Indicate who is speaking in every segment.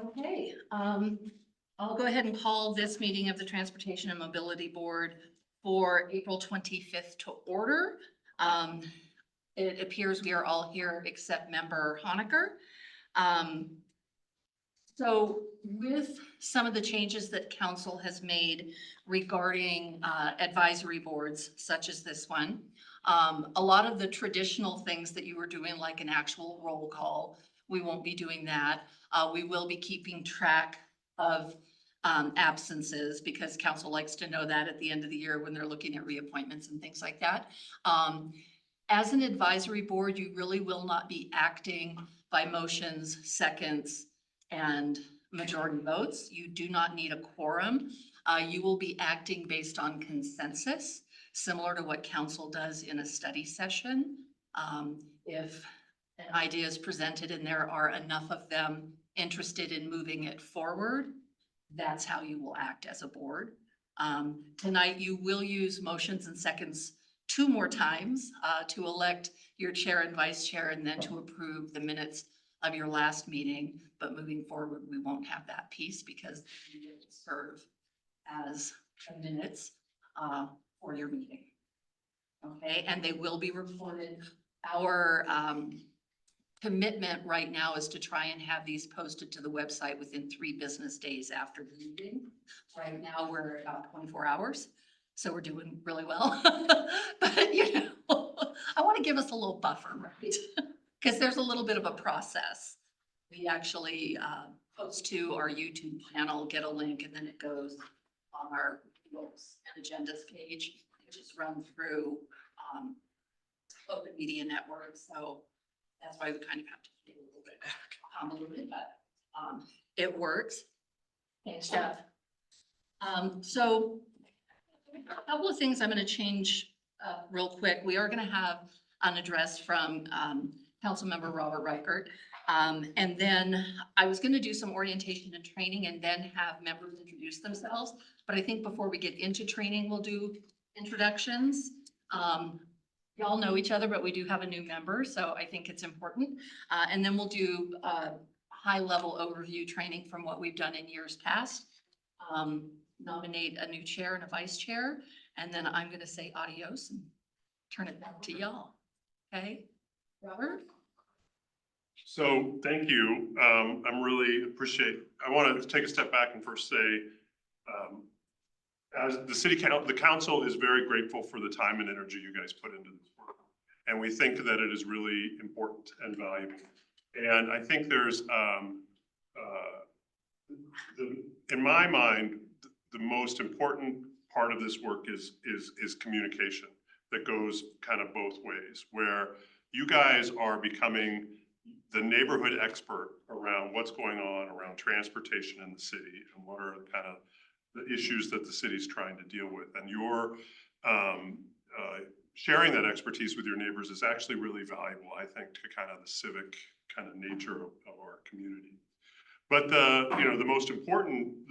Speaker 1: Okay, I'll go ahead and call this meeting of the Transportation and Mobility Board for April 25th to order. It appears we are all here except member Honaker. So with some of the changes that council has made regarding advisory boards such as this one, a lot of the traditional things that you were doing, like an actual roll call, we won't be doing that. We will be keeping track of absences because council likes to know that at the end of the year when they're looking at reappointments and things like that. As an advisory board, you really will not be acting by motions, seconds, and majority votes. You do not need a quorum. You will be acting based on consensus, similar to what council does in a study session. If an idea is presented and there are enough of them interested in moving it forward, that's how you will act as a board. Tonight, you will use motions and seconds 2 more times to elect your chair and vice chair and then to approve the minutes of your last meeting. But moving forward, we won't have that piece because you get to serve as minutes for your meeting. Okay, and they will be recorded. Our commitment right now is to try and have these posted to the website within 3 business days after the meeting. Right now, we're at about 24 hours. So we're doing really well. But, you know, I want to give us a little buffer, right? Because there's a little bit of a process. We actually post to our YouTube channel, get a link, and then it goes on our rules and agendas page. It just runs through open media network. So that's why we kind of have to be a little bit convoluted, but it works. Thanks, Jeff. So a couple of things I'm going to change real quick. We are going to have an address from Councilmember Robert Reichert. And then I was going to do some orientation and training and then have members introduce themselves. But I think before we get into training, we'll do introductions. Y'all know each other, but we do have a new member, so I think it's important. And then we'll do high-level overview training from what we've done in years past. Nominate a new chair and a vice chair, and then I'm going to say adios and turn it back to y'all. Okay, Robert?
Speaker 2: So thank you. I'm really I want to take a step back and first say, as the council is very grateful for the time and energy you guys put into this work. And we think that it is really important and valuable. And I think there's, in my mind, the most important part of this work is communication that goes kind of both ways, where you guys are becoming the neighborhood expert around what's going on around transportation in the city and what are kind of the issues that the city's trying to deal with. And you're sharing that expertise with your neighbors is actually really valuable, I think, to kind of the civic kind of nature of our community. But the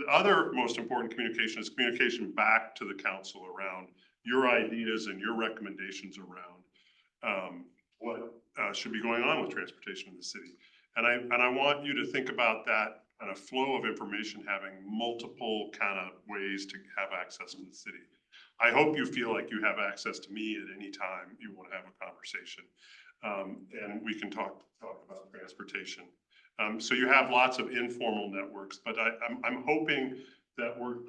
Speaker 2: other most important communication is communication back to the council around your ideas and your recommendations around what should be going on with transportation in the city. And I want you to think about that kind of flow of information having multiple kind of ways to have access to the city. I hope you feel like you have access to me at any time you want to have a conversation. And we can talk about transportation. So you have lots of informal networks, but I'm hoping that we're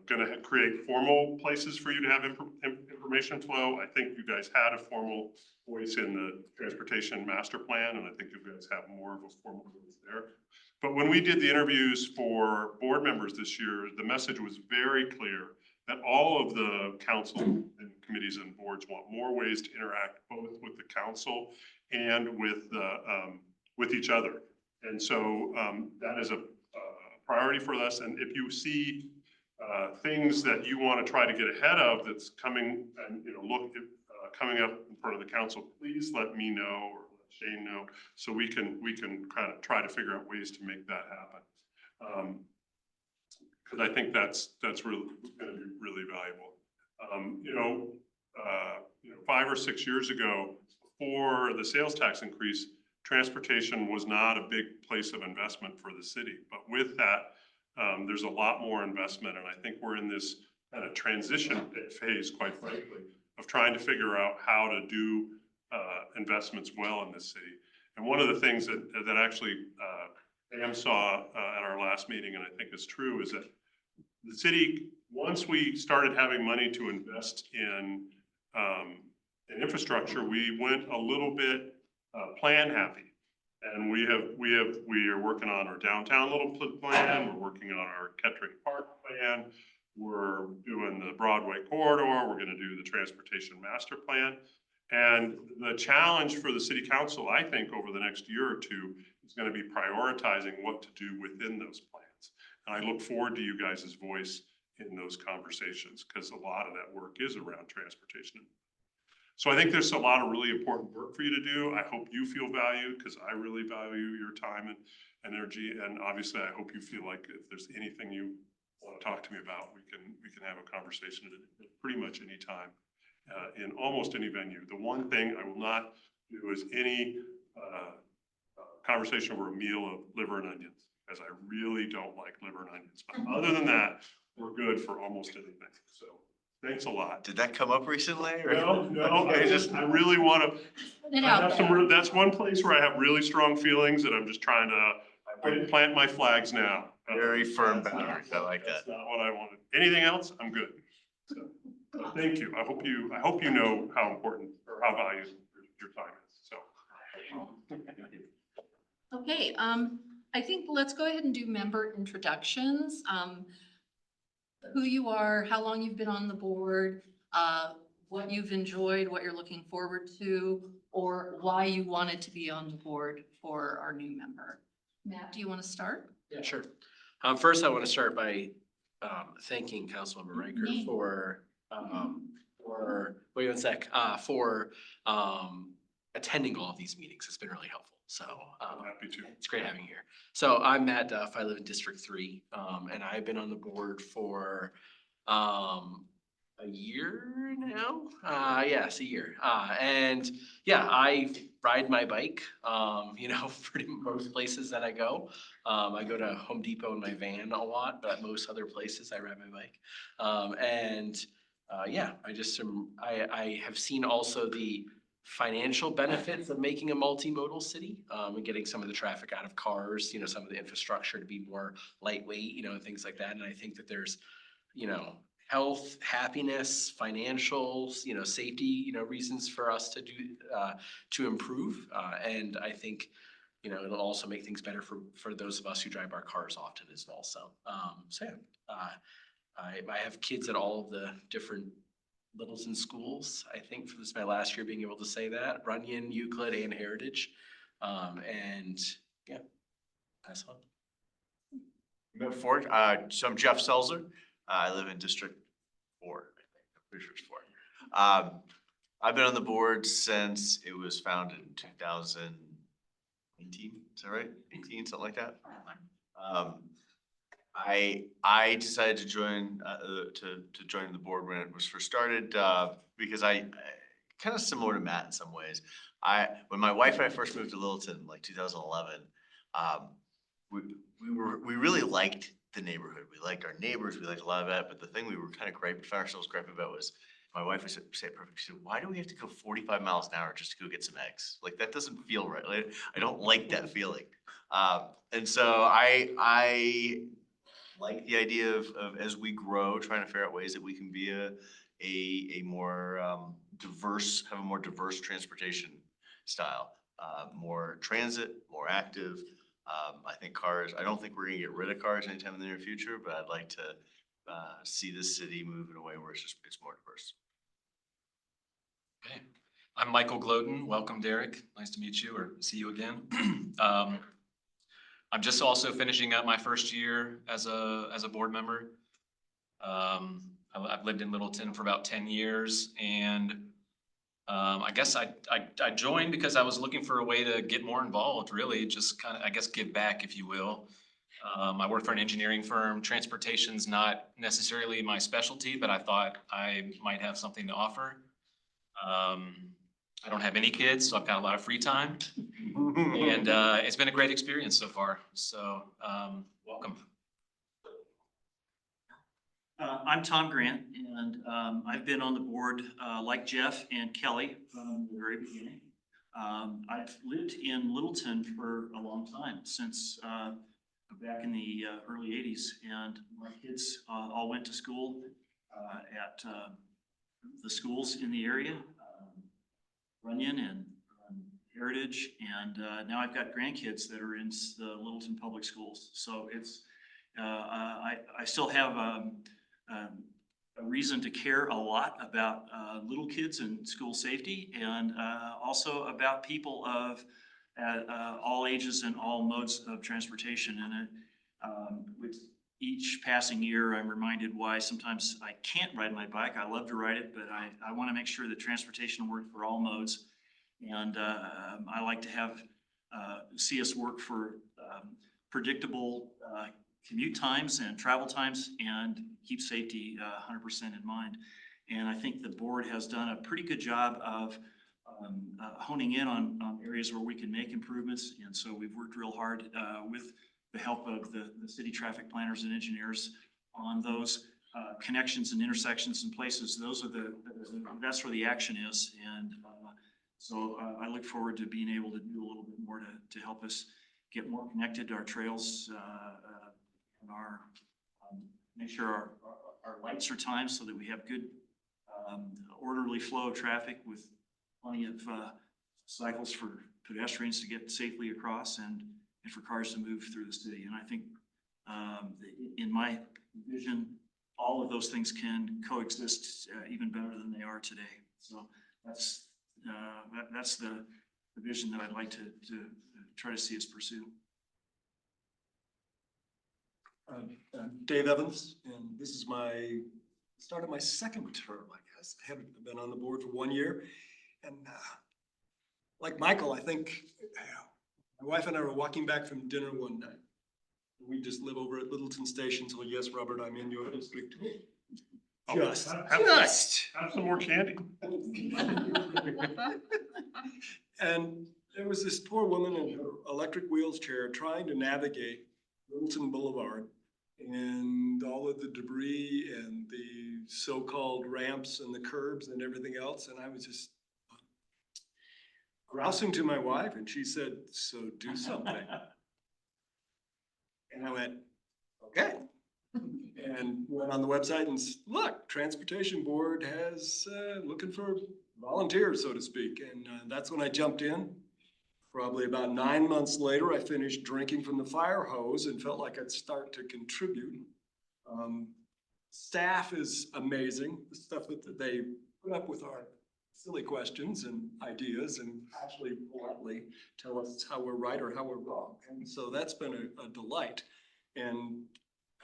Speaker 2: going to create formal places for you to have information flow. I think you guys had a formal voice in the transportation master plan, and I think you guys have more of a formal voice there. But when we did the interviews for board members this year, the message was very clear that all of the council and committees and boards want more ways to interact both with the council and with each other. And so that is a priority for us. And if you see things that you want to try to get ahead of that's coming and coming up in front of the council, please let me know or let Shane know so we can kind of try to figure out ways to make that happen. Because I think that's really going to be really valuable. 5 or 6 years ago, before the sales tax increase, transportation was not a big place of investment for the city. But with that, there's a lot more investment. And I think we're in this kind of transition phase, quite frankly, of trying to figure out how to do investments well in this city. And one of the things that actually Pam saw at our last meeting, and I think is true, is that the city, once we started having money to invest in infrastructure, we went a little bit plan happy. And we are working on our downtown Littleton plan. We're working on our Kettering Park plan. We're doing the Broadway corridor. We're going to do the transportation master plan. And the challenge for the city council, I think, over the next year or two is going to be prioritizing what to do within those plans. And I look forward to you guys' voice in those conversations, because a lot of that work is around transportation. So I think there's a lot of really important work for you to do. I hope you feel valued, because I really value your time and energy. And obviously, I hope you feel like if there's anything you want to talk to me about, we can have a conversation at pretty much any time, in almost any venue. The one thing I will not do is any conversation over a meal of liver and onions, because I really don't like liver and onions. But other than that, we're good for almost anything. So thanks a lot.
Speaker 3: Did that come up recently? Or?
Speaker 2: No, I really want to. That's one place where I have really strong feelings, and I'm just trying to plant my flags now.
Speaker 3: Very firm boundaries. I like that.
Speaker 2: That's not what I wanted. Anything else? I'm good. So, thank you. I hope you know how important or how valued your time is. So.
Speaker 1: Okay, I think let's go ahead and do member introductions. Who you are, how long you've been on the board, what you've enjoyed, what you're looking forward to, or why you wanted to be on the board for our new member. Matt, do you want to start?
Speaker 4: Yeah, sure. First, I want to start by thanking Councilmember Riker for wait one sec, for attending all of these meetings. It's been really helpful. So
Speaker 2: happy to.
Speaker 4: It's great having you here. So I'm Matt Duff. I live in District 3, and I've been on the board for a year now. Yes, a year. And yeah, I ride my bike, pretty most places that I go. I go to Home Depot in my van a lot, but most other places I ride my bike. I have seen also the financial benefits of making a multimodal city, and getting some of the traffic out of cars, some of the infrastructure to be more lightweight, and things like that. And I think that there's, health, happiness, financials, safety, reasons for us to do, to improve. And I think, it'll also make things better for those of us who drive our cars often as well. So, I have kids at all of the different Littleton schools. I think for this is my last year being able to say that. Runyon, Euclid, and Heritage. That's all.
Speaker 3: So I'm Jeff Selzer. I live in District 4, I think. I'm pretty sure it's 4. I've been on the board since it was founded in 2019. Is that right? 18, something like that. I decided to join join the board when it was first started, because I kind of similar to Matt in some ways. When my wife and I first moved to Littleton, like 2011, we really liked the neighborhood. We liked our neighbors. We liked a lot of that. But the thing we were kind of found ourselves griping about was my wife would say it perfect. She said, "Why do we have to go 45 miles an hour just to go get some eggs? Like that doesn't feel right. Like, I don't like that feeling." And so I like the idea of as we grow, trying to figure out ways that we can be a more diverse transportation style, more transit, more active. I think I don't think we're gonna get rid of cars anytime in the near future, but I'd like to see this city move in a way where it's more diverse.
Speaker 5: Okay, I'm Michael Gloden. Welcome, Derek. Nice to meet you or see you again. I'm just also finishing up my first year as a board member. I've lived in Littleton for about 10 years, and I guess I joined because I was looking for a way to get more involved, really, just kind of, I guess, give back, if you will. I work for an engineering firm. Transportation's not necessarily my specialty, but I thought I might have something to offer. I don't have any kids, so I've got a lot of free time. And it's been a great experience so far. So welcome.
Speaker 6: I'm Tom Grant, and I've been on the board like Jeff and Kelly from the very beginning. I've lived in Littleton for a long time, since back in the early 80s, and my kids all went to school at the schools in the area, Runyon and Heritage, and now I've got grandkids that are in the Littleton Public Schools. So it's I still have a reason to care a lot about little kids and school safety, and also about people of all ages and all modes of transportation. And with each passing year, I'm reminded why sometimes I can't ride my bike. I love to ride it, but I want to make sure that transportation works for all modes. And I like to have see us work for predictable commute times and travel times, and keep safety 100% in mind. And I think the board has done a pretty good job of honing in on areas where we can make improvements. And so we've worked real hard with the help of the city traffic planners and engineers on those connections and intersections and places. Those are that's where the action is. And so I look forward to being able to do a little bit more to help us get more connected to our trails, and our make sure our lights are timed so that we have good orderly flow of traffic, with plenty of cycles for pedestrians to get safely across, and for cars to move through the city. And I think in my vision, all of those things can coexist even better than they are today. So that's the vision that I'd like to try to see us pursue.
Speaker 7: I'm Dave Evans, and this is my start of my second term, I guess. I haven't been on the board for 1 year. And like Michael, I think my wife and I were walking back from dinner one night. We just live over at Littleton Station, so yes, Robert, I'm in your district. Just.
Speaker 2: Have some more candy.
Speaker 7: And there was this poor woman in her electric wheelchair trying to navigate Littleton Boulevard and all of the debris and the so-called ramps and the curbs and everything else. And I was just grousing to my wife, and she said, "So do something." And I went, "Okay." And went on the website and look, Transportation Board has looking for volunteers, so to speak. And that's when I jumped in. Probably about 9 months later, I finished drinking from the fire hose and felt like I'd start to contribute. Staff is amazing. The stuff that they put up with our silly questions and ideas, and actually politely tell us how we're right or how we're wrong. And so that's been a delight. And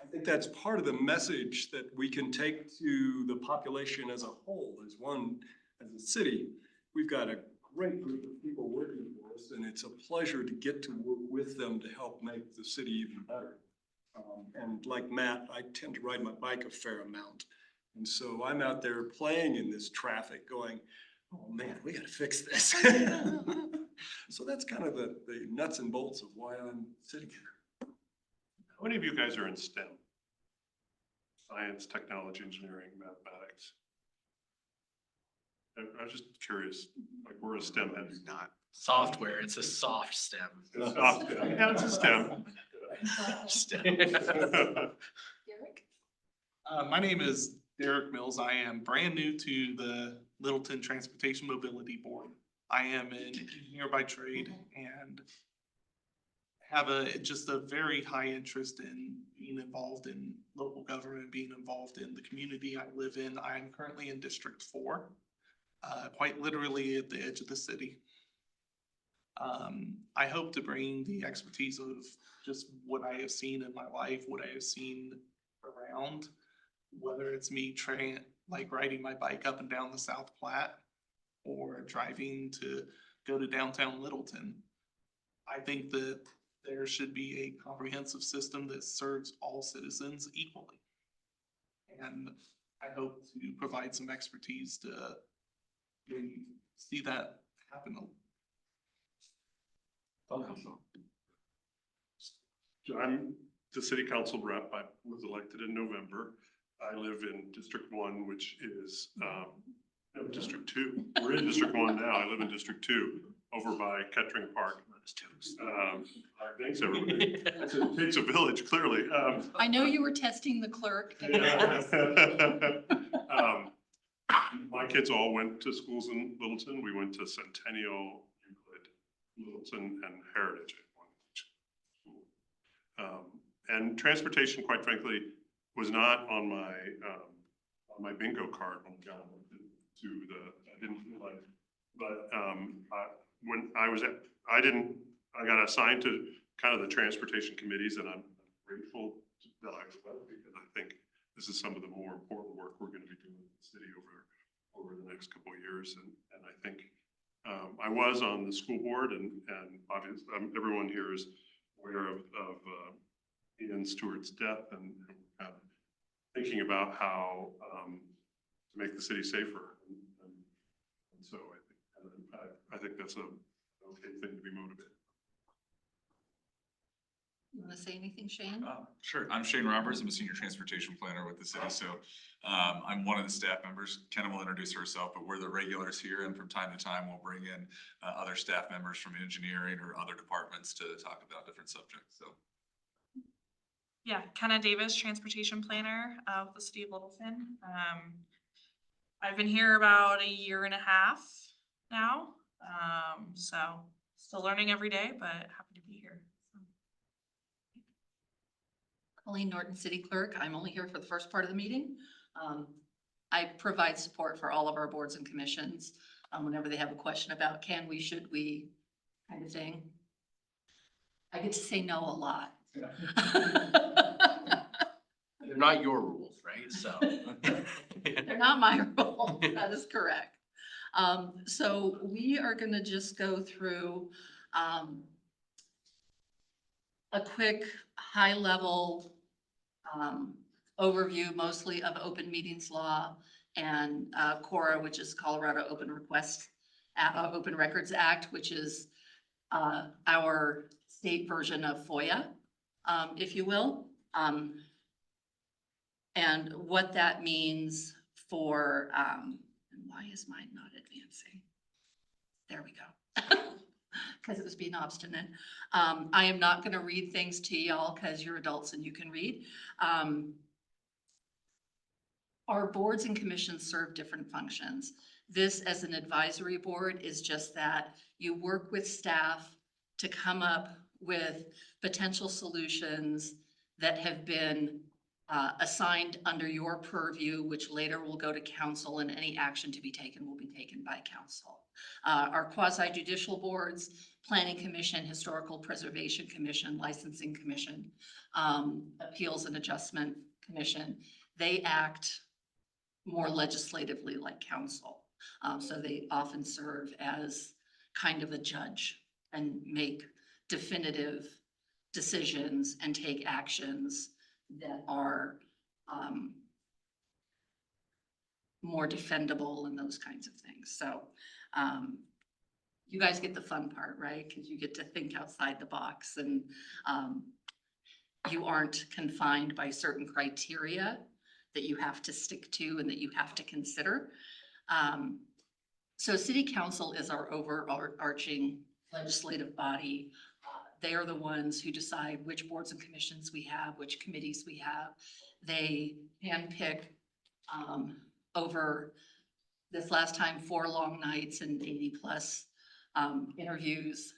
Speaker 7: I think that's part of the message that we can take to the population as a whole. As a city, we've got a great group of people working for us, and it's a pleasure to get to work with them to help make the city even better. And like Matt, I tend to ride my bike a fair amount. And so I'm out there playing in this traffic going, "Oh man, we gotta fix this." So that's kind of the nuts and bolts of why I'm sitting here.
Speaker 2: How many of you guys are in STEM? Science, technology, engineering, mathematics? I was just curious, like we're a STEM head.
Speaker 3: Not.
Speaker 4: Software, it's a soft STEM.
Speaker 2: It's soft STEM. Yeah, it's a STEM.
Speaker 1: Derek?
Speaker 8: My name is Derek Mills. I am brand new to the Littleton Transportation Mobility Board. I am an engineer by trade and have just a very high interest in being involved in local government, being involved in the community I live in. I am currently in District 4, quite literally at the edge of the city. I hope to bring the expertise of just what I have seen in my life, what I have seen around, whether it's me like riding my bike up and down the South Platte or driving to go to downtown Littleton. I think that there should be a comprehensive system that serves all citizens equally. And I hope to provide some expertise to really see that happen.
Speaker 2: I'm the city council rep. I was elected in November. I live in District 1, which is, no, District 2. We're in District 1 now. I live in District 2 over by Kettering Park. Thanks, everybody. It takes a village, clearly.
Speaker 1: I know you were testing the clerk.
Speaker 2: Yeah. My kids all went to schools in Littleton. We went to Centennial, Euclid, Littleton, and Heritage at one school. And transportation, quite frankly, was not on my bingo card when we got to I didn't feel like, but when I was at, I got assigned to kind of the transportation committees, and I'm grateful that I was, because I think this is some of the more important work we're going to be doing in the city over the next couple of years. And I think I was on the school board, and obviously everyone here is aware of Ian Stewart's death, and thinking about how to make the city safer. And so I think that's a okay thing to be motivated.
Speaker 1: You want to say anything, Shane?
Speaker 9: Sure. I'm Shane Roberts. I'm a senior transportation planner with the city. So I'm one of the staff members. Kenna will introduce herself, but we're the regulars here. And from time to time, we'll bring in other staff members from engineering or other departments to talk about different subjects. So.
Speaker 10: Yeah, Kenna Davis, transportation planner with the city of Littleton. I've been here about 1.5 years now. So still learning every day, but happy to be here.
Speaker 1: Colleen Norton, City Clerk. I'm only here for the first part of the meeting. I provide support for all of our boards and commissions whenever they have a question about can we, should we, kind of thing. I get to say no a lot.
Speaker 4: They're not your rules, right? So.
Speaker 1: They're not my role. That is correct. So we are going to just go through a quick high-level overview, mostly of open meetings law and CORA, which is Colorado Open Records Act, which is our state version of FOIA, if you will, and what that means for, and why is mine not advancing? There we go. Because it was being obstinate. I am not going to read things to y'all because you're adults and you can read. Our boards and commissions serve different functions. This, as an advisory board, is just that you work with staff to come up with potential solutions that have been assigned under your purview, which later will go to council, and any action to be taken will be taken by council. Our quasi-judicial boards, Planning Commission, Historical Preservation Commission, Licensing Commission, Appeals and Adjustment Commission, they act more legislatively like council. So they often serve as kind of a judge and make definitive decisions and take actions that are more defendable and those kinds of things. So you guys get the fun part, right? Because you get to think outside the box, and you aren't confined by certain criteria that you have to stick to and that you have to consider. So city council is our overarching legislative body. They are the ones who decide which boards and commissions we have, which committees we have. They handpick over this last time 4 long nights and 80+ interviews.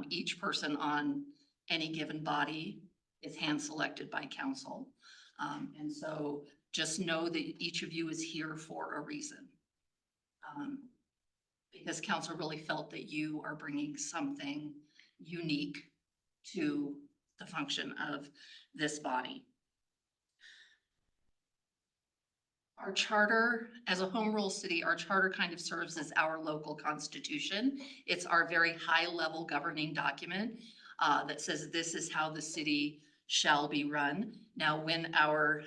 Speaker 1: Each person on any given body is hand selected by council. And so just know that each of you is here for a reason. Because council really felt that you are bringing something unique to the function of this body. Our charter, as a home rule city, our charter kind of serves as our local constitution. It's our very high level governing document that says this is how the city shall be run. Now, when our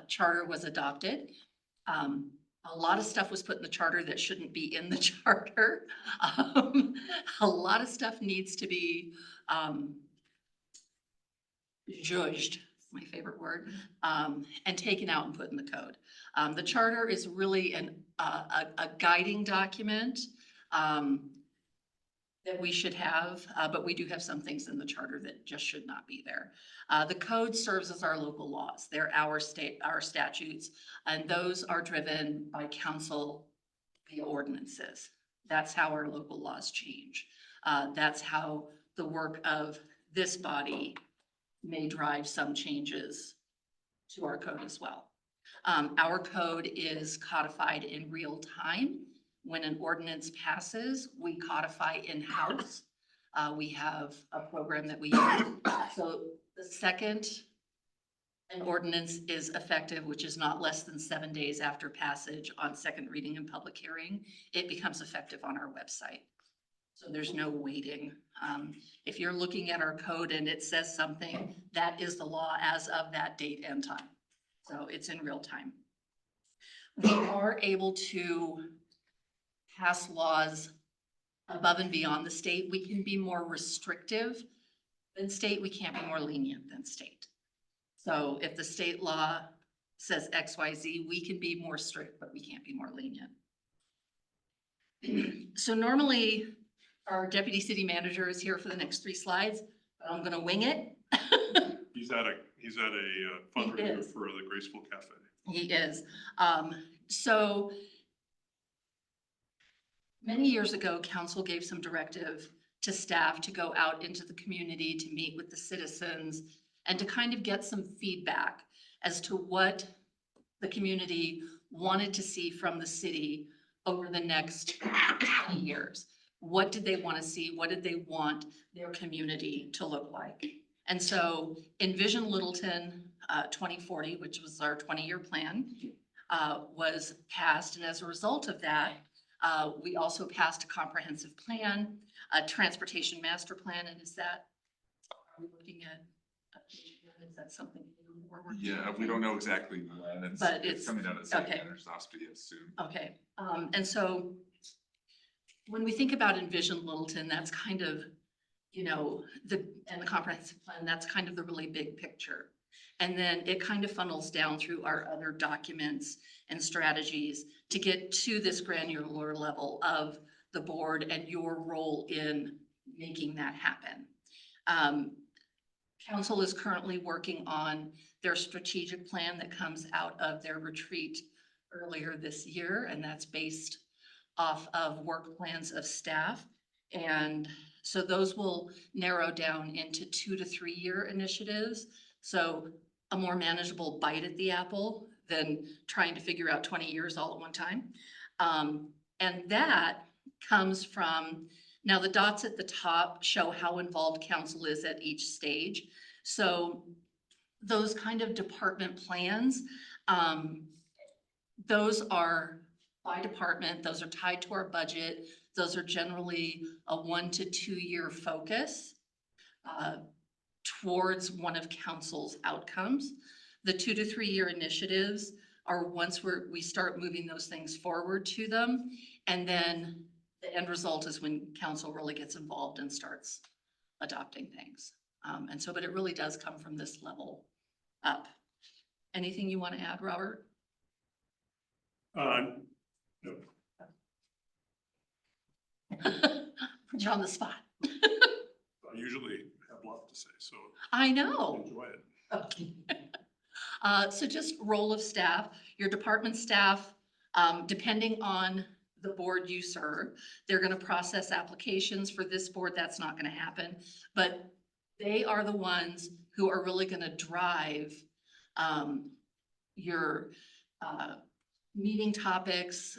Speaker 1: charter was adopted, A lot of stuff was put in the charter that shouldn't be in the charter. Um, a lot of stuff needs to be, judged, my favorite word, and taken out and put in the code. The charter is really a guiding document, that we should have, but we do have some things in the charter that just should not be there. The code serves as our local laws. They're our statutes, and those are driven by council via ordinances. That's how our local laws change. That's how the work of this body may drive some changes to our code as well. Our code is codified in real time. When an ordinance passes, we codify in-house. We have a program that we use. So the second an ordinance is effective, which is not less than 7 days after passage on second reading and public hearing, it becomes effective on our website. So there's no waiting. If you're looking at our code and it says something, that is the law as of that date and time. So it's in real time. We are able to pass laws above and beyond the state. We can be more restrictive than state. We can't be more lenient than state. So if the state law says X, Y, Z, we can be more strict, but we can't be more lenient. So normally our deputy city manager is here for the next 3 slides, but I'm gonna wing it.
Speaker 2: He's at a fundraiser for the Graceful Cafe.
Speaker 1: He is. So many years ago, council gave some directive to staff to go out into the community to meet with the citizens and to kind of get some feedback as to what the community wanted to see from the city over the next 20 years. What did they want to see? What did they want their community to look like? And so Envision Littleton 2040, which was our 20-year plan, was passed. And as a result of that, we also passed a comprehensive plan, a transportation master plan. And is that, are we looking at, is that something we're working
Speaker 9: Yeah,
Speaker 1: on?
Speaker 9: we don't know exactly when,
Speaker 1: But
Speaker 9: it's
Speaker 1: it's-
Speaker 9: coming out of the city
Speaker 1: okay.
Speaker 9: manager's office, but yes, soon.
Speaker 1: Okay, and so when we think about Envision Littleton, that's kind of, you know, and the comprehensive plan, that's kind of the really big picture. And then it kind of funnels down through our other documents and strategies to get to this granular level of the board and your role in making that happen. Council is currently working on their strategic plan that comes out of their retreat earlier this year, and that's based off of work plans of staff. And so those will narrow down into 2 to 3 year initiatives. So a more manageable bite at the apple than trying to figure out 20 years all at one time. And that comes from, now the dots at the top show how involved council is at each stage. So those kind of department plans, those are by department, those are tied to our budget. Those are generally a 1 to 2 year focus towards one of council's outcomes. The 2 to 3 year initiatives are once we start moving those things forward to them. And then the end result is when council really gets involved and starts adopting things. And so, but it really does come from this level up. Anything you want to add, Robert?
Speaker 2: No.
Speaker 1: Put you on the spot.
Speaker 2: I usually have a lot to say, so
Speaker 1: I know.
Speaker 2: enjoy it.
Speaker 1: Okay. So just role of staff, your department staff, depending on the board you serve, they're gonna process applications. For this board, that's not gonna happen. But they are the ones who are really gonna drive your meeting topics,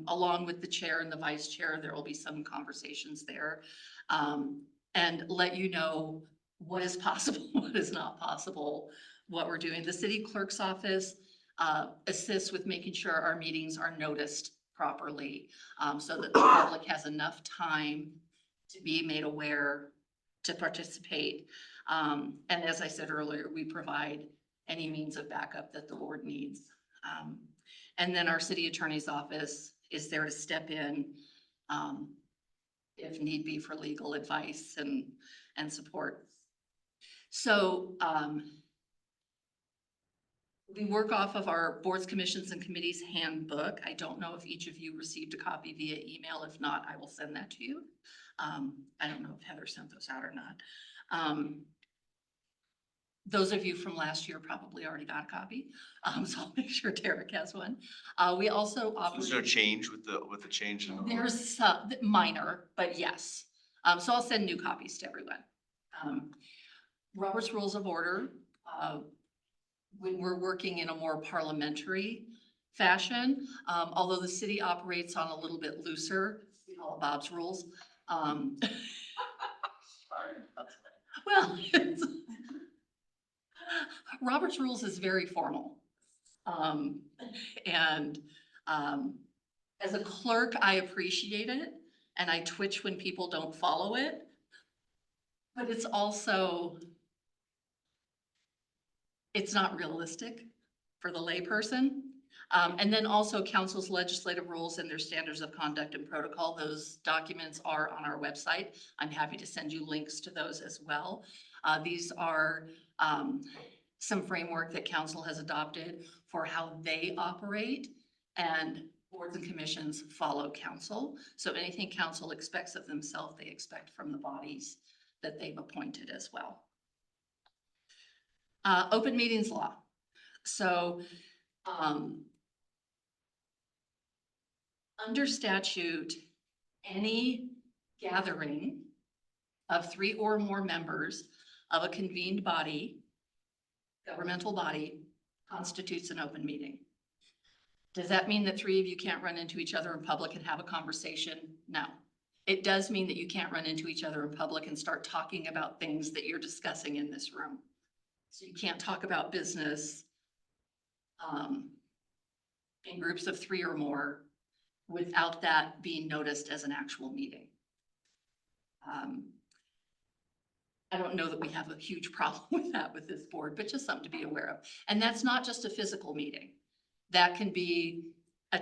Speaker 1: along with the chair and the vice chair. There will be some conversations there, and let you know what is possible, what is not possible, what we're doing. The city clerk's office assists with making sure our meetings are noticed properly, so that the public has enough time to be made aware, to participate. And as I said earlier, we provide any means of backup that the board needs. And then our city attorney's office is there to step in, if need be, for legal advice and support. So, we work off of our boards, commissions, and committees handbook. I don't know if each of you received a copy via email. If not, I will send that to you. I don't know if Heather sent those out or not. Those of you from last year probably already got a copy, so I'll make sure Derek has one. We also
Speaker 3: There's no
Speaker 1: operate,
Speaker 3: change with the change in.
Speaker 1: there's some minor, but yes. So I'll send new copies to everyone. Robert's Rules of Order, when we're working in a more parliamentary fashion, although the city operates on a little bit looser, we call it Bob's Rules. Well, Robert's Rules is very formal. And as a clerk, I appreciate it and I twitch when people don't follow it. But it's also, it's not realistic for the layperson. And then also council's legislative rules and their standards of conduct and protocol. Those documents are on our website. I'm happy to send you links to those as well. These are some framework that council has adopted for how they operate, and boards and commissions follow council. So anything council expects of themselves, they expect from the bodies that they've appointed as well. Open meetings law. So under statute, any gathering of 3 or more members of a convened body, governmental body, constitutes an open meeting. Does that mean that 3 of you can't run into each other in public and have a conversation? No. It does mean that you can't run into each other in public and start talking about things that you're discussing in this room. So you can't talk about business in groups of 3 or more without that being noticed as an actual meeting. I don't know that we have a huge problem with that with this board, but just something to be aware of. And that's not just a physical meeting. That can be a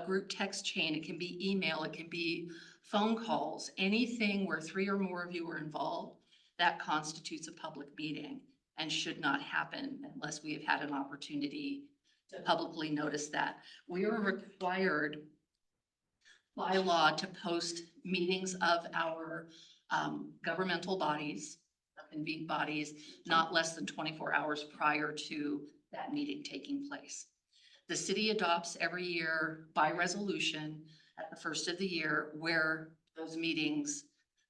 Speaker 1: group text chain. It can be email. It can be phone calls. Anything where 3 or more of you are involved, that constitutes a public meeting and should not happen unless we have had an opportunity to publicly notice that. We are required by law to post meetings of our governmental bodies, convened bodies, not less than 24 hours prior to that meeting taking place. The city adopts every year by resolution at the first of the year where those meetings,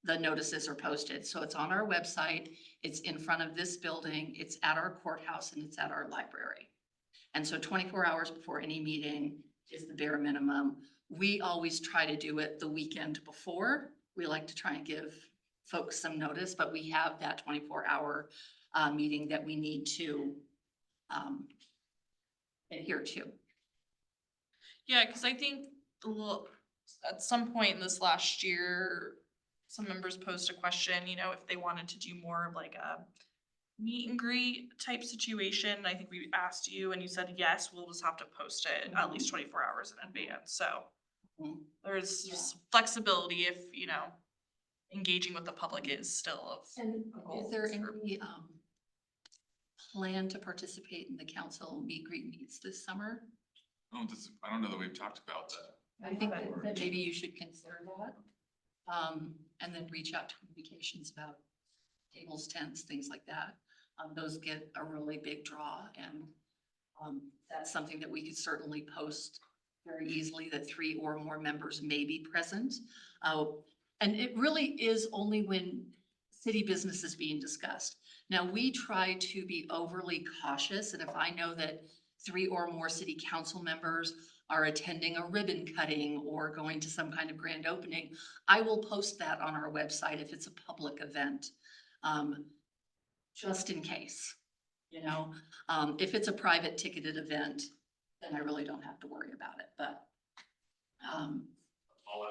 Speaker 1: the notices are posted. So it's on our website, it's in front of this building, it's at our courthouse, and it's at our library. And so 24 hours before any meeting is the bare minimum. We always try to do it the weekend before. We like to try and give folks some notice, but we have that 24-hour meeting that we need to adhere to.
Speaker 10: Yeah, because I think at some point in this last year, some members posed a question, you know, if they wanted to do more of like a meet and greet type situation. I think we asked you and you said, yes, we'll just have to post it at least 24 hours in advance. So there's just flexibility if, you know, engaging with the public is still of.
Speaker 1: And is there any plan to participate in the council meet greet meets this summer?
Speaker 9: I don't know that we've talked about that.
Speaker 1: I think that maybe you should consider that. And then reach out to communications about tables, tents, things like that. Those get a really big draw, and that's something that we could certainly post very easily, that 3 or more members may be present. And it really is only when city business is being discussed. Now, we try to be overly cautious, and if I know that 3 or more city council members are attending a ribbon cutting or going to some kind of grand opening, I will post that on our website if it's a public event, just in case, you know. If it's a private ticketed event, then I really don't have to worry about it, but.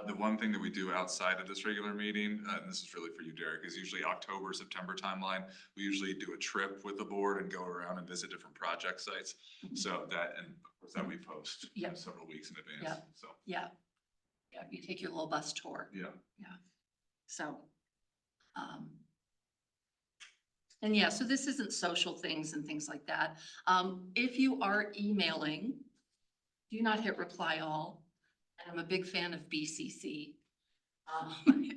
Speaker 9: The one thing that we do outside of this regular meeting, and this is really for you, Derek, is usually October, September timeline. We usually do a trip with the board and go around and visit different project sites. So that, and of course, that we post
Speaker 1: Yeah.
Speaker 9: several weeks in advance,
Speaker 1: Yeah.
Speaker 9: so,
Speaker 1: Yeah. Yeah, you take your little bus tour.
Speaker 9: yeah.
Speaker 1: So, and yeah, so this isn't social things and things like that. If you are emailing, do not hit reply all. And I'm a big fan of BCC.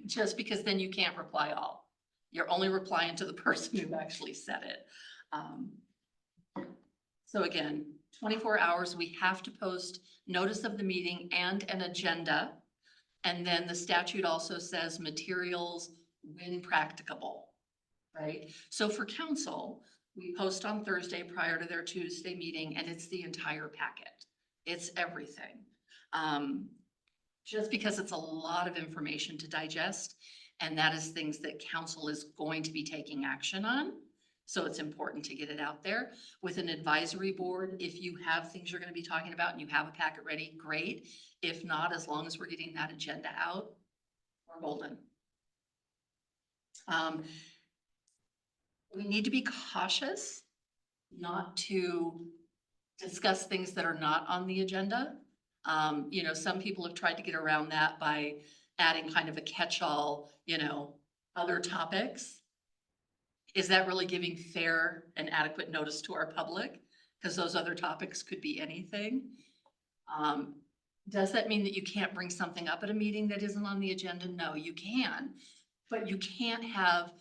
Speaker 1: Just because then you can't reply all. You're only replying to the person who actually said it. So again, 24 hours, we have to post notice of the meeting and an agenda. And then the statute also says materials when practicable, right? So for council, we post on Thursday prior to their Tuesday meeting, and it's the entire packet. It's everything. Just because it's a lot of information to digest, and that is things that council is going to be taking action on. So it's important to get it out there. With an advisory board, if you have things you're gonna be talking about and you have a packet ready, great. If not, as long as we're getting that agenda out, we're golden. We need to be cautious not to discuss things that are not on the agenda. You know, some people have tried to get around that by adding kind of a catch-all, you know, other topics. Is that really giving fair and adequate notice to our public? Because those other topics could be anything. Does that mean that you can't bring something up at a meeting that isn't on the agenda? No, you can, but you can't have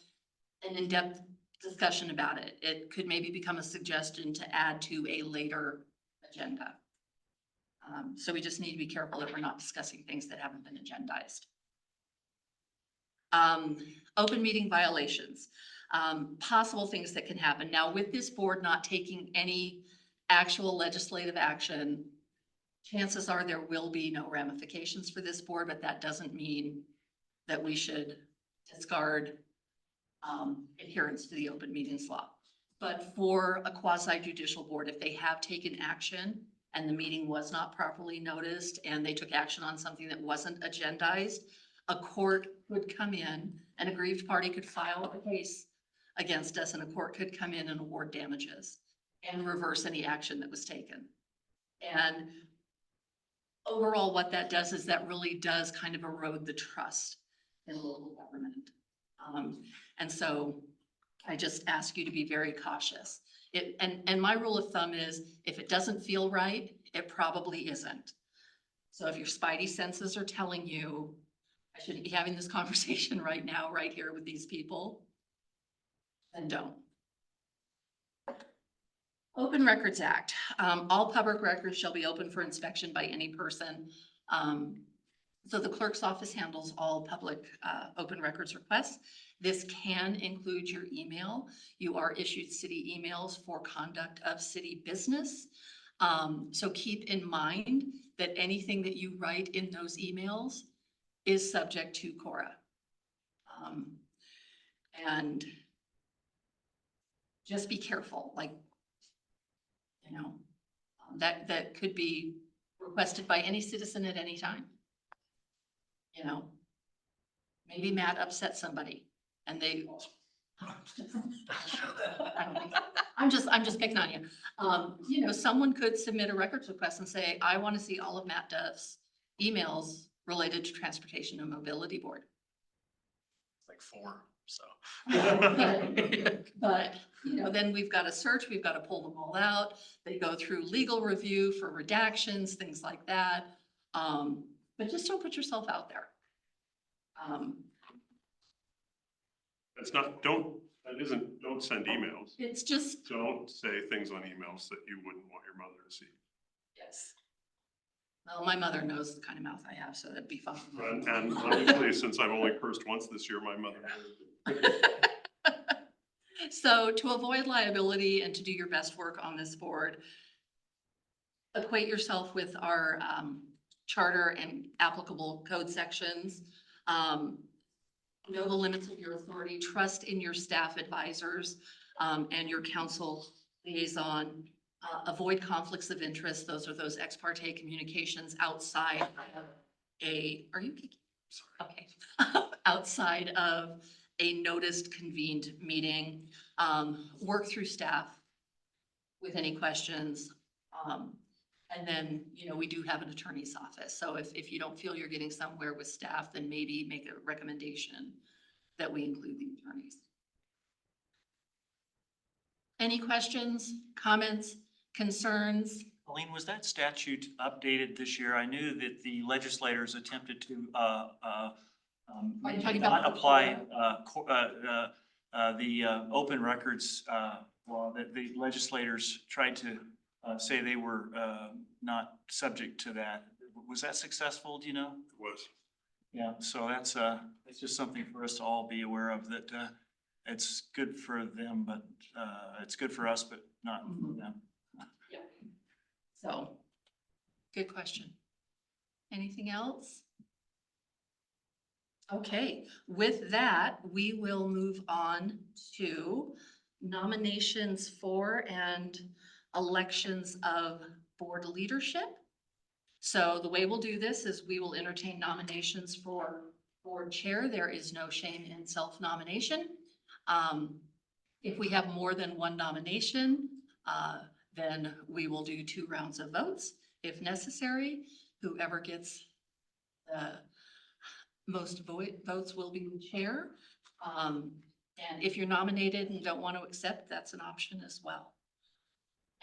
Speaker 1: an in-depth discussion about it. It could maybe become a suggestion to add to a later agenda. So we just need to be careful that we're not discussing things that haven't been agendized. Open meeting violations, possible things that can happen. Now, with this board not taking any actual legislative action, chances are there will be no ramifications for this board, but that doesn't mean that we should discard adherence to the open meetings law. But for a quasi judicial board, if they have taken action and the meeting was not properly noticed and they took action on something that wasn't agendized, a court could come in, an aggrieved party could file a case against us, and a court could come in and award damages and reverse any action that was taken. And overall, what that does is that really does kind of erode the trust in local government. And so I just ask you to be very cautious. And my rule of thumb is if it doesn't feel right, it probably isn't. So if your spidey senses are telling you, I shouldn't be having this conversation right now, right here with these people, then don't. Open Records Act. All public records shall be open for inspection by any person. So the clerk's office handles all public open records requests. This can include your email. You are issued city emails for conduct of city business. So keep in mind that anything that you write in those emails is subject to CORA. And just be careful, like, you know, that could be requested by any citizen at any time. You know, maybe Matt upset somebody and they, I'm just picking on you. You know, someone could submit a records request and say, I want to see all of Matt Duff's emails related to Transportation and Mobility Board.
Speaker 4: Like 4, so.
Speaker 1: But, you know, then we've got to search, we've got to pull them all out. They go through legal review for redactions, things like that. But just don't put yourself out there.
Speaker 2: It's not, don't send emails.
Speaker 1: It's just,
Speaker 2: Don't say things on emails that you wouldn't want your mother to see.
Speaker 1: yes. Well, my mother knows the kind of mouth I have, so that'd be fun.
Speaker 2: And obviously, since I've only cursed once this year, my mother.
Speaker 1: So to avoid liability and to do your best work on this board, equate yourself with our charter and applicable code sections. Know the limits of your authority, trust in your staff advisors and your council liaison. Avoid conflicts of interest. Those are those ex parte communications outside of are you kicking? Sorry. Okay. Outside of a noticed convened meeting. Work through staff with any questions. And then, we do have an attorney's office. So if you don't feel you're getting somewhere with staff, then maybe make a recommendation that we include the attorneys. Any questions, comments, concerns?
Speaker 6: Colleen, was that statute updated this year? I knew that the legislators attempted to,
Speaker 1: Are you talking about
Speaker 6: not apply, the open records, law, that the legislators tried to, say they were, not subject to that. Was that successful, do you know?
Speaker 2: It was.
Speaker 6: Yeah, so that's just something for us to all be aware of, that, it's good for them, but, it's good for us, but not for them.
Speaker 1: So, good question. Anything else? Okay, with that, we will move on to nominations for and elections of board leadership. So the way we'll do this is we will entertain nominations for board chair. There is no shame in self-nomination. If we have more than one nomination, then we will do 2 rounds of votes. If necessary, whoever gets the most votes will be the chair. And if you're nominated and don't want to accept, that's an option as well.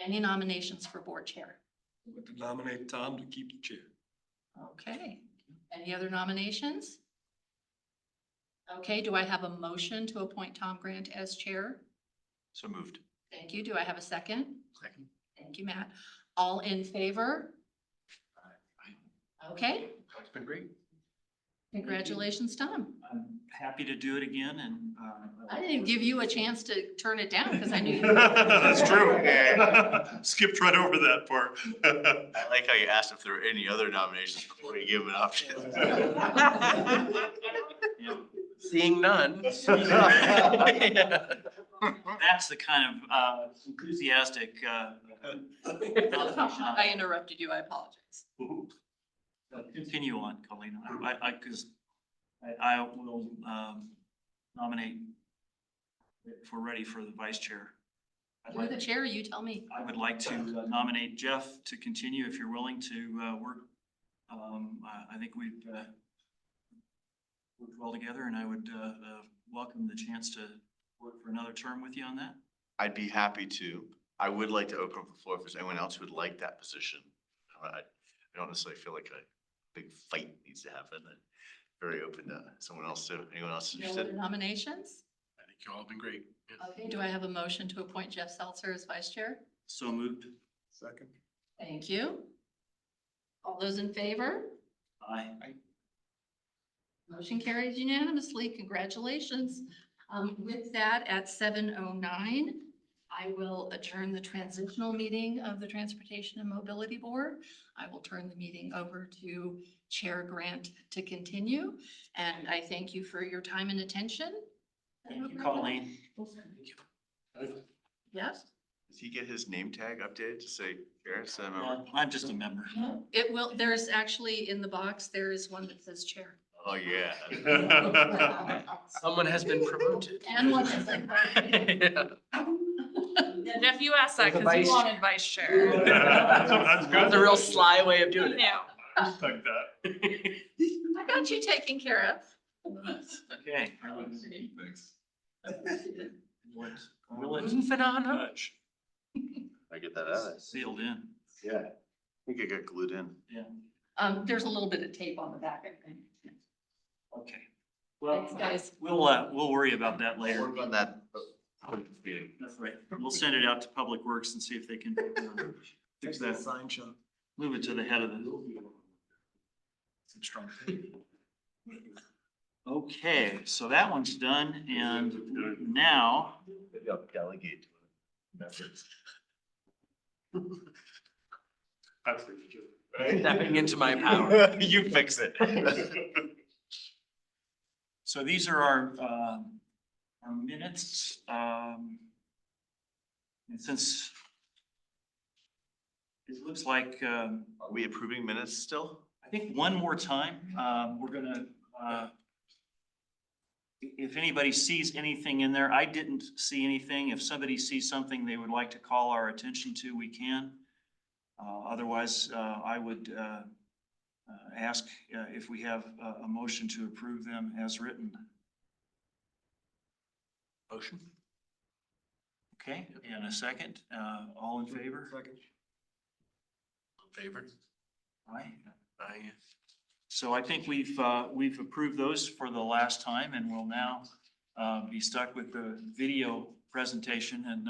Speaker 1: Any nominations for board chair?
Speaker 7: I would nominate Tom to keep the chair.
Speaker 1: Okay, any other nominations? Okay, do I have a motion to appoint Tom Grant as chair?
Speaker 3: So moved.
Speaker 1: Thank you. Do I have a second?
Speaker 3: Second.
Speaker 1: Thank you, Matt. All in favor? Okay,
Speaker 4: It's been great.
Speaker 1: congratulations, Tom.
Speaker 6: I'm happy to do it again, and,
Speaker 1: I didn't even give you a chance to turn it down because I knew you.
Speaker 2: That's true. Skipped right over that part.
Speaker 3: I like how you asked if there were any other nominations before you gave him an option.
Speaker 6: yeah.
Speaker 4: Seeing none.
Speaker 6: That's the kind of enthusiastic
Speaker 1: I interrupted you. I apologize.
Speaker 6: continue on, Colleen. Because I will nominate if we're ready for the vice chair.
Speaker 1: You're the chair, you tell me.
Speaker 6: I would like to nominate Jeff to continue if you're willing to work. I think we've worked well together, and I would welcome the chance to work for another term with you on that.
Speaker 3: I'd be happy to. I would like to open up the floor if there's anyone else who would like that position. I don't necessarily feel like a big fight needs to happen. I'm very open to someone else too. Anyone else
Speaker 1: No other
Speaker 3: interested?
Speaker 1: nominations?
Speaker 4: I think you all have been great.
Speaker 1: Okay, do I have a motion to appoint Jeff Seltzer as vice chair?
Speaker 6: So moved.
Speaker 7: Second.
Speaker 1: Thank you. All those in favor?
Speaker 6: Aye.
Speaker 1: Motion carries unanimously. Congratulations. With that, at 7:09, I will adjourn the transitional meeting of the Transportation and Mobility Board. I will turn the meeting over to Chair Grant to continue. And I thank you for your time and attention.
Speaker 6: Thank you, Colleen.
Speaker 1: Yes,
Speaker 3: Does he get his name tag updated to say chair? So I'm
Speaker 6: Well, I'm just a member.
Speaker 1: it will, there's actually in the box, there is one that says chair.
Speaker 3: oh yeah.
Speaker 4: Someone has been promoted.
Speaker 1: And one that says.
Speaker 10: Yeah, Jeff, you asked that
Speaker 4: There's a
Speaker 10: because you
Speaker 4: vice-
Speaker 10: wanted vice chair.
Speaker 2: That's good.
Speaker 4: That's a real sly way of doing it.
Speaker 10: Yeah.
Speaker 2: Like that.
Speaker 1: I got you taken care of.
Speaker 6: Okay.
Speaker 9: Thanks.
Speaker 6: Will it
Speaker 4: Moving on up.
Speaker 6: touch?
Speaker 3: I get that out.
Speaker 6: Sealed in.
Speaker 3: Yeah. I think it got glued in.
Speaker 6: Yeah.
Speaker 1: There's a little bit of tape on the back, I think.
Speaker 6: Okay. Well,
Speaker 1: Thanks, guys.
Speaker 6: we'll worry about that later.
Speaker 3: Work on that.
Speaker 6: That's right. We'll send it out to Public Works and see if they can fix that.
Speaker 7: Sign shop.
Speaker 6: Move it to the head of the.
Speaker 4: Some strong.
Speaker 6: Okay, so that one's done, and now,
Speaker 3: Maybe I'll delegate to him.
Speaker 2: That's pretty good.
Speaker 4: Stepping into my power.
Speaker 3: You fix it.
Speaker 6: so these are our minutes. And since it looks like,
Speaker 3: Are we approving minutes still?
Speaker 6: I think one more time, we're gonna, if anybody sees anything in there, I didn't see anything. If somebody sees something they would like to call our attention to, we can. Otherwise, I would ask if we have a motion to approve them as written.
Speaker 4: Motion?
Speaker 6: Okay, and a second, all in favor?
Speaker 7: Second.
Speaker 4: Favor?
Speaker 6: Aye.
Speaker 4: Aye.
Speaker 6: So I think we've approved those for the last time, and we'll now be stuck with the video presentation, and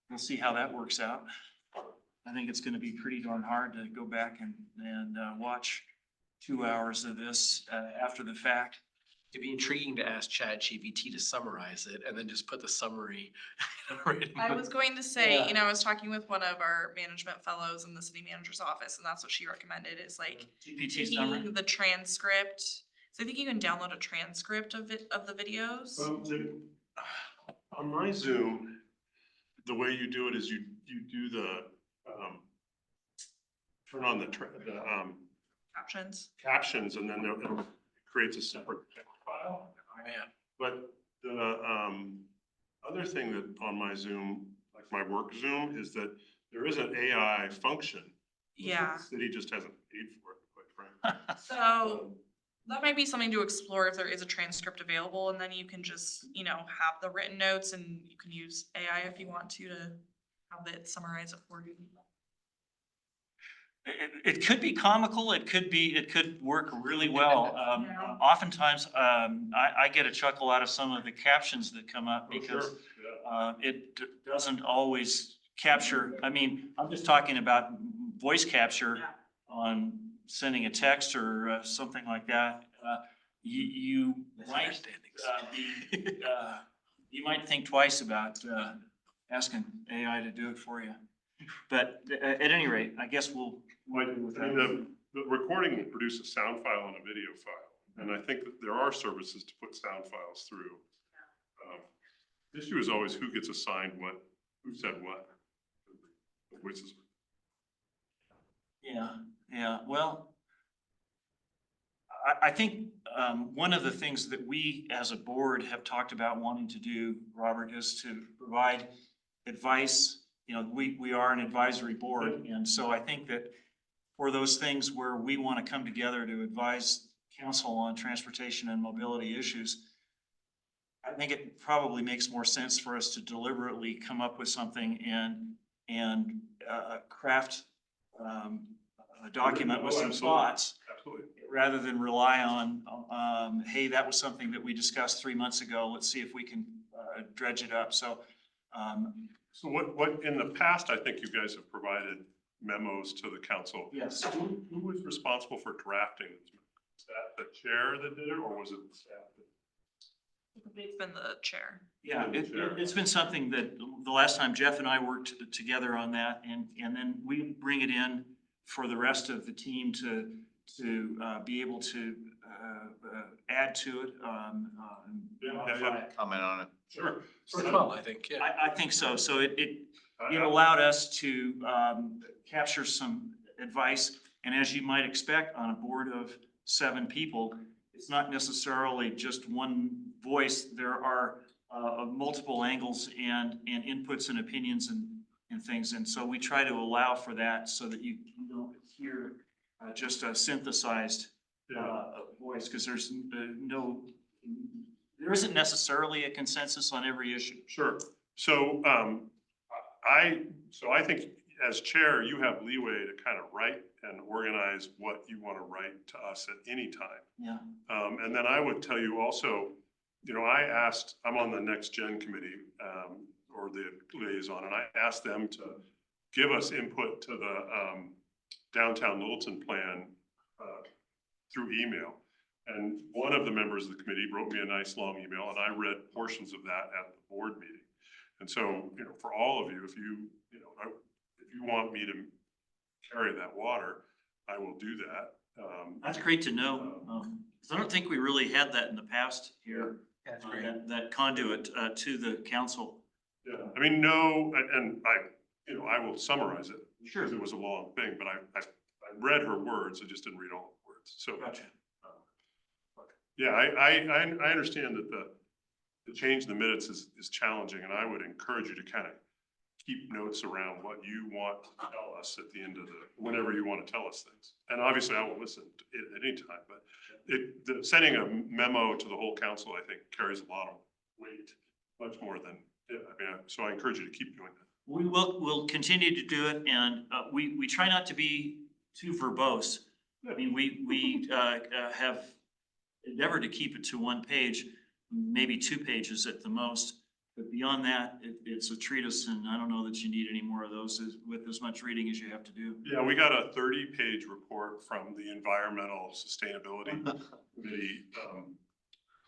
Speaker 6: we'll see how that works out. I think it's gonna be pretty darn hard to go back and watch 2 hours of this after the fact.
Speaker 4: It'd be intriguing to ask ChatGPT to summarize it and then just put the summary. right in
Speaker 10: I
Speaker 4: the-
Speaker 10: was going to say,
Speaker 6: Yeah.
Speaker 10: you know, I was talking with one of our management fellows in the city manager's office, and that's what she recommended, is like
Speaker 6: GPT summary.
Speaker 10: taking the transcript. So I think you can download a transcript of it, of the videos.
Speaker 2: On my Zoom, the way you do it is you do the, turn on the
Speaker 10: Captions.
Speaker 2: captions, and then it creates a separate text file.
Speaker 4: Yeah.
Speaker 2: But the other thing that on my Zoom, like my work Zoom, is that there is an AI function.
Speaker 10: Yeah.
Speaker 2: The city just hasn't paid for it, quite frankly.
Speaker 10: So that might be something to explore if there is a transcript available, and then you can just, you know, have the written notes, and you can use AI if you want to have it summarize it for you.
Speaker 6: It could be comical, it could work really well.
Speaker 10: Yeah.
Speaker 6: Oftentimes, I get a chuckle out of some of the captions that come up
Speaker 2: Oh,
Speaker 6: because
Speaker 2: sure, yeah.
Speaker 6: it doesn't always capture, I mean, I'm just talking about voice capture on sending a text or something like that. You might you might think twice about asking AI to do it for you. But at any rate, I guess we'll.
Speaker 2: I mean, the recording will produce a sound file and a video file, and I think that there are services to put sound files through. The issue is always who gets assigned what, who said what. The voices.
Speaker 6: Yeah, well, I think one of the things that we as a board have talked about wanting to do, Robert, is to provide advice. You know, we are an advisory board, and so I think that for those things where we want to come together to advise council on transportation and mobility issues, I think it probably makes more sense for us to deliberately come up with something and craft a document with
Speaker 2: Oh,
Speaker 6: some
Speaker 2: absolutely.
Speaker 6: thoughts,
Speaker 2: Absolutely.
Speaker 6: rather than rely on, hey, that was something that we discussed 3 months ago. Let's see if we can dredge it up. So,
Speaker 2: So what, in the past, I think you guys have provided memos to the council.
Speaker 6: yes.
Speaker 2: Who was responsible for drafting? Was that the chair that did it, or was it the staff?
Speaker 10: It's been the chair.
Speaker 6: Yeah, it's been something that the last time Jeff and I worked together on that, and then we bring it in for the rest of the team to be able to add to it.
Speaker 2: Yeah.
Speaker 3: Comment on it.
Speaker 2: Sure.
Speaker 4: Worked well, I think, yeah.
Speaker 6: I think so. So it allowed us to capture some advice. And as you might expect on a board of 7 people, it's not necessarily just one voice. There are multiple angles and inputs and opinions and things. And so we try to allow for that so that you don't hear just a synthesized voice, because there isn't necessarily a consensus on every issue.
Speaker 2: Sure. So, I think as chair, you have leeway to kind of write and organize what you want to write to us at any time.
Speaker 6: Yeah.
Speaker 2: And then I would tell you also, you know, I'm on the Next Gen committee, or the liaison, and I asked them to give us input to the downtown Littleton plan through email. And one of the members of the committee wrote me a nice long email, and I read portions of that at the board meeting. And so, you know, for all of you, if you want me to carry that water, I will do that.
Speaker 6: That's great to know. 'Cause I don't think we really had that in the past here.
Speaker 4: That's
Speaker 6: That conduit to the council.
Speaker 2: Yeah, I mean, no, and I will summarize it.
Speaker 6: Sure.
Speaker 2: Because it was a long thing, but I read her words, I just didn't read all the words, so.
Speaker 6: Gotcha.
Speaker 2: Yeah, I understand that the change in the minutes is challenging, and I would encourage you to kind of keep notes around what you want to tell us at the end of whenever you want to tell us things. And obviously I will listen at any time, but sending a memo to the whole council, I think carries a lot of weight, much more than, so I encourage you to keep doing that.
Speaker 6: We'll continue to do it, and we try not to be too verbose. I mean, we have endeavored to keep it to 1 page, maybe 2 pages at the most. But beyond that, it's a treatise, and I don't know that you need any more of those with as much reading as you have to do.
Speaker 2: Yeah, we got a 30-page report from the Environmental Sustainability Committee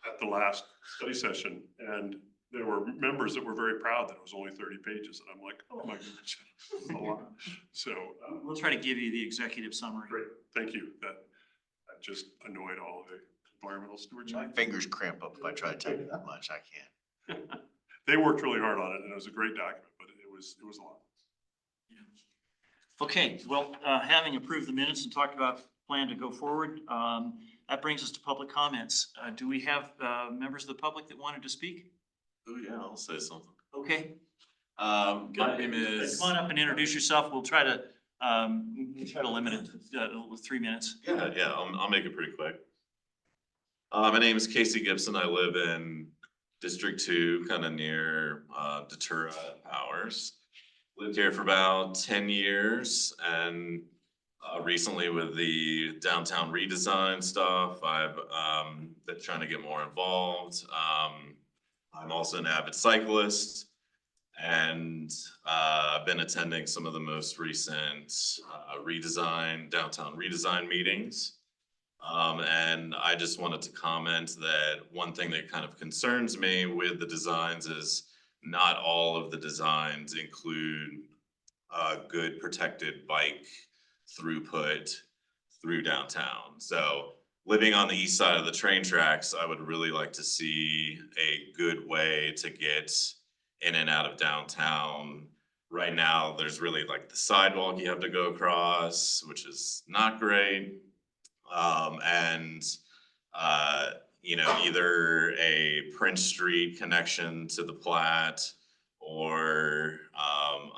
Speaker 2: at the last study session, and there were members that were very proud that it was only 30 pages, and I'm like, oh my goodness, that's a lot. So
Speaker 6: We'll try to give you the executive summary.
Speaker 2: great, thank you. That just annoyed all the environmental stewardship.
Speaker 3: My fingers cramp up if I try to type that much, I can't.
Speaker 2: They worked really hard on it, and it was a great document, but it was a lot.
Speaker 6: Okay, well, having approved the minutes and talked about plan to go forward, that brings us to public comments. Do we have members of the public that wanted to speak?
Speaker 11: Oh, yeah, I'll say something.
Speaker 6: Okay.
Speaker 11: My name is.
Speaker 6: Come on up and introduce yourself. We'll try to limit it to 3 minutes.
Speaker 11: Yeah, I'll make it pretty quick. My name is Casey Gibson. I live in District 2, kind of near Datura Powers. Lived here for about 10 years, and recently with the downtown redesign stuff, I've been trying to get more involved. I'm also an avid cyclist, and I've been attending some of the most recent downtown redesign meetings. And I just wanted to comment that one thing that kind of concerns me with the designs is not all of the designs include good protected bike throughput through downtown. So living on the east side of the train tracks, I would really like to see a good way to get in and out of downtown. Right now, there's really like the sidewalk you have to go across, which is not great. Either a Prince Street connection to the Platte or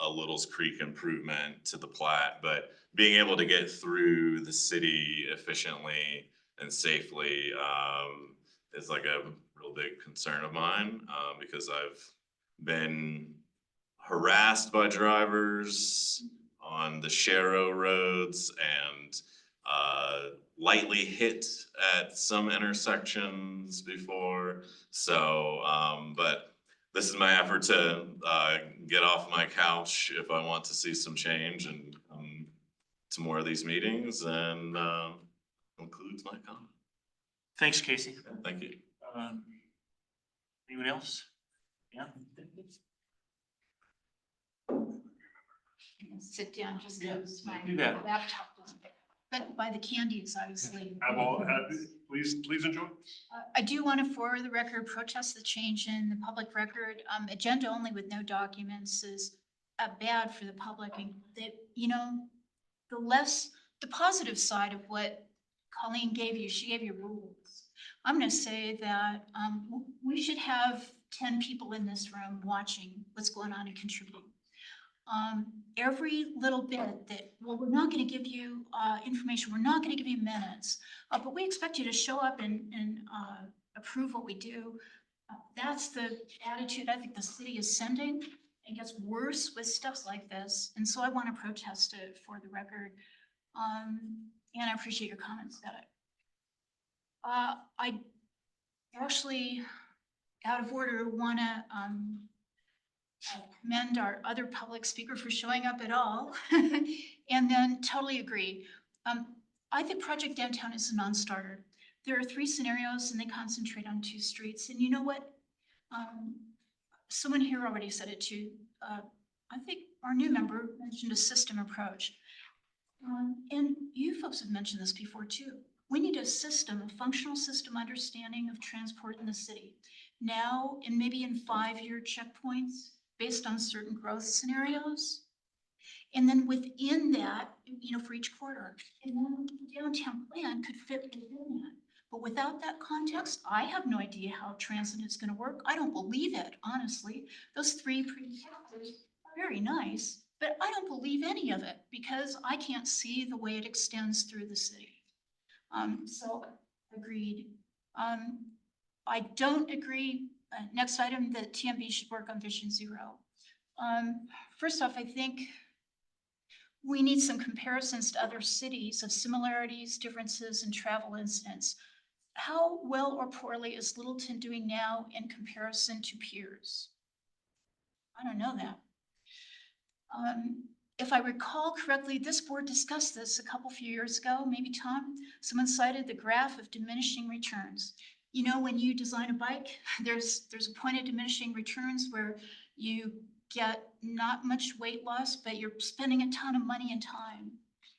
Speaker 11: a Littles Creek improvement to the Platte. But being able to get through the city efficiently and safely is like a real big concern of mine, because I've been harassed by drivers on the Sharrow roads and lightly hit at some intersections before. So, but this is my effort to get off my couch if I want to see some change and come to more of these meetings, and concludes my comment.
Speaker 6: Thanks, Casey.
Speaker 11: Thank you.
Speaker 6: Anyone else? Yeah.
Speaker 12: Sit down just
Speaker 6: Yeah,
Speaker 12: because my
Speaker 6: do that.
Speaker 12: laptop doesn't pick up. But by the candies, I was leaving.
Speaker 2: Please enjoy.
Speaker 12: I do want to, for the record, protest the change in the public record. Agenda only with no documents is bad for the public. And that, the positive side of what Colleen gave you, she gave you rules. I'm going to say that we should have 10 people in this room watching what's going on and contributing. Every little bit that, well, we're not going to give you information, we're not going to give you minutes, but we expect you to show up and approve what we do. That's the attitude I think the city is sending. It gets worse with stuff like this, and so I want to protest it for the record. And I appreciate your comments about it. I actually, out of order, want to commend our other public speaker for showing up at all, and then totally agree. I think Project Downtown is a non-starter. There are 3 scenarios and they concentrate on 2 streets. And you know what? Someone here already said it too. I think our new member mentioned a system approach. And you folks have mentioned this before too. We need a system, a functional system understanding of transport in the city. Now, and maybe in 5-year checkpoints based on certain growth scenarios. And then within that, for each quarter, and then the downtown plan could fit within that. But without that context, I have no idea how transit is going to work. I don't believe it, honestly. Those 3 factors, very nice, but I don't believe any of it because I can't see the way it extends through the city. So agreed. I don't agree, next item, that TMB should work on Vision Zero. First off, I think we need some comparisons to other cities of similarities, differences, and travel incidents. How well or poorly is Littleton doing now in comparison to peers? I don't know that. If I recall correctly, this board discussed this a few years ago, maybe Tom, someone cited the graph of diminishing returns. You know, when you design a bike, there's a point of diminishing returns where you get not much weight loss, but you're spending a ton of money and time.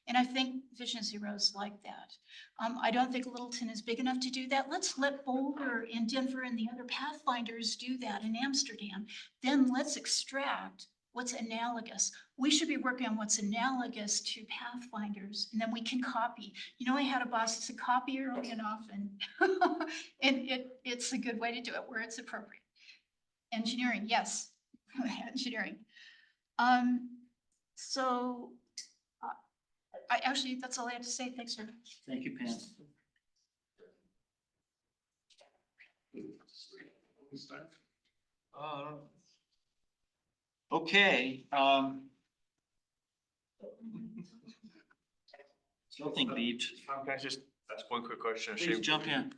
Speaker 12: And I think Vision Zero is like that. I don't think Littleton is big enough to do that. Let's let Boulder and Denver and the other Pathfinders do that in Amsterdam. Then let's extract what's analogous. We should be working on what's analogous to Pathfinders, and then we can copy. You know, I had a boss that said copy early and often. And it's a good way to do it where it's appropriate. Engineering, yes, engineering. So I actually, that's all I have to say. Thanks, sir.
Speaker 6: Thank you, Pam. Okay, something beeped.
Speaker 3: Can I just ask one quick question?
Speaker 6: Please jump in.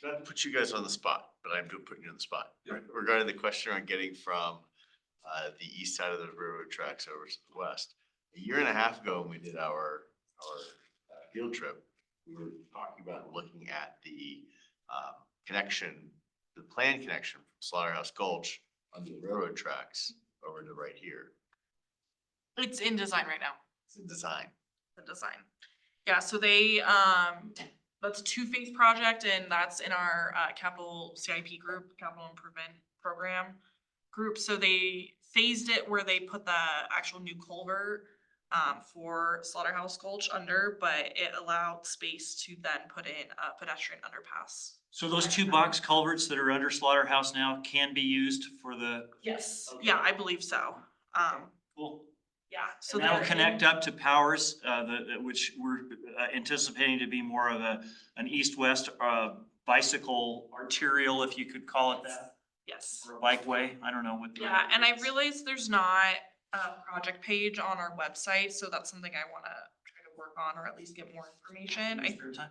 Speaker 3: Not to put you guys on the spot, but I'm putting you on the spot. Regarding the question on getting from the east side of the railroad tracks over to the west. A year and a half ago, when we did our field trip, we were talking about looking at the connection, the planned connection from Slaughterhouse Gulch onto the railroad tracks over to right here.
Speaker 10: It's in design right now,
Speaker 3: It's in design.
Speaker 10: the design. Yeah, so they, that's a two-phase project and that's in our capital CIP group, capital improvement program group. So they phased it where they put the actual new culvert for Slaughterhouse Gulch under, but it allowed space to then put in a pedestrian underpass.
Speaker 6: So those two box culverts that are under Slaughterhouse now can be used for the,
Speaker 10: Yes, yeah, I believe so.
Speaker 6: cool.
Speaker 10: Yeah, so
Speaker 6: So that'll
Speaker 10: they're
Speaker 6: connect up to Powers, which we're anticipating to be more of an east-west bicycle arterial, if you could call it that,
Speaker 10: Yes.
Speaker 6: or a bikeway. I don't know what. the-
Speaker 10: Yeah, and I realized there's not a project page on our website, so that's something I wanna try to work on, or at least get more information.
Speaker 6: Spare time?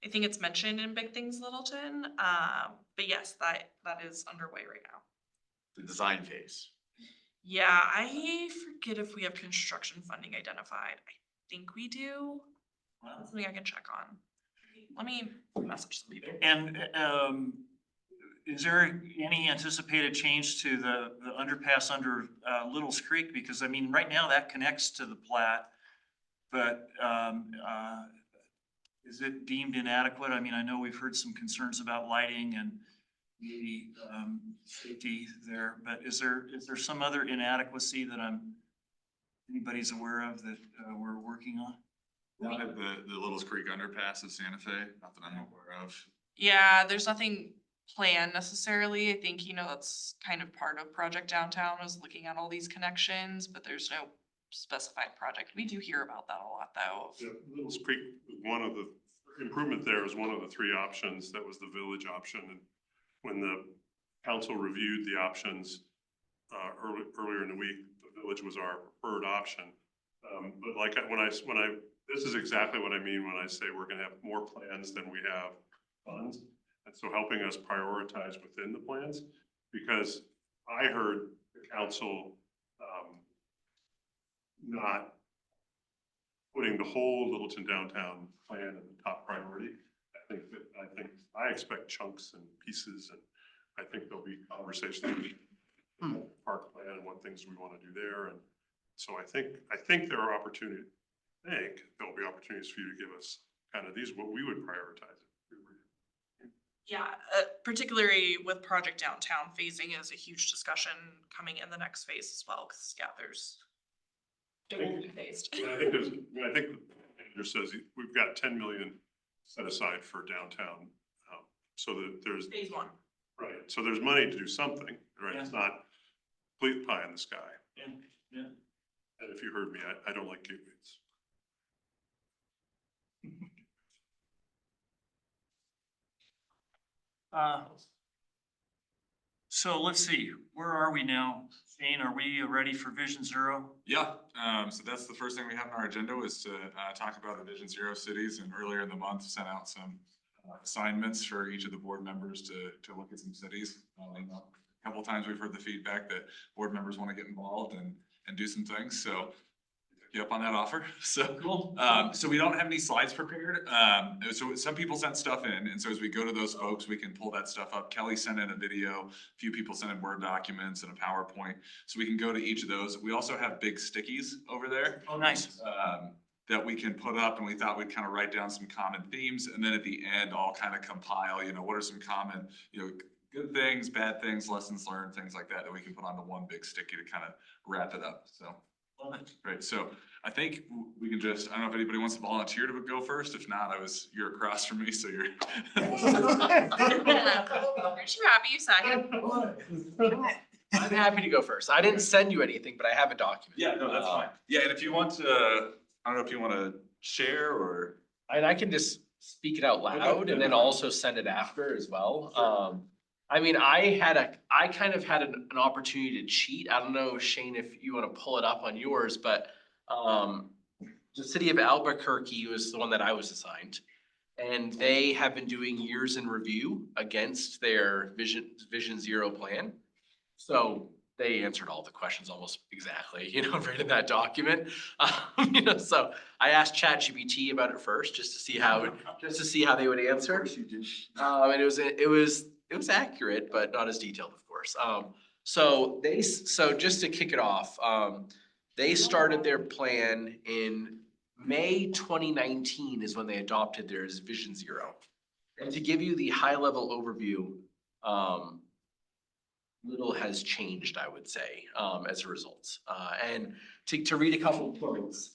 Speaker 10: I think it's mentioned in Big Things Littleton, but yes, that is underway right now.
Speaker 3: The design phase.
Speaker 10: Yeah, I forget if we have construction funding identified. I think we do. That's something I can check on. Let me message some people.
Speaker 6: And is there any anticipated change to the underpass under Little's Creek? Because I mean, right now that connects to the Platte, but is it deemed inadequate? I mean, I know we've heard some concerns about lighting and maybe safety there, but is there some other inadequacy that anybody's aware of that we're working on?
Speaker 9: Not at the Little's Creek underpass of Santa Fe, not that I'm aware of.
Speaker 10: Yeah, there's nothing planned necessarily. I think, that's kind of part of Project Downtown, was looking at all these connections, but there's no specified project. We do hear about that a lot though.
Speaker 2: Yeah, Little's Creek, one of the improvement there was one of the three options. That was the village option. And when the council reviewed the options earlier in the week, the village was our preferred option. But like this is exactly what I mean when I say we're gonna have more plans than we have funds. And so helping us prioritize within the plans, because I heard the council not putting the whole Littleton downtown plan as the top priority. I expect chunks and pieces, and I think there'll be conversations park plan and what things we want to do there. And so I think there are opportunities. I think there'll be opportunities for you to give us kind of what we would prioritize.
Speaker 10: Yeah, particularly with Project Downtown, phasing is a huge discussion coming in the next phase as well, because there's it will be phased.
Speaker 2: I think the manager says we've got 10 million set aside for downtown, so that there's
Speaker 10: Phase one.
Speaker 2: right. So there's money to do something, right?
Speaker 6: Yeah.
Speaker 2: It's not complete pie in the sky.
Speaker 6: Yeah.
Speaker 2: And if you heard me, I don't like gateways.
Speaker 6: So let's see, where are we now? Shane, are we ready for Vision Zero?
Speaker 9: Yeah, so that's the first thing we have on our agenda was to talk about the Vision Zero cities, and earlier in the month sent out some assignments for each of the board members to look at some cities. A couple of times we've heard the feedback that board members want to get involved and do some things, so you up on that offer. So
Speaker 6: Cool.
Speaker 9: so we don't have any slides prepared. So some people sent stuff in, and so as we go to those folks, we can pull that stuff up. Kelly sent in a video, a few people sent in Word documents and a PowerPoint, so we can go to each of those. We also have big stickies over there.
Speaker 6: Oh, nice.
Speaker 9: That we can put up, and we thought we'd kind of write down some common themes, and then at the end, I'll kind of compile, you know, what are some common, you know, good things, bad things, lessons learned, things like that, that we can put onto one big sticky to kind of wrap it up, so. Great, so I think we can just, I don't know if anybody wants to volunteer to go first. If not, you're across from me, so you're.
Speaker 10: Aren't you happy you second?
Speaker 4: I'm happy to go first. I didn't send you anything, but I have a document.
Speaker 9: Yeah, no, that's fine. Yeah, and if you want to, I don't know if you want to share or.
Speaker 4: And I can just speak it out loud and then also send it after as well. I mean, I kind of had an opportunity to cheat. I don't know, Shane, if you want to pull it up on yours, but the city of Albuquerque was the one that I was assigned. And they have been doing years in review against their Vision Zero plan. So they answered all the questions almost exactly, you know, right in that document. You know, so I asked ChatGPT about it first, just to see how they would answer. And it was accurate, but not as detailed, of course. So just to kick it off, they started their plan in May 2019 is when they adopted theirs Vision Zero. And to give you the high level overview, little has changed, I would say, as a result. And to read a couple of quotes,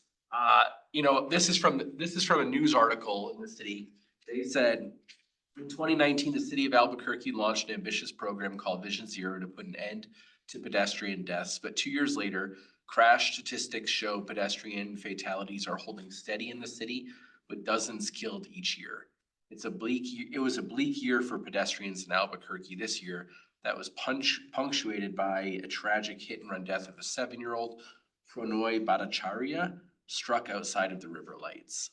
Speaker 4: you know, this is from a news article in the city. They said, in 2019, the city of Albuquerque launched an ambitious program called Vision Zero to put an end to pedestrian deaths. But 2 years later, crash statistics show pedestrian fatalities are holding steady in the city, with dozens killed each year. It was a bleak year for pedestrians in Albuquerque this year that was punctuated by a tragic hit and run death of a 7-year-old, Pronoy Bhattacharya, struck outside of the River Lights.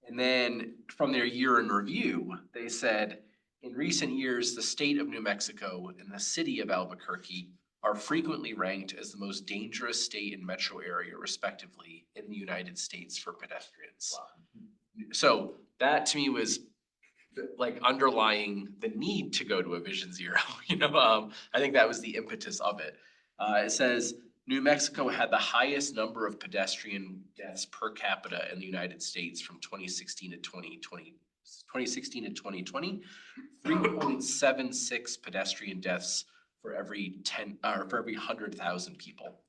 Speaker 4: And then from their year in review, they said, in recent years, the state of New Mexico and the city of Albuquerque are frequently ranked as the most dangerous state and metro area, respectively, in the United States for pedestrians. So that to me was like underlying the need to go to a Vision Zero. You know, I think that was the impetus of it. It says New Mexico had the highest number of pedestrian deaths per capita in the United States from 2016 to 2020. 3.76 pedestrian deaths for every 100,000 people.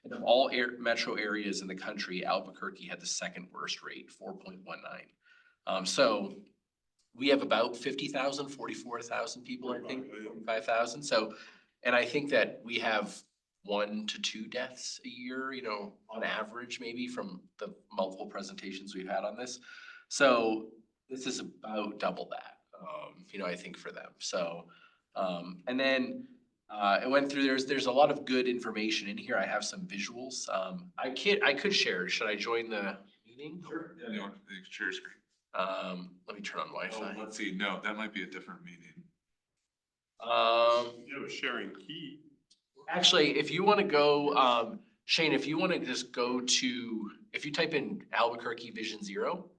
Speaker 4: And of all metro areas in the country, Albuquerque had the second worst rate, 4.19. So we have about 50,000, 44,000 people, I think, 45,000. So, and I think that we have 1 to 2 deaths a year, you know, on average, maybe from the multiple presentations we've had on this. So this is about double that, you know, I think for them. So, and then it went through, there's a lot of good information in here. I have some visuals. I could share. Should I join the meeting?
Speaker 9: Sure. Yeah, you want to share screen?
Speaker 4: Let me turn on Wi-Fi.
Speaker 9: Oh, let's see. No, that might be a different meeting.
Speaker 2: You have a sharing key.
Speaker 4: Actually, if you want to go, Shane, if you want to just go to, if you type in Albuquerque Vision Zero,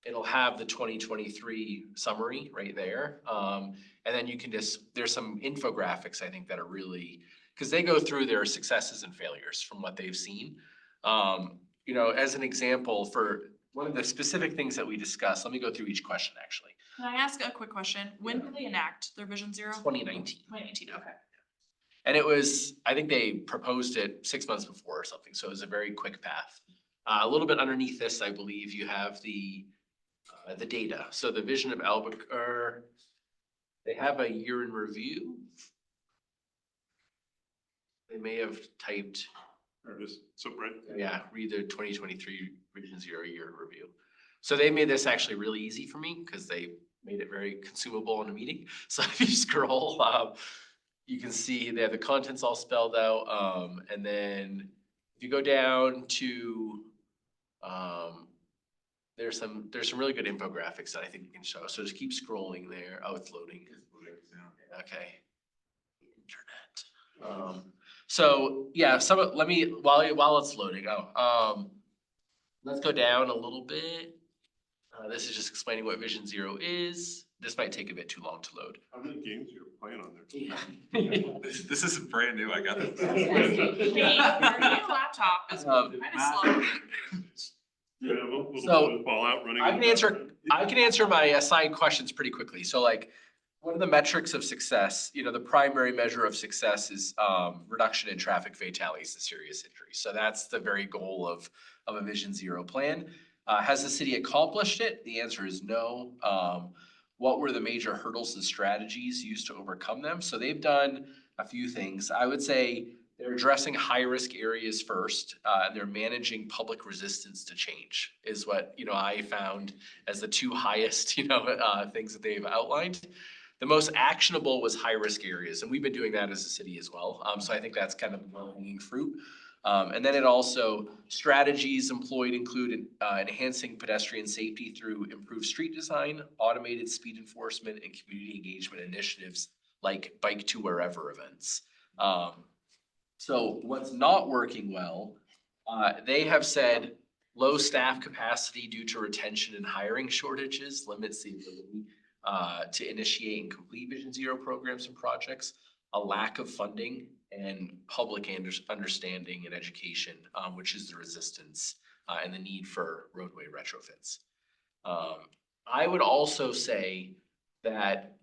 Speaker 4: it'll have the 2023 summary right there. And then you can there's some infographics, I think, that are really, because they go through their successes and failures from what they've seen. You know, as an example, for one of the specific things that we discussed, let me go through each question, actually.
Speaker 10: Can I ask a quick question? When did they enact their Vision Zero?
Speaker 4: 2019.
Speaker 10: 2019, okay.
Speaker 4: And it was, I think they proposed it 6 months before or something, so it was a very quick path. A little bit underneath this, I believe you have the data. So the Vision of Albuquerque, they have a year in review. They may have typed
Speaker 2: There it is. So, right.
Speaker 4: Yeah, read the 2023 Vision Zero year review. So they made this actually really easy for me because they made it very consumable in a meeting. So if you scroll, you can see they have the contents all spelled out. And then if you go down to, there's some really good infographics that I think you can show. So just keep scrolling there. Oh, it's loading. Okay. Internet. So yeah, let me, while it's loading, let's go down a little bit. This is just explaining what Vision Zero is. This might take a bit too long to load.
Speaker 2: How many games you're playing on there?
Speaker 9: This is brand new, I got it.
Speaker 10: Hey, your new laptop is kind of slow.
Speaker 2: Yeah, a little
Speaker 4: So,
Speaker 2: bit of Fallout running.
Speaker 4: I
Speaker 2: in
Speaker 4: can
Speaker 2: the
Speaker 4: answer,
Speaker 2: background.
Speaker 4: I can answer my assigned questions pretty quickly. So like, what are the metrics of success? You know, the primary measure of success is reduction in traffic fatalities and serious injuries. So that's the very goal of a Vision Zero plan. Has the city accomplished it? The answer is no. What were the major hurdles and strategies used to overcome them? So they've done a few things. I would say they're addressing high-risk areas first, and they're managing public resistance to change is what, you know, I found as the two highest, things that they've outlined. The most actionable was high-risk areas, and we've been doing that as a city as well. So I think that's kind of low-hanging fruit. And then it also, strategies employed include enhancing pedestrian safety through improved street design, automated speed enforcement, and community engagement initiatives like bike to wherever events. So what's not working well, they have said low staff capacity due to retention and hiring shortages limits the ability to initiate and complete Vision Zero programs and projects, a lack of funding and public understanding and education, which is the resistance and the need for roadway retrofits. I would also say that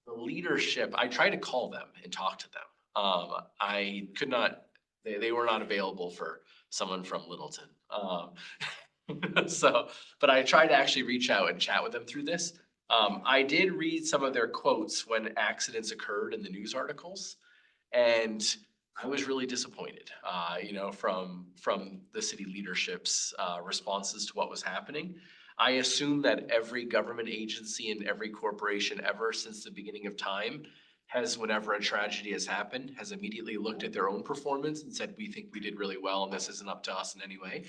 Speaker 4: the leadership, I tried to call them and talk to them. I could not, they were not available for someone from Littleton. But I tried to actually reach out and chat with them through this. I did read some of their quotes when accidents occurred in the news articles. And I was really disappointed, from the city leadership's responses to what was happening. I assume that every government agency and every corporation ever since the beginning of time has, whenever a tragedy has happened, has immediately looked at their own performance and said, we think we did really well and this isn't up to us in any way,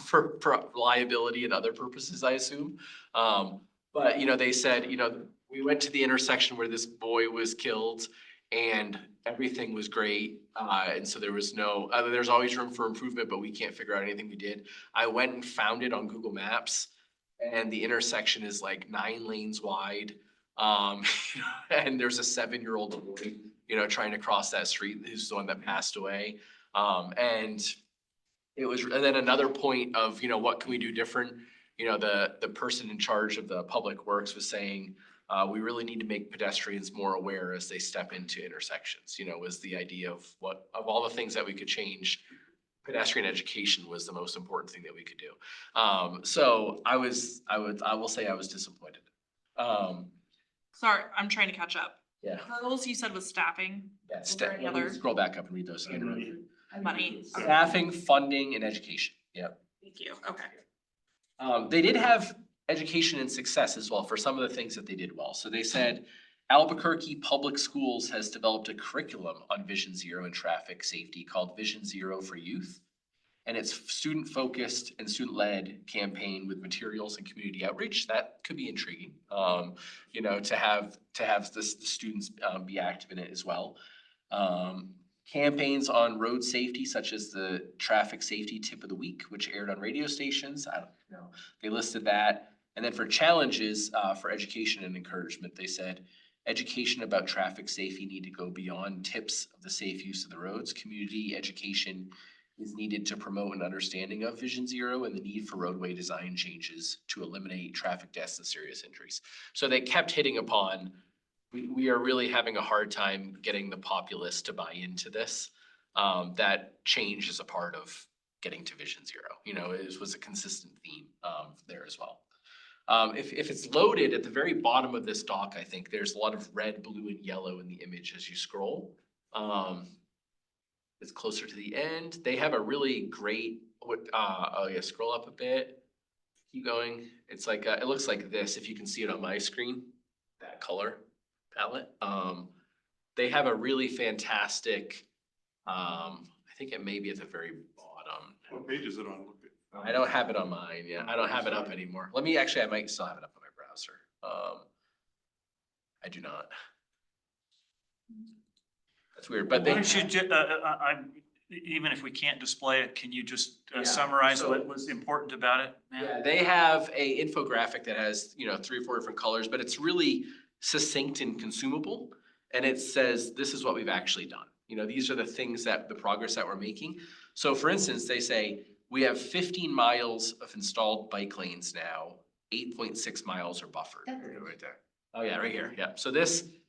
Speaker 4: for liability and other purposes, I assume. But, they said, we went to the intersection where this boy was killed and everything was great. And so there was there's always room for improvement, but we can't figure out anything we did. I went and found it on Google Maps and the intersection is like 9 lanes wide. And there's a 7-year-old boy, trying to cross that street, who's the one that passed away. And then another point of, what can we do different? The person in charge of the public works was saying, we really need to make pedestrians more aware as they step into intersections, was the idea of all the things that we could change, pedestrian education was the most important thing that we could do. So I will say I was disappointed.
Speaker 10: Sorry, I'm trying to catch up.
Speaker 4: Yeah.
Speaker 10: Hurdles you said was staffing.
Speaker 4: Yeah,
Speaker 10: Was there any
Speaker 4: let me
Speaker 10: other?
Speaker 4: scroll back up and read those again.
Speaker 10: Money. Okay,
Speaker 4: Staffing, funding, and education. Yep.
Speaker 10: thank you. Okay.
Speaker 4: They did have education and success as well for some of the things that they did well. So they said Albuquerque Public Schools has developed a curriculum on Vision Zero and traffic safety called Vision Zero for Youth. And it's student-focused and student-led campaign with materials and community outreach. That could be intriguing, to have the students be active in it as well. Campaigns on road safety, such as the traffic safety tip of the week, which aired on radio stations. I don't know. They listed that. And then for challenges for education and encouragement, they said education about traffic safety need to go beyond tips of the safe use of the roads. Community education is needed to promote an understanding of Vision Zero and the need for roadway design changes to eliminate traffic deaths and serious injuries. So they kept hitting upon, we are really having a hard time getting the populace to buy into this. That change is a part of getting to Vision Zero. It was a consistent theme there as well. If it's loaded at the very bottom of this doc, I think there's a lot of red, blue, and yellow in the image as you scroll. it's closer to the end. They have a really great, oh yeah, scroll up a bit. Keep going. It's like, it looks like this, if you can see it on my screen, that color palette. They have a really fantastic, I think it may be at the very bottom.
Speaker 2: What page is it on? Look at-
Speaker 4: I don't have it on mine, yeah. I don't have it up anymore. Let me, actually, I might still have it up on my browser. I do not. That's weird, but
Speaker 6: Why
Speaker 4: they.
Speaker 6: don't you even if we can't display it, can you just
Speaker 4: Yeah,
Speaker 6: summarize
Speaker 4: so-
Speaker 6: what was important about it?
Speaker 4: Yeah, they have a infographic that has, 3 or 4 different colors, but it's really succinct and consumable. And it says, this is what we've actually done. These are the things the progress that we're making. So for instance, they say, we have 15 miles of installed bike lanes now, 8.6 miles are buffered. Right there. Oh yeah, right here, yeah. So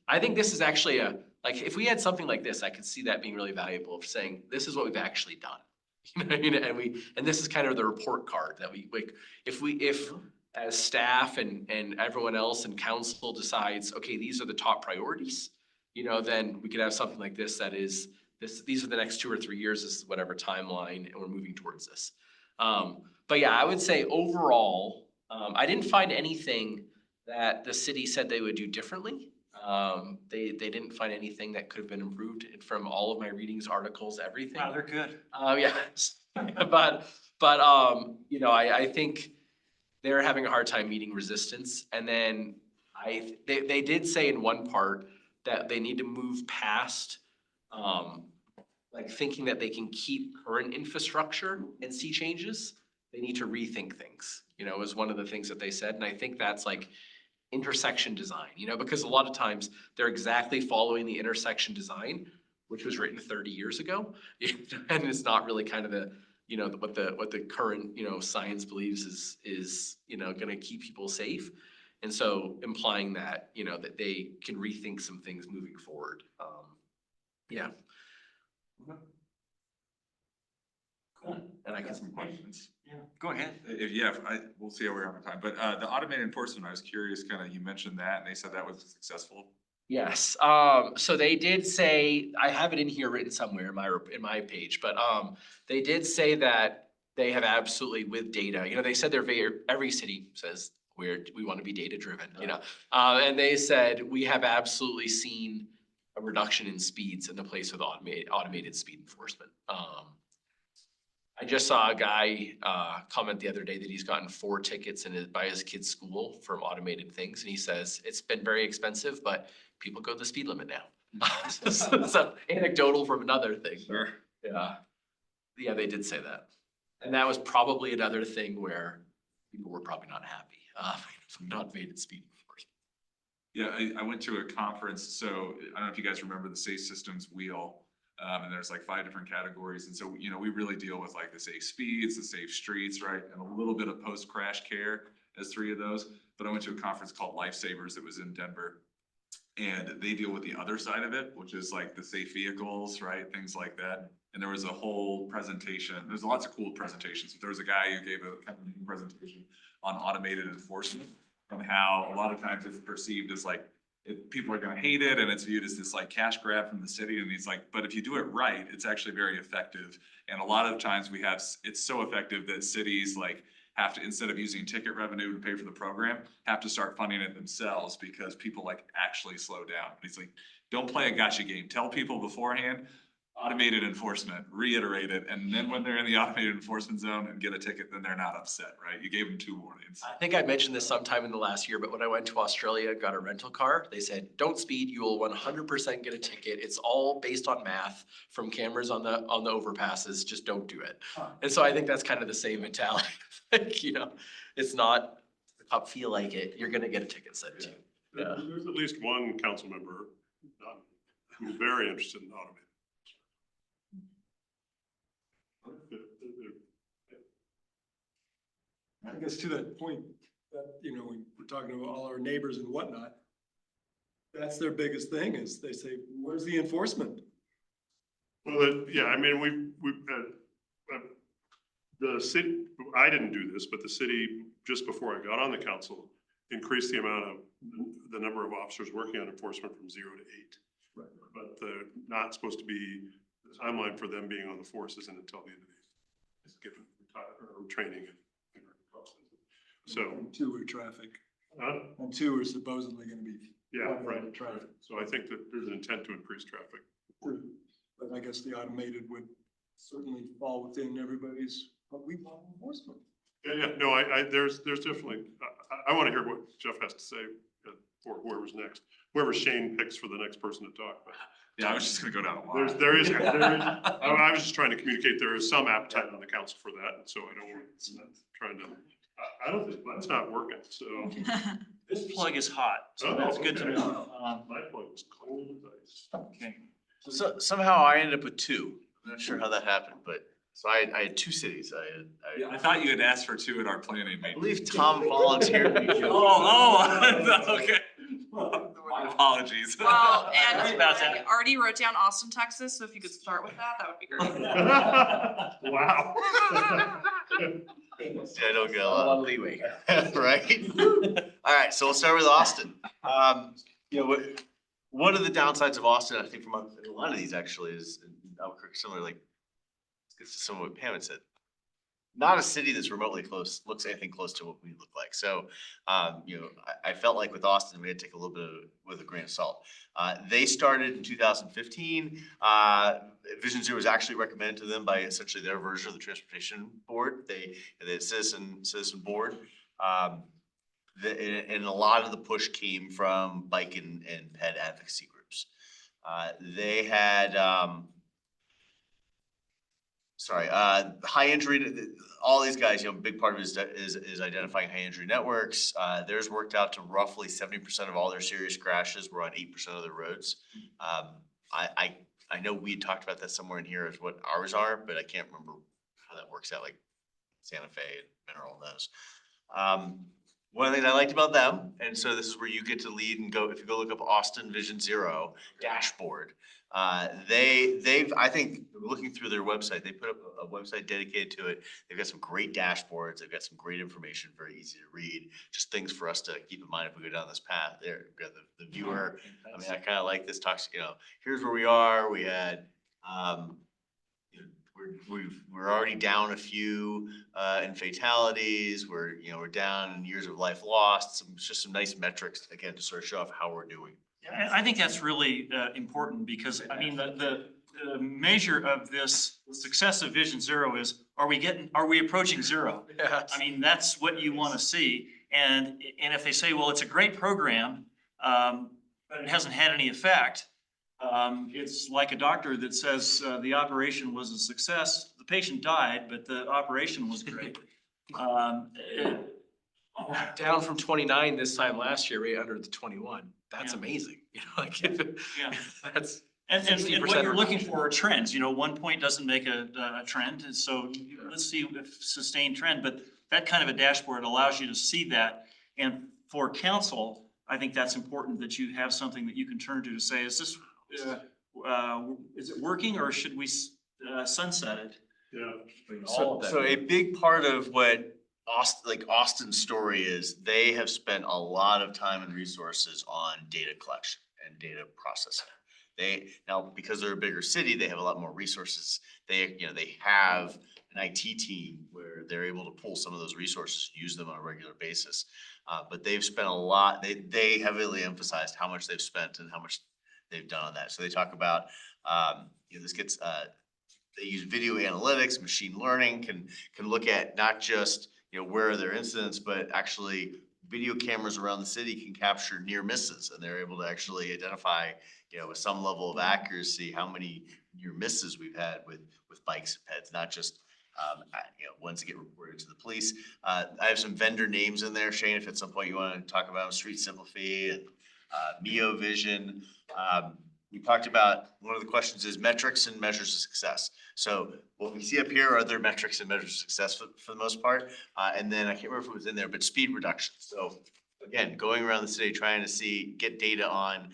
Speaker 4: I think this is actually like, if we had something like this, I could see that being really valuable of saying, this is what we've actually done. You know what I mean? And this is kind of the report card that we, like, if as staff and everyone else and council decides, okay, these are the top priorities, then we could have something like this that is, these are the next 2 or 3 years, this is whatever timeline, and we're moving towards this. But yeah, I would say overall, I didn't find anything that the city said they would do differently. They didn't find anything that could have been improved from all of my readings, articles, everything.
Speaker 6: Wow, they're good.
Speaker 4: Yeah, but I think they're having a hard time meeting resistance. And then they did say in one part that they need to move past, like thinking that they can keep current infrastructure and see changes. They need to rethink things, is one of the things that they said. And I think that's like intersection design, because a lot of times they're exactly following the intersection design, which was written 30 years ago. And it's not really kind of the, what the current, science believes is gonna keep people safe. And so implying that, that they can rethink some things moving forward. Yeah. Cool. And I guess some questions.
Speaker 6: Yeah, go ahead.
Speaker 9: We'll see how we're on time, but the automated enforcement, I was curious, you mentioned that, and they said that was successful.
Speaker 4: Yes, so they did say, I have it in here written somewhere in my page, but they did say that they have absolutely with data, they said every city says we want to be data driven, and they said we have absolutely seen a reduction in speeds in the place with automated speed enforcement. I just saw a guy comment the other day that he's gotten 4 tickets by his kid's school from automated things, and he says it's been very expensive, but people go the speed limit now. So anecdotal from another thing.
Speaker 9: Sure.
Speaker 4: Yeah, they did say that, and that was probably another thing where people were probably not happy from not automated speed enforcement.
Speaker 9: Yeah, I went to a conference, so I don't know if you guys remember the Safe Systems Wheel. And there's like 5 different categories. And so, we really deal with like the safe speeds, the safe streets, right? And a little bit of post-crash care as 3 of those. But I went to a conference called Lifesavers that was in Denver. And they deal with the other side of it, which is like the safe vehicles, right? Things like that. And there was a whole presentation. There's lots of cool presentations. There was a guy who gave a kind of presentation on automated enforcement and how a lot of times it's perceived as like, people are gonna hate it and it's viewed as this like cash grab from the city, and he's like, but if you do it right, it's actually very effective. And a lot of times it's so effective that cities like have to, instead of using ticket revenue to pay for the program, have to start funding it themselves because people like actually slow down. And he's like, don't play a gotcha game. Tell people beforehand, automated enforcement, reiterate it, and then when they're in the automated enforcement zone and get a ticket, then they're not upset, right? You gave them 2 warnings.
Speaker 4: I think I mentioned this sometime in the last year, but when I went to Australia, got a rental car, they said, don't speed, you will 100% get a ticket. It's all based on math from cameras on the overpasses, just don't do it. And so I think that's kind of the same mentality. Like, it's not, the cop feel like it, you're gonna get a ticket sent to you. Yeah.
Speaker 2: There's at least one council member who's very interested in automated.
Speaker 7: I guess to that point, that, we're talking about all our neighbors and whatnot. That's their biggest thing is they say, where's the enforcement?
Speaker 2: Well, yeah, I mean, the city, I didn't do this, but the city, just before I got on the council, increased the number of officers working on enforcement from 0 to 8.
Speaker 7: Right.
Speaker 2: But not supposed to be the timeline for them being on the force isn't until the end of the year. It's given training and. So,
Speaker 7: And 2 are traffic,
Speaker 2: uh,
Speaker 7: and 2 are supposedly gonna be.
Speaker 2: yeah,
Speaker 7: one way
Speaker 2: right.
Speaker 7: Traffic.
Speaker 2: So I think that there's an intent to increase traffic.
Speaker 7: But I guess the automated would certainly fall within everybody's, but we want enforcement.
Speaker 2: Yeah, no, there's definitely, I want to hear what Jeff has to say for whoever's next, whoever Shane picks for the next person to talk about.
Speaker 9: Yeah, I was just gonna go down a line.
Speaker 2: There is, I was just trying to communicate, there is some appetite on the council for that, and so I don't want, trying to, I don't think, that's not working, so.
Speaker 6: This plug is hot, so that's good to
Speaker 2: okay.
Speaker 6: know.
Speaker 2: My plug was cold as ice.
Speaker 6: Okay.
Speaker 3: So somehow I ended up with 2. I'm not sure how that happened, but, so I had 2 cities.
Speaker 9: Yeah, I thought you had asked for 2 in our planning
Speaker 3: I
Speaker 9: meeting.
Speaker 3: believe Tom volunteered me.
Speaker 9: Okay. My apologies.
Speaker 10: Well,
Speaker 6: Sorry
Speaker 10: and
Speaker 6: about
Speaker 10: I
Speaker 6: that.
Speaker 10: already wrote down Austin, Texas, so if you could start with that, that would be great.
Speaker 2: Wow.
Speaker 3: I don't get a lot of leeway, right? All right, so we'll start with Austin. You know, one of the downsides of Austin, I think from a lot of these actually is, Albuquerque, similar, like, it's to some of what Pam had said. Not a city that's remotely close, looks anything close to what we look like. So, you know, I felt like with Austin, we had to take a little bit with a grain of salt. They started in 2015. Vision Zero was actually recommended to them by essentially their version of the transportation board. The citizen board. And a lot of the push came from bike and ped advocacy groups. They had, high injury, all these guys, you know, a big part of it is identifying high injury networks. Theirs worked out to roughly 70% of all their serious crashes were on 8% of the roads. I know we had talked about that somewhere in here as what ours are, but I can't remember how that works out, like Santa Fe and Mineral and those. One of the things I liked about them, and so this is where you get to lead and go, if you go look up Austin Vision Zero dashboard, they've, I think, looking through their website, they put up a website dedicated to it. They've got some great dashboards. They've got some great information, very easy to read, just things for us to keep in mind if we go down this path. There, we've got the viewer. I mean, I kind of like this talks, you know, here's where we are. We had, you know, we're already down a few in fatalities. We're down in years of life lost. Just some nice metrics again to sort of show off how we're doing.
Speaker 6: Yeah, I think that's really important because, I mean, the measure of this success of Vision Zero is, are we approaching zero?
Speaker 4: Yes.
Speaker 6: I mean, that's what you want to see. And if they say, well, it's a great program, but it hasn't had any effect, it's like a doctor that says the operation was a success. The patient died, but the operation was great.
Speaker 4: Down from 29 this time last year, right under the 21. That's
Speaker 6: Yeah.
Speaker 4: amazing. You know, like if
Speaker 6: Yeah.
Speaker 4: that's
Speaker 6: And
Speaker 4: 60%
Speaker 6: what you're looking
Speaker 4: reduction.
Speaker 6: for are trends, you know, 1 point doesn't make a trend, and so let's see if sustained trend, but that kind of a dashboard allows you to see that. And for council, I think that's important that you have something that you can turn to say, is this, is it working or should we sunset it?
Speaker 2: Yeah.
Speaker 3: So a big part of what Austin's story is, they have spent a lot of time and resources on data collection and data processing. Now, because they're a bigger city, they have a lot more resources. They have an IT team where they're able to pull some of those resources and use them on a regular basis. But they've spent a lot, they heavily emphasized how much they've spent and how much they've done on that. So they talk about, this gets, they use video analytics, machine learning, can look at not just, where are their incidents, but actually video cameras around the city can capture near misses, and they're able to actually identify, with some level of accuracy, how many near misses we've had with bikes and peds, not just, ones that get reported to the police. I have some vendor names in there, Shane, if at some point you want to talk about Street Simplify and Mio Vision. We talked about, one of the questions is metrics and measures of success. So what we see up here are their metrics and measures of success for the most part. And then I can't remember if it was in there, but speed reduction. So again, going around the city, trying to get data on,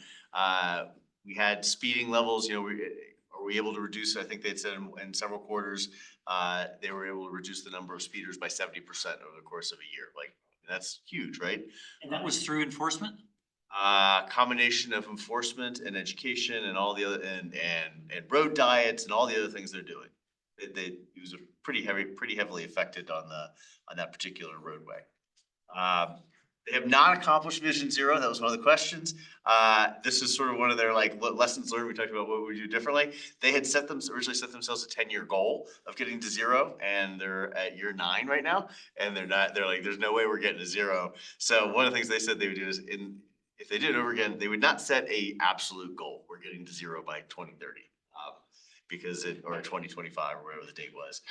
Speaker 3: we had speeding levels, are we able to reduce, I think they'd said in several quarters, they were able to reduce the number of speeders by 70% over the course of a year. Like, that's huge, right?
Speaker 6: And that was through enforcement?
Speaker 3: Combination of enforcement and education and all the other, and road diets and all the other things they're doing. It was pretty heavily affected on that particular roadway. They have not accomplished Vision Zero. That was one of the questions. This is sort of one of their like lessons learned. We talked about what we do differently. They had originally set themselves a 10-year goal of getting to zero, and they're at year 9 right now. And they're like, there's no way we're getting to zero. So one of the things they said they would do is if they did it over again, they would not set a absolute goal. We're getting to zero by 2030, or 2025 or whatever the date was.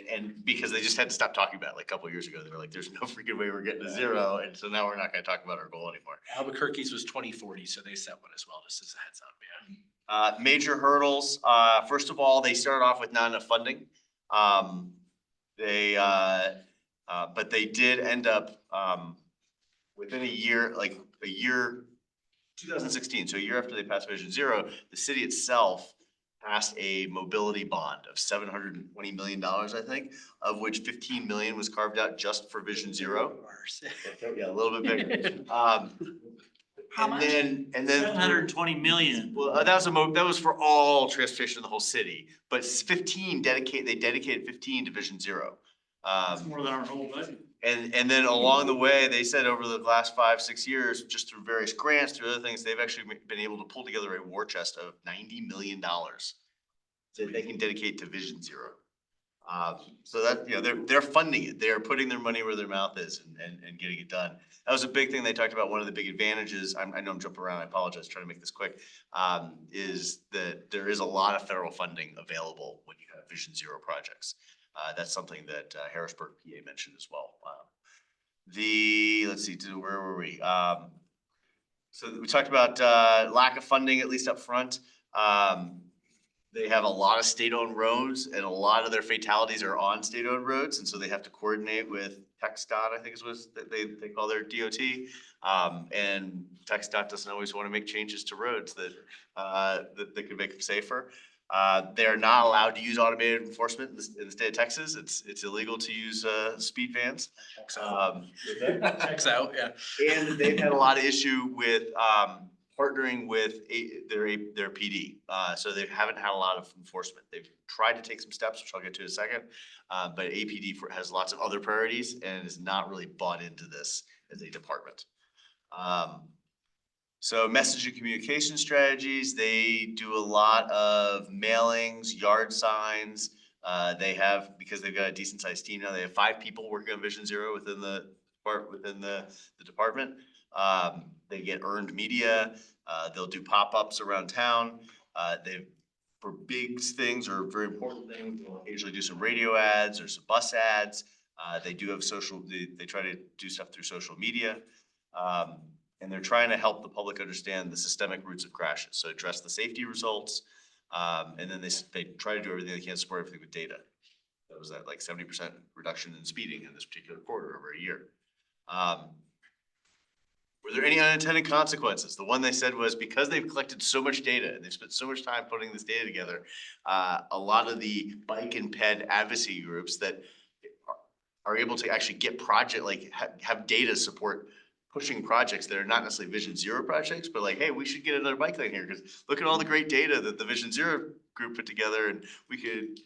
Speaker 3: And because they just had to stop talking about it, like a couple of years ago, they were like, there's no freaking way we're getting to zero. And so now we're not gonna talk about our goal anymore.
Speaker 4: Albuquerque's was 2040, so they set one as well, just as a heads up, yeah.
Speaker 3: Major hurdles, first of all, they started off with not enough funding. But they did end up, within a year, 2016, so a year after they passed Vision Zero, the city itself passed a mobility bond of $720 million, I think, of which 15 million was carved out just for Vision Zero. Yeah, a little bit bigger.
Speaker 10: How much?
Speaker 3: And then
Speaker 6: 720 million.
Speaker 3: well, that was for all transportation in the whole city, but 15 they dedicated 15 to Vision Zero.
Speaker 6: That's more than our whole budget.
Speaker 3: And then along the way, they said over the last 5-6 years, just through various grants, through other things, they've actually been able to pull together a war chest of $90 million that they can dedicate to Vision Zero. So that, they're funding it. They're putting their money where their mouth is and getting it done. That was a big thing they talked about. One of the big advantages, I know I'm jumping around, I apologize, trying to make this quick, is that there is a lot of federal funding available when you have Vision Zero projects. That's something that Harrisburg, PA mentioned as well. Let's see, where were we? So we talked about lack of funding, at least up front. They have a lot of state-owned roads, and a lot of their fatalities are on state-owned roads, and so they have to coordinate with TxDOT, I think is what they call their DOT. And TxDOT doesn't always want to make changes to roads that could make them safer. They are not allowed to use automated enforcement in the state of Texas. It's illegal to use speed vans.
Speaker 4: Checks out, yeah.
Speaker 3: And they've had a lot of issue with partnering with their PD. So they haven't had a lot of enforcement. They've tried to take some steps, which I'll get to in a second. But APD has lots of other priorities and is not really bought into this as a department. So message and communication strategies, they do a lot of mailings, yard signs. Because they've got a decent sized team now, they have 5 people working on Vision Zero within the department. They get earned media. They'll do pop-ups around town. For big things or very important things, they'll occasionally do some radio ads or some bus ads. They do have they try to do stuff through social media. And they're trying to help the public understand the systemic roots of crashes. So address the safety results. And then they try to do everything they can to support everything with data. That was that like 70% reduction in speeding in this particular quarter over a year. Were there any unintended consequences? The one they said was because they've collected so much data and they've spent so much time putting this data together, a lot of the bike and ped advocacy groups that are able to actually get have data support pushing projects that are not necessarily Vision Zero projects, but like, hey, we should get another bike lane here because look at all the great data that the Vision Zero group put together, and we could,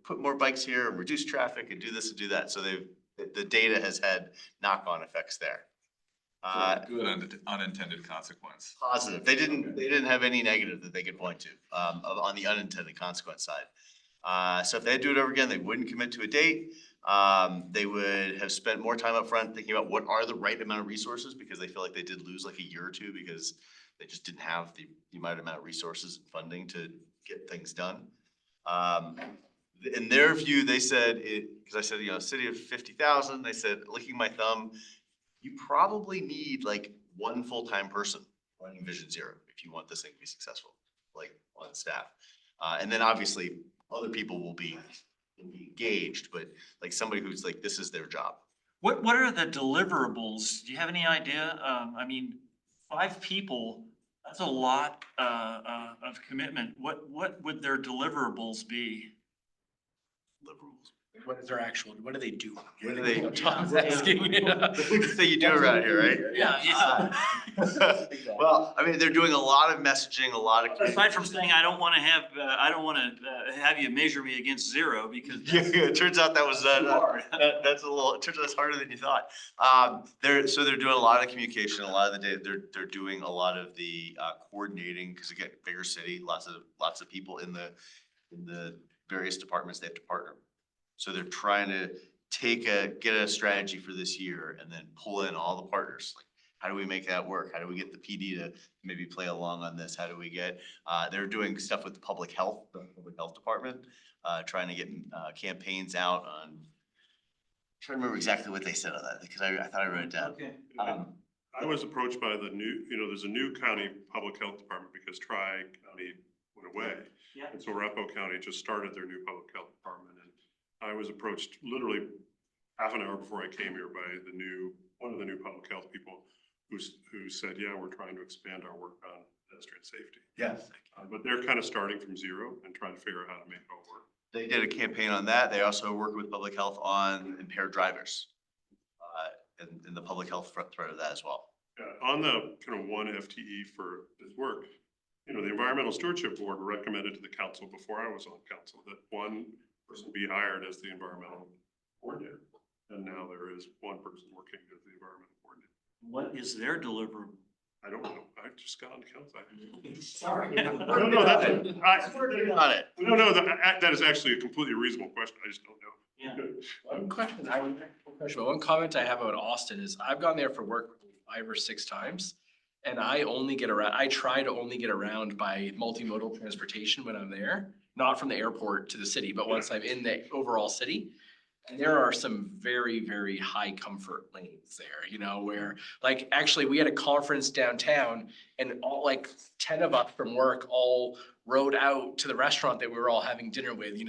Speaker 3: put more bikes here and reduce traffic and do this and do that. So the data has had knock-on effects there.
Speaker 9: Good unintended consequence.
Speaker 3: Positive. They didn't have any negative that they could point to on the unintended consequence side. So if they had to do it over again, they wouldn't commit to a date. They would have spent more time up front thinking about what are the right amount of resources, because they feel like they did lose like a year or two because they just didn't have the amount of resources and funding to get things done. In their view, they said, because I said, city of 50,000, they said, licking my thumb, you probably need like 1 full-time person running Vision Zero if you want this thing to be successful, like on staff. And then obviously other people will be engaged, but like somebody who's like, this is their job.
Speaker 6: What are the deliverables? Do you have any idea? 5 people, that's a lot of commitment. What would their deliverables be?
Speaker 4: What is their actual, what do they do?
Speaker 3: What do they-
Speaker 4: Tom's asking.
Speaker 3: So you do around here, right?
Speaker 6: Yeah.
Speaker 3: Well, I mean, they're doing a lot of messaging, a lot of.
Speaker 6: Aside from saying, I don't wanna have you measure me against zero because.
Speaker 3: Yeah, it turns out that was,
Speaker 6: Too hard.
Speaker 3: that's a little, it turns out it's harder than you thought. They're doing a lot of communication, a lot of the day, they're doing a lot of the coordinating, cause again, bigger city, lots of people in the various departments they have to partner. So they're trying to get a strategy for this year and then pull in all the partners. Like, how do we make that work? How do we get the PD to maybe play along on this? How do we get, they're doing stuff with the public health department, trying to get campaigns out on, I'm trying to remember exactly what they said on that, because I thought I wrote it down.
Speaker 6: Okay.
Speaker 2: I was approached by the new, there's a new county public health department because Tri-County went away.
Speaker 6: Yeah.
Speaker 2: And so Arapahoe County just started their new public health department, and I was approached literally half an hour before I came here by one of the new public health people who said, yeah, we're trying to expand our work on pedestrian safety.
Speaker 3: Yes.
Speaker 2: But they're kind of starting from zero and trying to figure out how to make it all work.
Speaker 3: They did a campaign on that. They also work with public health on impaired drivers. And the public health threat of that as well.
Speaker 2: On the kind of one FTE for this work, the Environmental Stewardship Board recommended to the council before I was on council that one person be hired as the environmental coordinator. And now there is one person working as the environmental coordinator.
Speaker 6: What is their deliverable?
Speaker 2: I don't know. I just got on council.
Speaker 6: Sorry.
Speaker 2: No, that's,
Speaker 3: Working on it.
Speaker 2: no, that is actually a completely reasonable question. I just don't know.
Speaker 6: Yeah.
Speaker 4: One comment I have about Austin is I've gone there for work 5 or 6 times. And I try to only get around by multimodal transportation when I'm there, not from the airport to the city, but once I'm in the overall city. And there are some very, very high comfort lanes there, where like, actually we had a conference downtown and all like 10 of us from work all rode out to the restaurant that we were all having dinner with,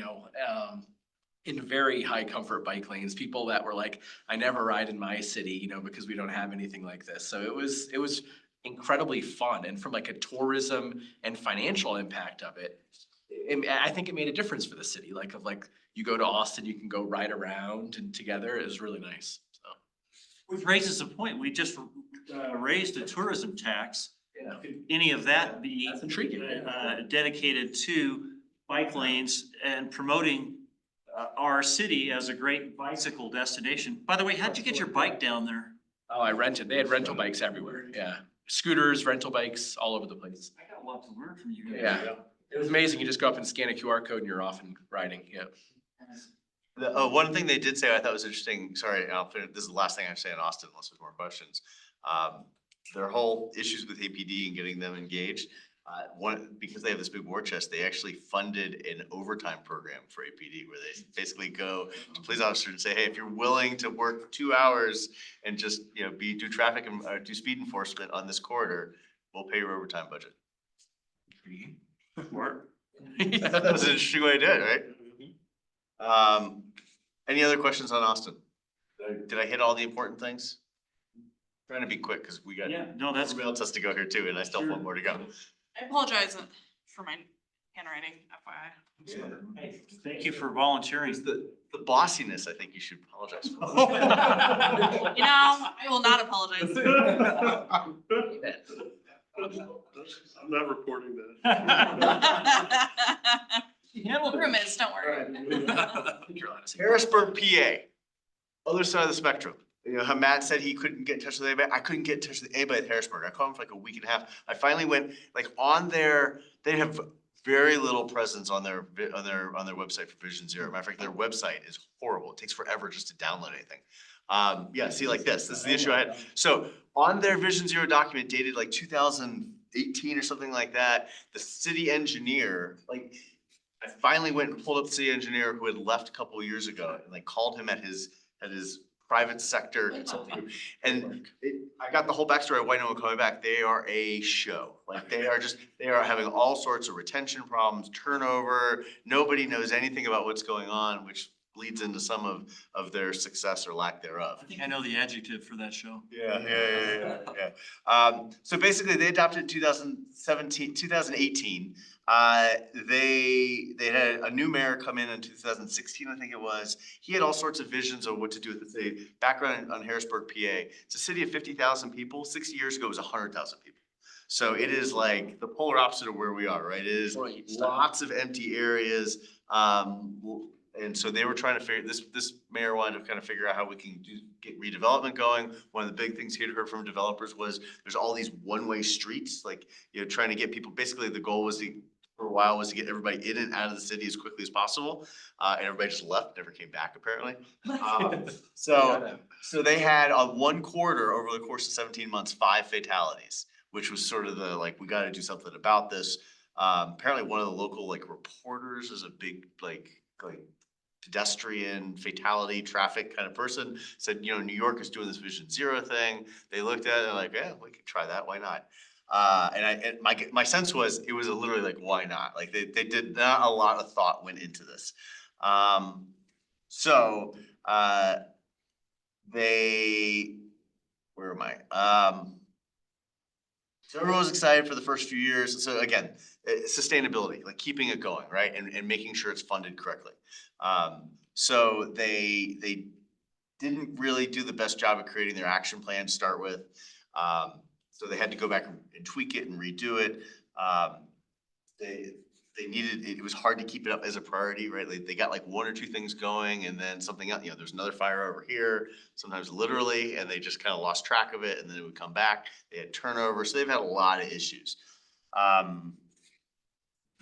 Speaker 4: in very high comfort bike lanes, people that were like, I never ride in my city, because we don't have anything like this. So it was incredibly fun. And from like a tourism and financial impact of it, I think it made a difference for the city. Like you go to Austin, you can go ride around and together. It was really nice. So.
Speaker 6: Which raises a point. We just raised a tourism tax.
Speaker 4: Yeah.
Speaker 6: Could any of that be
Speaker 4: That's intriguing.
Speaker 6: dedicated to bike lanes and promoting our city as a great bicycle destination? By the way, how'd you get your bike down there?
Speaker 4: Oh, I rented. They had rental bikes everywhere. Yeah. Scooters, rental bikes, all over the place.
Speaker 6: I got a lot to learn from you guys.
Speaker 4: Yeah. It was amazing. You just go up and scan a QR code and you're off and riding. Yeah.
Speaker 3: One thing they did say I thought was interesting, sorry, this is the last thing I say in Austin unless there's more questions. Their whole issues with APD and getting them engaged, because they have this big war chest, they actually funded an overtime program for APD where they basically go to police officers and say, hey, if you're willing to work 2 hours and just, do traffic and do speed enforcement on this corridor, we'll pay your overtime budget.
Speaker 2: Smart.
Speaker 3: That was an interesting way to do it, right? Any other questions on Austin? Did I hit all the important things? Trying to be quick because we got,
Speaker 6: Yeah, no, that's
Speaker 3: everybody else has to go here too, and I still have one more to go.
Speaker 10: I apologize for my handwriting, FYI.
Speaker 6: Hey, thank you for volunteering.
Speaker 3: It's the bossiness I think you should apologize for.
Speaker 10: I will not apologize.
Speaker 2: I'm not reporting that.
Speaker 10: Room is, don't worry.
Speaker 3: Harrisburg, PA, other side of the spectrum. How Matt said he couldn't get in touch with anybody. I couldn't get in touch with anybody at Harrisburg. I called him for like a week and a half. I finally went they have very little presence on their website for Vision Zero. Matter of fact, their website is horrible. It takes forever just to download anything. Yeah, see like this is the issue I had. So on their Vision Zero document dated like 2018 or something like that, the city engineer, I finally went and pulled up the city engineer who had left a couple of years ago and called him at his private sector consulting. And I got the whole backstory of why no one coming back. They are a show. They are having all sorts of retention problems, turnover. Nobody knows anything about what's going on, which leads into some of their success or lack thereof.
Speaker 6: I think I know the adjective for that show.
Speaker 3: Yeah. So basically they adopted 2018. They had a new mayor come in 2016, I think it was. He had all sorts of visions of what to do with the city. Background on Harrisburg, PA. It's a city of 50,000 people. 60 years ago, it was 100,000 people. So it is like the polar opposite of where we are, right? It is
Speaker 4: Right.
Speaker 3: lots of empty areas. And so they were trying to figure, this mayor wanted to kind of figure out how we can get redevelopment going. One of the big things he'd heard from developers was there's all these one-way streets, like, trying to get people, basically the goal was for a while was to get everybody in and out of the city as quickly as possible. And everybody just left, never came back apparently. So they had on one quarter over the course of 17 months, 5 fatalities, which was sort of the, like, we gotta do something about this. Apparently one of the local like reporters is a big like pedestrian fatality traffic kind of person, said, New York is doing this Vision Zero thing. They looked at it and like, yeah, we could try that, why not? And my sense was, it was literally like, why not? Like they did not a lot of thought went into this. Where am I? So everyone was excited for the first few years. So again, sustainability, like keeping it going, right? And making sure it's funded correctly. So they didn't really do the best job of creating their action plan to start with. So they had to go back and tweak it and redo it. They needed, it was hard to keep it up as a priority, right? They got like 1 or 2 things going and then something else, there's another fire over here, sometimes literally, and they just kind of lost track of it and then it would come back. They had turnover, so they've had a lot of issues.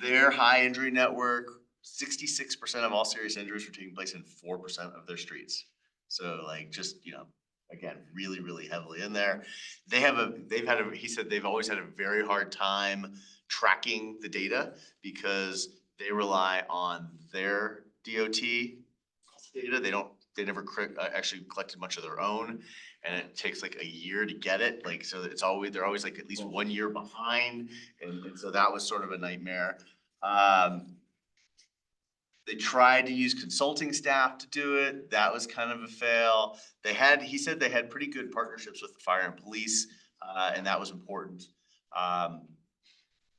Speaker 3: Their high injury network, 66% of all serious injuries were taking place in 4% of their streets. So like just, again, really, really heavily in there. He said they've always had a very hard time tracking the data because they rely on their DOT data. They never actually collected much of their own, and it takes like a year to get it. Like, so they're always like at least 1 year behind. And so that was sort of a nightmare. They tried to use consulting staff to do it. That was kind of a fail. He said they had pretty good partnerships with the fire and police, and that was important.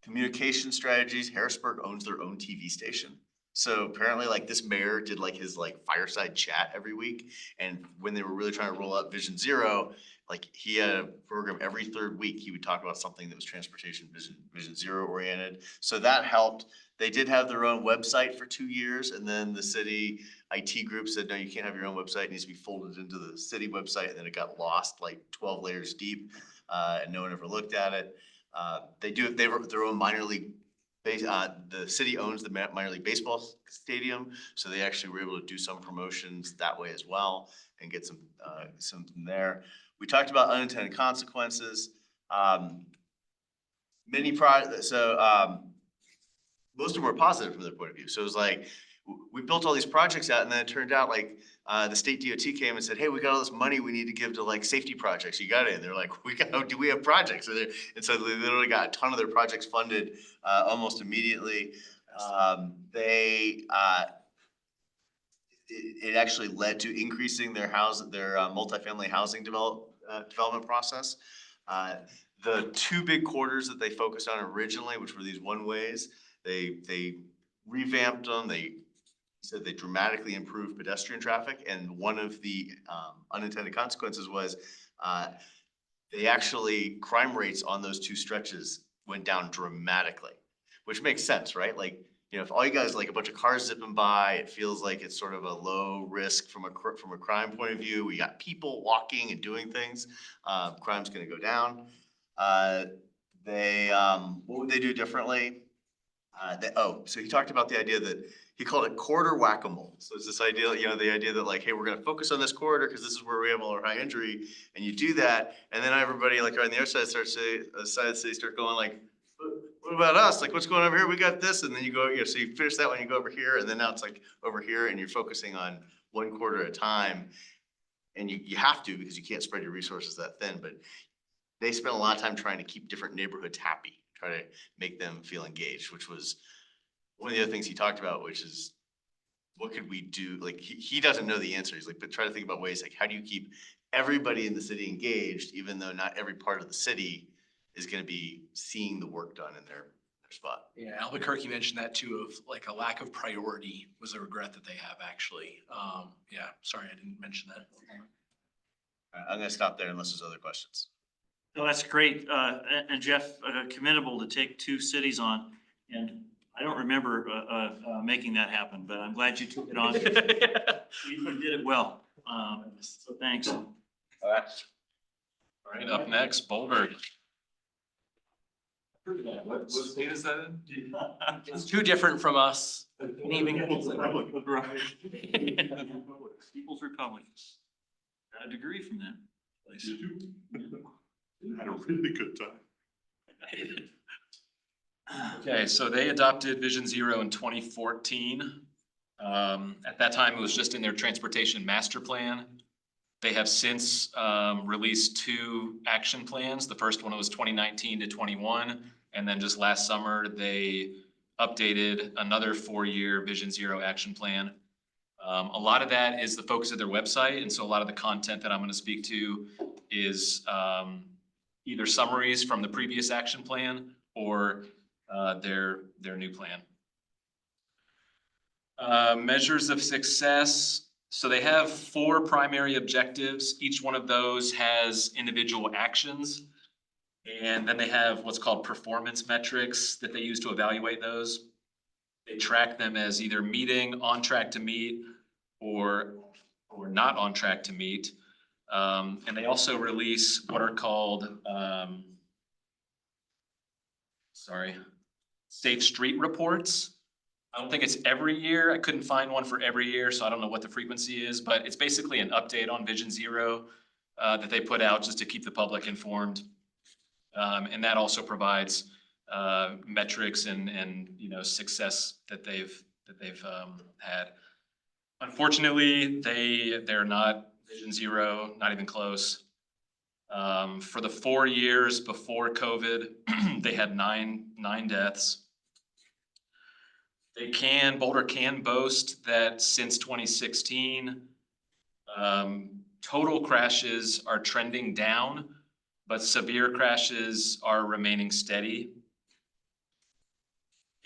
Speaker 3: Communication strategies, Harrisburg owns their own TV station. So apparently like this mayor did like his like fireside chat every week. And when they were really trying to roll out Vision Zero, like he had a program every 3rd week, he would talk about something that was transportation Vision Zero oriented. So that helped. They did have their own website for 2 years, and then the city IT group said, no, you can't have your own website. It needs to be folded into the city website. And then it got lost like 12 layers deep, and no one ever looked at it. They have their own minor league base. The city owns the minor league baseball stadium, so they actually were able to do some promotions that way as well and get something there. We talked about unintended consequences. Most of them were positive from their point of view. So it was like, we built all these projects out and then it turned out like the state DOT came and said, hey, we got all this money we need to give to like safety projects. You got it. And they're like, do we have projects? And so they literally got a ton of their projects funded almost immediately. It actually led to increasing their multifamily housing development process. The 2 big quarters that they focused on originally, which were these one-ways, they revamped them. They said they dramatically improved pedestrian traffic, and one of the unintended consequences was crime rates on those 2 stretches went down dramatically, which makes sense, right? Like, if all you got is like a bunch of cars zipping by, it feels like it's sort of a low risk from a crime point of view. We got people walking and doing things. Crime's going to go down. What would they do differently? So he talked about the idea that he called it corridor whack-a-mole. So it's this idea, the idea that like, hey, we're gonna focus on this corridor because this is where we have all our high injury, and you do that, and then everybody like on the other side start going like, what about us? Like, what's going on over here? We got this, and then you go, so you finish that one, you go over here, and then now it's like over here, and you're focusing on 1 quarter at a time, and you have to because you can't spread your resources that thin. But they spent a lot of time trying to keep different neighborhoods happy, try to make them feel engaged, which was one of the other things he talked about, which is what could we do? Like he doesn't know the answer. He's like, but try to think about ways like how do you keep everybody in the city engaged, even though not every part of the city is going to be seeing the work done in their their spot.
Speaker 4: Yeah, Albuquerque mentioned that too, of like a lack of priority was a regret that they have actually. Yeah, sorry, I didn't mention that.
Speaker 3: All right, I'm gonna stop there unless there's other questions.
Speaker 6: No, that's great. And Jeff, commendable to take two cities on. And I don't remember, making that happen, but I'm glad you took it on. You did it well. So thanks.
Speaker 3: All right.
Speaker 5: All right, up next, Boulder.
Speaker 9: What state is that in?
Speaker 4: It's too different from us. Naming.
Speaker 6: People's Republic. Got a degree from them.
Speaker 2: Did you? Had a really good time.
Speaker 5: Okay, so they adopted Vision Zero in 2014. At that time, it was just in their transportation master plan. They have since released two action plans. The first one was 2019 to 21, and then just last summer, they updated another 4-year Vision Zero action plan. A lot of that is the focus of their website, and so a lot of the content that I'm going to speak to is either summaries from the previous action plan or their new plan. Measures of success. So they have 4 primary objectives. Each one of those has individual actions. And then they have what's called performance metrics that they use to evaluate those. They track them as either meeting, on track to meet, or not on track to meet. And they also release what are called, safe street reports. I don't think it's every year. I couldn't find one for every year, so I don't know what the frequency is, but it's basically an update on Vision Zero that they put out just to keep the public informed. And that also provides metrics and success that they've had. Unfortunately, they're not Vision Zero, not even close. For the 4 years before COVID, they had nine deaths. Boulder can boast that since 2016, total crashes are trending down, but severe crashes are remaining steady.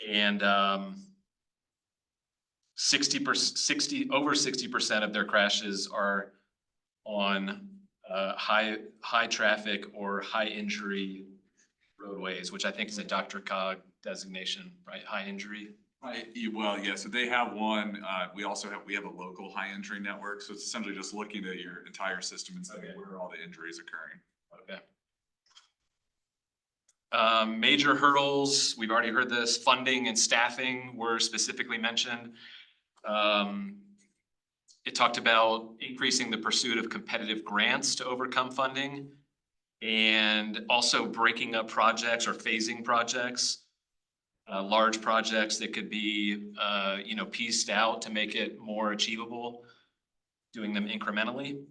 Speaker 5: And over 60% of their crashes are on high traffic or high injury roadways, which I think is a Dr. Cog designation, right? High injury.
Speaker 9: Right, well, yeah, so they have one, we have a local high injury network, so it's essentially just looking at your entire system and saying where are all the injuries occurring.
Speaker 5: Okay. Major hurdles, we've already heard this, funding and staffing were specifically mentioned. It talked about increasing the pursuit of competitive grants to overcome funding and also breaking up projects or phasing projects. Large projects that could be, pieced out to make it more achievable, doing them incrementally.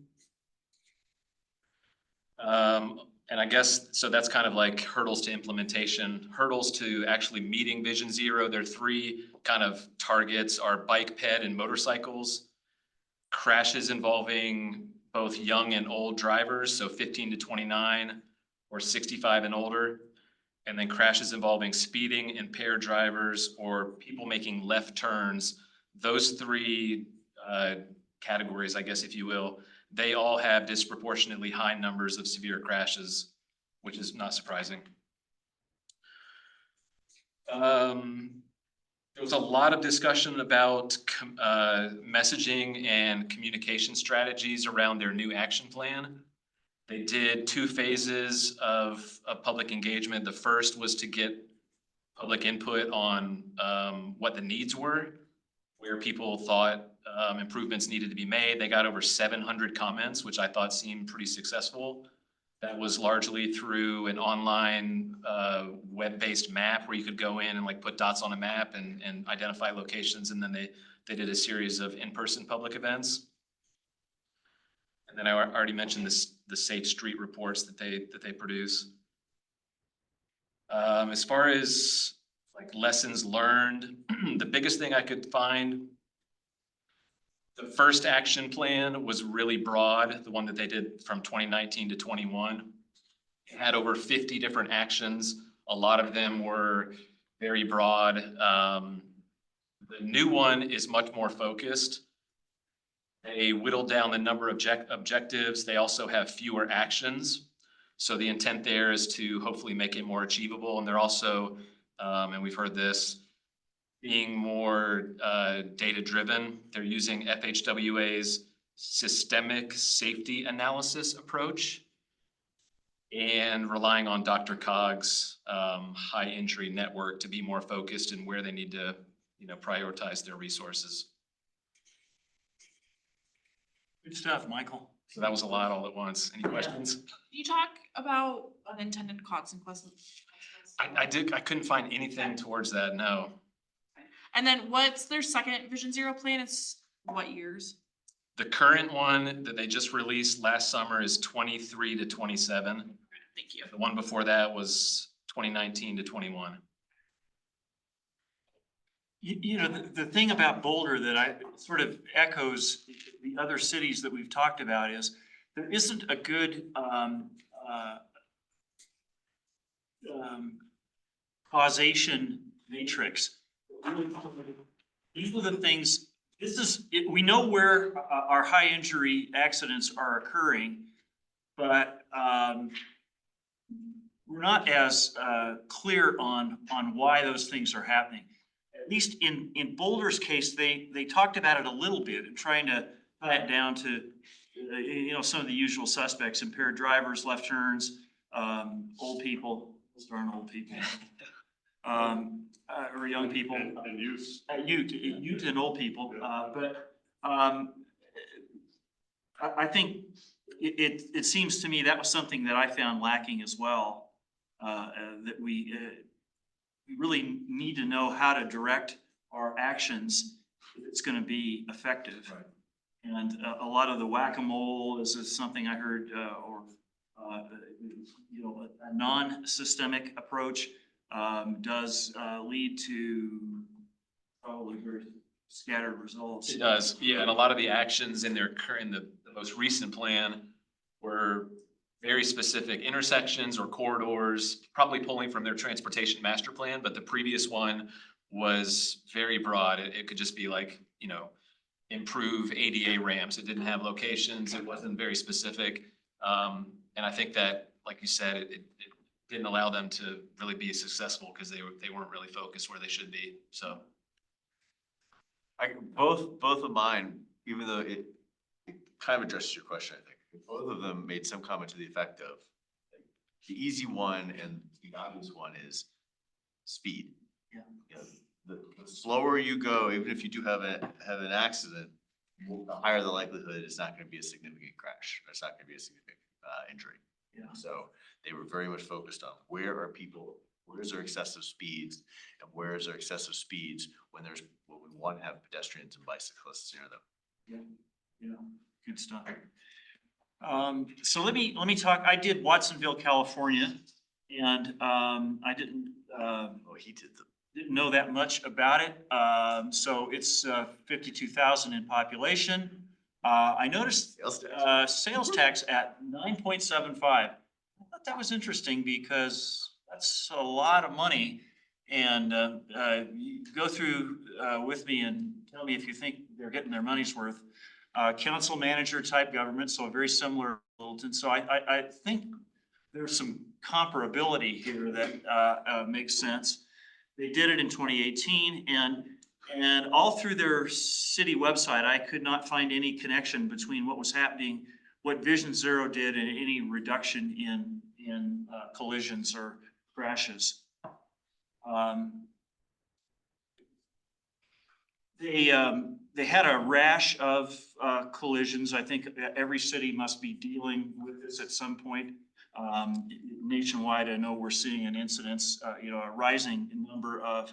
Speaker 5: And I guess, so that's kind of like hurdles to implementation. Hurdles to actually meeting Vision Zero. There are 3 kind of targets are bike, ped, and motorcycles. Crashes involving both young and old drivers, so 15 to 29 or 65 and older. And then crashes involving speeding, impaired drivers, or people making left turns. Those 3 categories, I guess, if you will, they all have disproportionately high numbers of severe crashes, which is not surprising. There was a lot of discussion about messaging and communication strategies around their new action plan. They did 2 phases of public engagement. The first was to get public input on what the needs were, where people thought improvements needed to be made. They got over 700 comments, which I thought seemed pretty successful. That was largely through an online web-based map where you could go in and like put dots on a map and identify locations. And then they did a series of in-person public events. And then I already mentioned the safe street reports that they produce. As far as like lessons learned, the biggest thing I could find, the first action plan was really broad, the one that they did from 2019 to 21. It had over 50 different actions. A lot of them were very broad. The new one is much more focused. They whittled down the number of objectives. They also have fewer actions. So the intent there is to hopefully make it more achievable. And they're also, and we've heard this, being more data-driven. They're using FHWA's systemic safety analysis approach and relying on DRCOG's high injury network to be more focused in where they need to, prioritize their resources.
Speaker 6: Good stuff, Michael.
Speaker 5: So that was a lot all at once. Any questions?
Speaker 10: Can you talk about unintended consequences?
Speaker 5: I couldn't find anything towards that, no.
Speaker 10: And then what's their second Vision Zero plan? It's what years?
Speaker 5: The current one that they just released last summer is 23 to 27.
Speaker 10: Thank you.
Speaker 5: The one before that was 2019 to 21.
Speaker 6: The thing about Boulder that I sort of echoes the other cities that we've talked about is there isn't a good causation matrix. These are the things, we know where our high injury accidents are occurring, but we're not as clear on why those things are happening. At least in Boulder's case, they talked about it a little bit and trying to tie it down to, some of the usual suspects: impaired drivers, left turns, old people, those aren't old people, or young people.
Speaker 2: And youth.
Speaker 6: Youth and old people, but I think it seems to me that was something that I found lacking as well, that we really need to know how to direct our actions if it's going to be effective.
Speaker 2: Right.
Speaker 6: And a lot of the whack-a-mole is something I heard, or a non-systemic approach does lead to probably very scattered results.
Speaker 5: It does, yeah, and a lot of the actions in the most recent plan were very specific intersections or corridors, probably pulling from their transportation master plan, but the previous one was very broad. It could just be like, improve ADA ramps. It didn't have locations. It wasn't very specific. And I think that, like you said, it didn't allow them to really be successful because they weren't really focused where they should be, so.
Speaker 3: Both of mine, even though it kind of addresses your question, I think, both of them made some comment to the effect of the easy one and the obvious one is speed.
Speaker 6: Yeah.
Speaker 3: The slower you go, even if you do have an accident, the higher the likelihood it's not going to be a significant crash. It's not going to be a significant injury.
Speaker 6: Yeah.
Speaker 3: So they were very much focused on where's their excessive speeds, and where is their excessive speeds when we want to have pedestrians and bicyclists near them.
Speaker 6: Yeah, good stuff. So let me talk. I did Watsonville, California, and I didn't know that much about it. So it's 52,000 in population. I noticed sales tax at 9.75. I thought that was interesting because that's a lot of money. And you go through with me and tell me if you think they're getting their money's worth. Council manager type government, so very similar to Littleton. So I think there's some comparability here that makes sense. They did it in 2018, and all through their city website, I could not find any connection between what was happening, what Vision Zero did, and any reduction in collisions or crashes. They had a rash of collisions. I think every city must be dealing with this at some point. Nationwide, I know we're seeing an incidence, a rising number of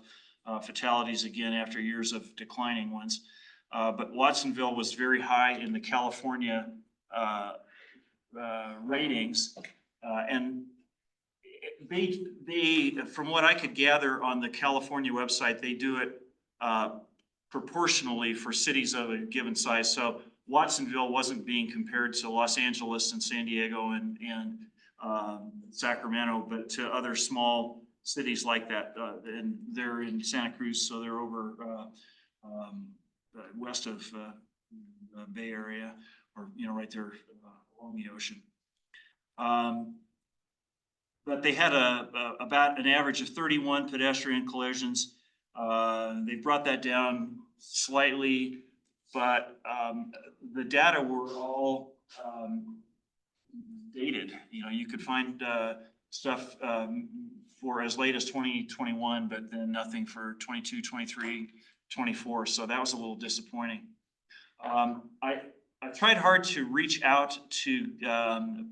Speaker 6: fatalities again after years of declining ones. But Watsonville was very high in the California ratings, and they, from what I could gather on the California website, they do it proportionally for cities of a given size. So Watsonville wasn't being compared to Los Angeles and San Diego and Sacramento, but to other small cities like that, and they're in Santa Cruz, so they're over, west of, the Bay Area, or, right there, along the ocean. But they had about an average of 31 pedestrian collisions. They brought that down slightly, but the data were all dated. You could find stuff for as late as 2021, but then nothing for 22, 23, 24. So that was a little disappointing. I tried hard to reach out to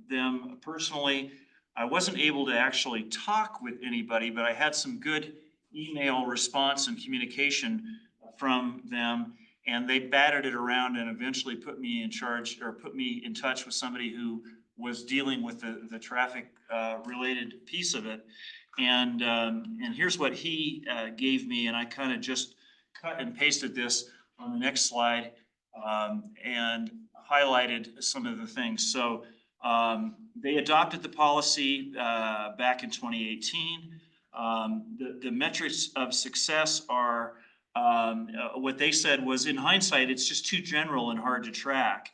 Speaker 6: them personally. I wasn't able to actually talk with anybody, but I had some good email response and communication from them. And they batted it around and eventually put me in charge, or put me in touch with somebody who was dealing with the traffic related piece of it. And here's what he gave me, and I kind of just cut and pasted this on the next slide and highlighted some of the things. So they adopted the policy back in 2018. The metrics of success are what they said was, in hindsight, it's just too general and hard to track.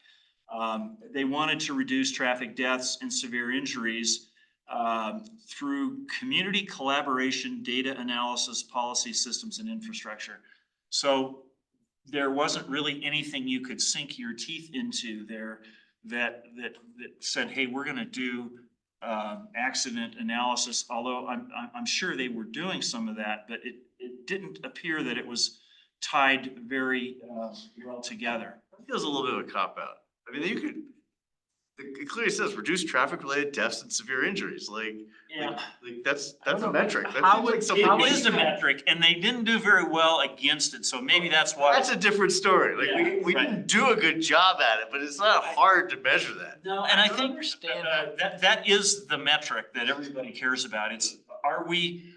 Speaker 6: They wanted to reduce traffic deaths and severe injuries through community collaboration, data analysis, policy systems, and infrastructure. So there wasn't really anything you could sink your teeth into there that said, hey, we're gonna do accident analysis, although I'm sure they were doing some of that, but it didn't appear that it was tied very well together.
Speaker 3: It feels a little bit of a cop-out. I mean, it clearly says reduce traffic-related deaths and severe injuries, that's a metric. That
Speaker 6: How
Speaker 3: seems like
Speaker 6: it
Speaker 3: something-
Speaker 6: is a metric, and they didn't do very well against it, so maybe that's why.
Speaker 3: That's a different story, we
Speaker 6: right.
Speaker 3: didn't do a good job at it, but it's not hard to measure that.
Speaker 6: No, and I think
Speaker 4: understand
Speaker 6: that is the metric that everybody cares about. It's, are we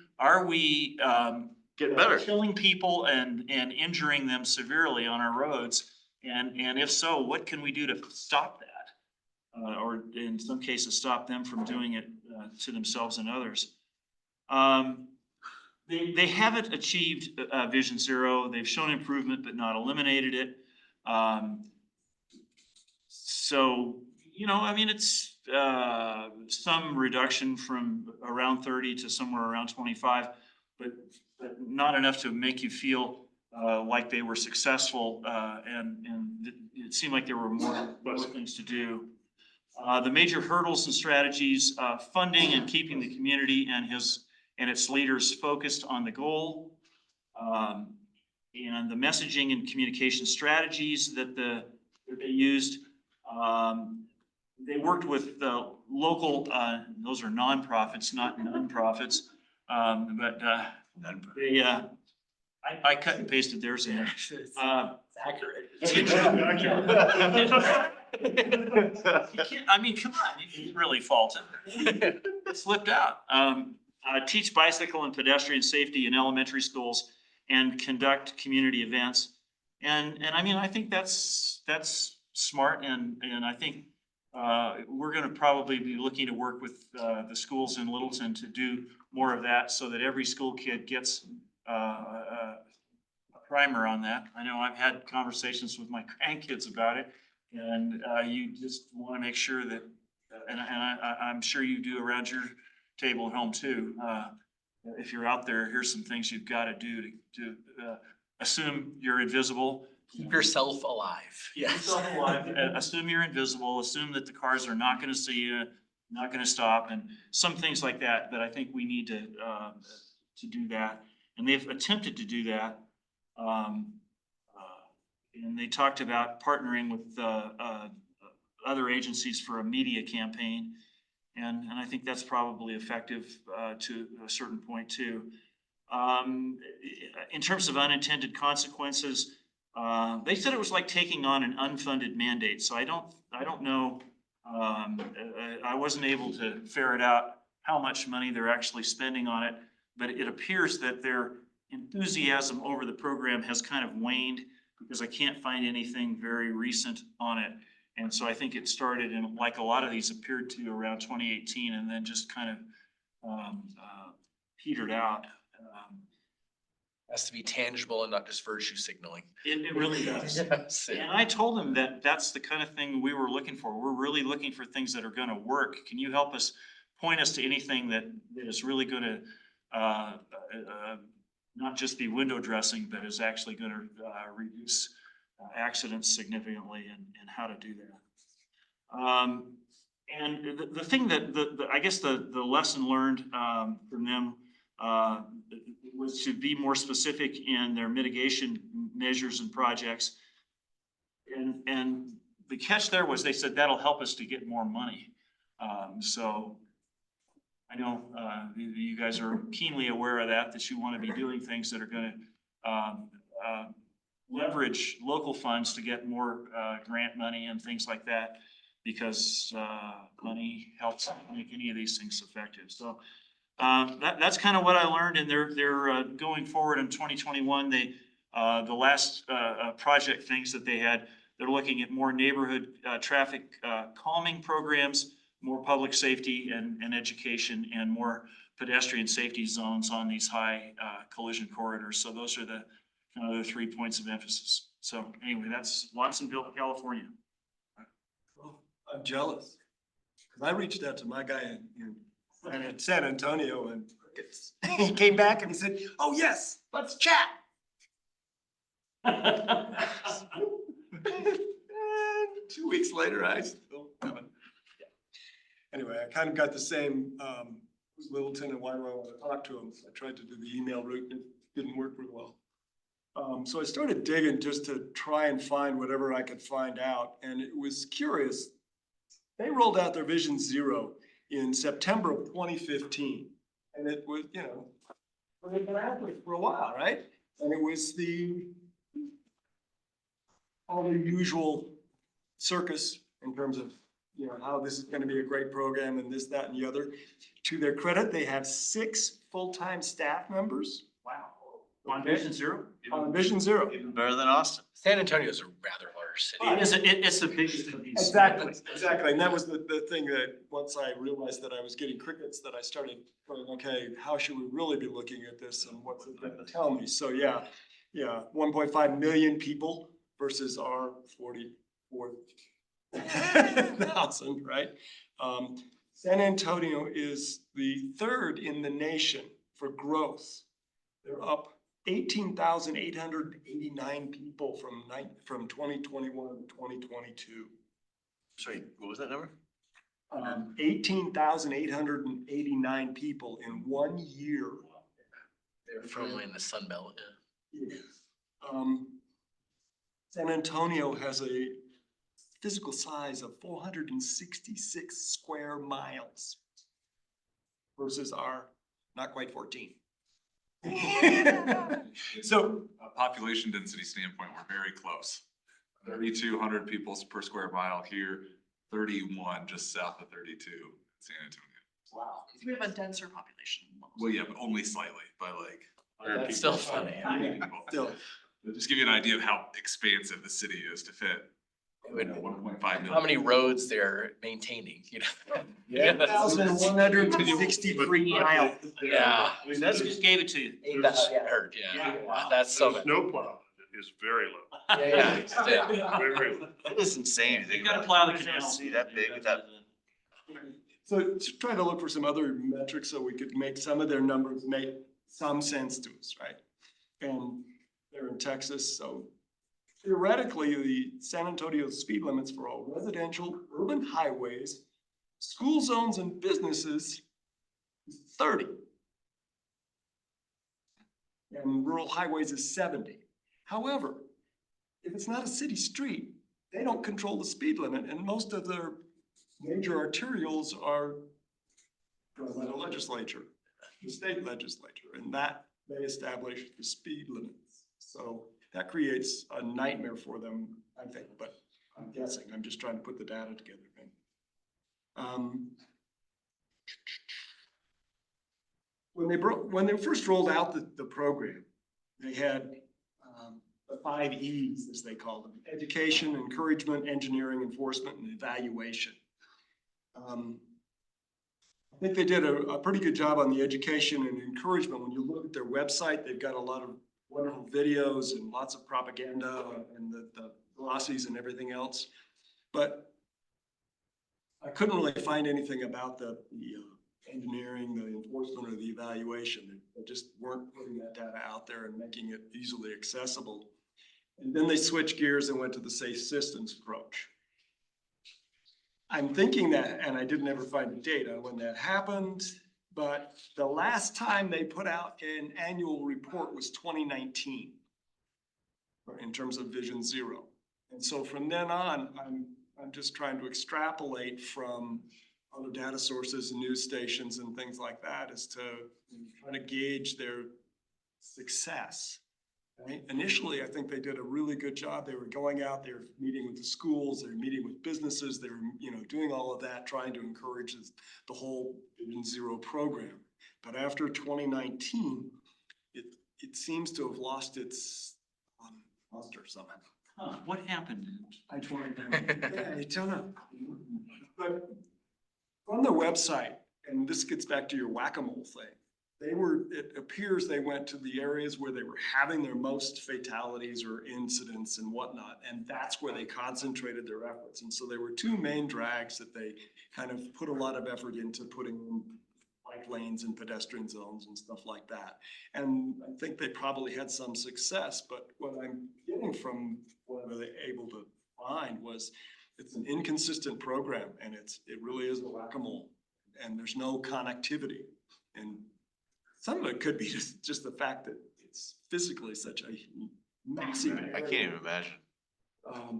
Speaker 3: Getting better.
Speaker 6: killing people and injuring them severely on our roads? And if so, what can we do to stop that? Or in some cases, stop them from doing it to themselves and others. They haven't achieved Vision Zero. They've shown improvement, but not eliminated it. So, I mean, it's some reduction from around 30 to somewhere around 25, but not enough to make you feel like they were successful, and it seemed like there were more things to do. The major hurdles and strategies, funding and keeping the community and its leaders focused on the goal, and the messaging and communication strategies that they used. They worked with the local, those are nonprofits, not non-profits, but they, I cut and pasted theirs in.
Speaker 4: Accurate.
Speaker 6: You can't, I mean, come on, you can really fault it. It slipped out. Teach bicycle and pedestrian safety in elementary schools and conduct community events. And I mean, I think that's smart, and I think we're gonna probably be looking to work with the schools in Littleton to do more of that, so that every school kid gets a primer on that. I know I've had conversations with my grandkids about it, and you just want to make sure that, and I'm sure you do around your table at home too. If you're out there, here's some things you've got to do to assume you're invisible.
Speaker 4: Keep yourself alive. Yes.
Speaker 6: Yourself alive. Assume you're invisible. Assume that the cars are not going to see you, not going to stop, and some things like that. But I think we need to do that, and they've attempted to do that. And they talked about partnering with other agencies for a media campaign, and I think that's probably effective to a certain point too. In terms of unintended consequences, they said it was like taking on an unfunded mandate. So I don't know. I wasn't able to ferret out how much money they're actually spending on it, but it appears that their enthusiasm over the program has kind of waned, because I can't find anything very recent on it. And so I think it started in, like a lot of these appeared to, around 2018, and then just kind of petered out.
Speaker 4: Has to be tangible and not just virtue signaling.
Speaker 6: It really does.
Speaker 4: Yes.
Speaker 6: And I told them that that's the kind of thing we were looking for. We're really looking for things that are gonna work. Can you help us, point us to anything that is really gonna, not just be window dressing, but is actually gonna, reduce accidents significantly and how to do that. And the thing that, I guess the lesson learned, from them, was to be more specific in their mitigation measures and projects. And the catch there was they said that'll help us to get more money. So I know, you guys are keenly aware of that you want to be doing things that are gonna, leverage local funds to get more, grant money and things like that. Because, money helps make any of these things effective. So, that's kind of what I learned, and they're going forward in 2021. They, the last project things that they had, they're looking at more neighborhood traffic calming programs, more public safety and education, and more pedestrian safety zones on these high collision corridors. So those are the kind of the 3 points of emphasis. So anyway, that's Watsonville, California.
Speaker 7: Well, I'm jealous. Cause I reached out to my guy in San Antonio and he came back and he said, oh yes, let's chat. And 2 weeks later, I still haven't. Anyway, I kind of got the same, Littleton and why do I want to talk to him? So I tried to do the email route and it didn't work real well. So I started digging just to try and find whatever I could find out. And it was curious. They rolled out their Vision Zero in September of 2015. And it was, you know, they've been at it for a while, right? And it was all the usual circus in terms of, you know, how this is gonna be a great program and this, that, and the other. To their credit, they have 6 full-time staff members.
Speaker 6: Wow. On Vision Zero?
Speaker 7: On Vision Zero.
Speaker 3: Even better than Austin.
Speaker 4: San Antonio's a rather large city.
Speaker 6: It's the biggest of these.
Speaker 7: Exactly. And that was the thing that, once I realized that I was getting crickets, that I started going, okay, how should we really be looking at this and what's it gonna tell me? So yeah, 1.5 million people versus our 44,000, right? San Antonio is the 3rd in the nation for growth. They're up 18,889 people from 2021 to 2022.
Speaker 3: Sorry, what was that number?
Speaker 7: 18,889 people in 1 year.
Speaker 4: They're firmly in the Sun Belt.
Speaker 7: Yes. San Antonio has a physical size of 466 square miles versus our not quite 14. So,
Speaker 9: Population density standpoint, we're very close. 3,200 people per square mile here, 31 just south of 32 in San Antonio.
Speaker 7: wow.
Speaker 10: We have a denser population.
Speaker 9: Well, yeah, but only slightly, by like.
Speaker 4: That's still funny.
Speaker 9: 100 people.
Speaker 7: Still.
Speaker 9: Just give you an idea of how expansive the city is to fit.
Speaker 4: It would-
Speaker 9: 1.5 million.
Speaker 4: How many roads they're maintaining, you know?
Speaker 3: Yeah.
Speaker 7: 1,163 miles.
Speaker 4: Yeah.
Speaker 6: I mean, that's just gave it to you.
Speaker 4: I heard, yeah. That's so
Speaker 2: The
Speaker 4: bad.
Speaker 2: snowplow is very low,
Speaker 4: Yeah.
Speaker 2: very low.
Speaker 3: That is insane.
Speaker 6: You
Speaker 3: Think
Speaker 6: gotta
Speaker 3: about
Speaker 6: plow
Speaker 3: it.
Speaker 6: the canal.
Speaker 3: See that big with that.
Speaker 7: So to try to look for some other metrics so we could make some of their numbers make some sense to us, right? And they're in Texas, so theoretically, the San Antonio speed limits for all residential, urban highways, school zones and businesses is 30. And rural highways is 70. However, if it's not a city street, they don't control the speed limit, and most of their major arterials are run by the legislature, the state legislature, and that they establish the speed limits. So that creates a nightmare for them, I think, but I'm guessing, I'm just trying to put the data together. When they first rolled out the program, they had the 5 E's, as they call them: education, encouragement, engineering, enforcement, and evaluation. think they did a pretty good job on the education and encouragement. When you look at their website, they've got a lot of wonderful videos and lots of propaganda and the glossies and everything else. But I couldn't really find anything about the engineering, the enforcement, or the evaluation. They just weren't putting that data out there and making it easily accessible. And then they switched gears and went to the safe systems approach. I'm thinking that, and I didn't ever find the data when that happened, but the last time they put out an annual report was 2019 in terms of Vision Zero. And so from then on, I'm just trying to extrapolate from other data sources and news stations and things like that as to trying to gauge their success. Right? Initially, I think they did a really good job. They were going out, they were meeting with the schools, they were meeting with businesses, they were, doing all of that, trying to encourage the whole Vision Zero program. But after 2019, it seems to have lost its luster somehow.
Speaker 6: Huh, what happened?
Speaker 7: I don't know. But on their website, and this gets back to your whack-a-mole thing, it appears they went to the areas where they were having their most fatalities or incidents and whatnot, and that's where they concentrated their efforts. And so there were two main drags that they kind of put a lot of effort into putting in bike lanes and pedestrian zones and stuff like that. And I think they probably had some success, but what I'm getting from what they were able to find was it's an inconsistent program, and it really is a whack-a-mole, and there's no connectivity. And some of it could be just the fact that it's physically such a massive area.
Speaker 3: I can't even imagine.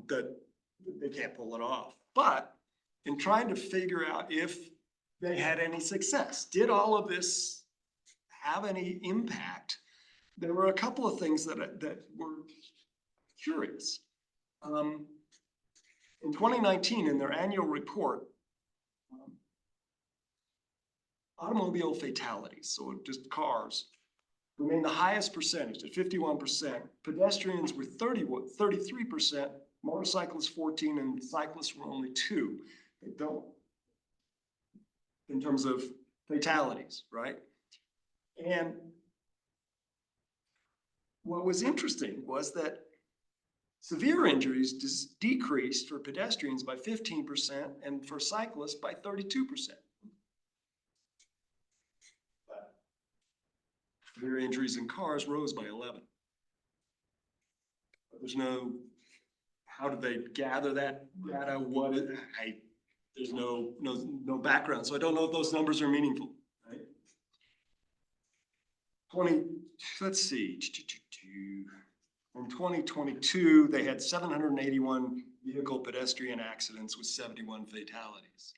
Speaker 7: That they can't pull it off. But in trying to figure out if they had any success, did all of this have any impact? There were a couple of things that were curious. In 2019, in their annual report, automobile fatalities, so just cars, remain the highest percentage at 51%. Pedestrians were 33%, motorcyclists 14%, and cyclists were only 2%. They don't, in terms of fatalities, right? And what was interesting was that severe injuries decreased for pedestrians by 15% and for cyclists by 32%. Severe injuries in cars rose by 11%. But there's no, how did they gather that data? There's no background, so I don't know if those numbers are meaningful, right? Let's see. In 2022, they had 781 vehicle pedestrian accidents with 71 fatalities.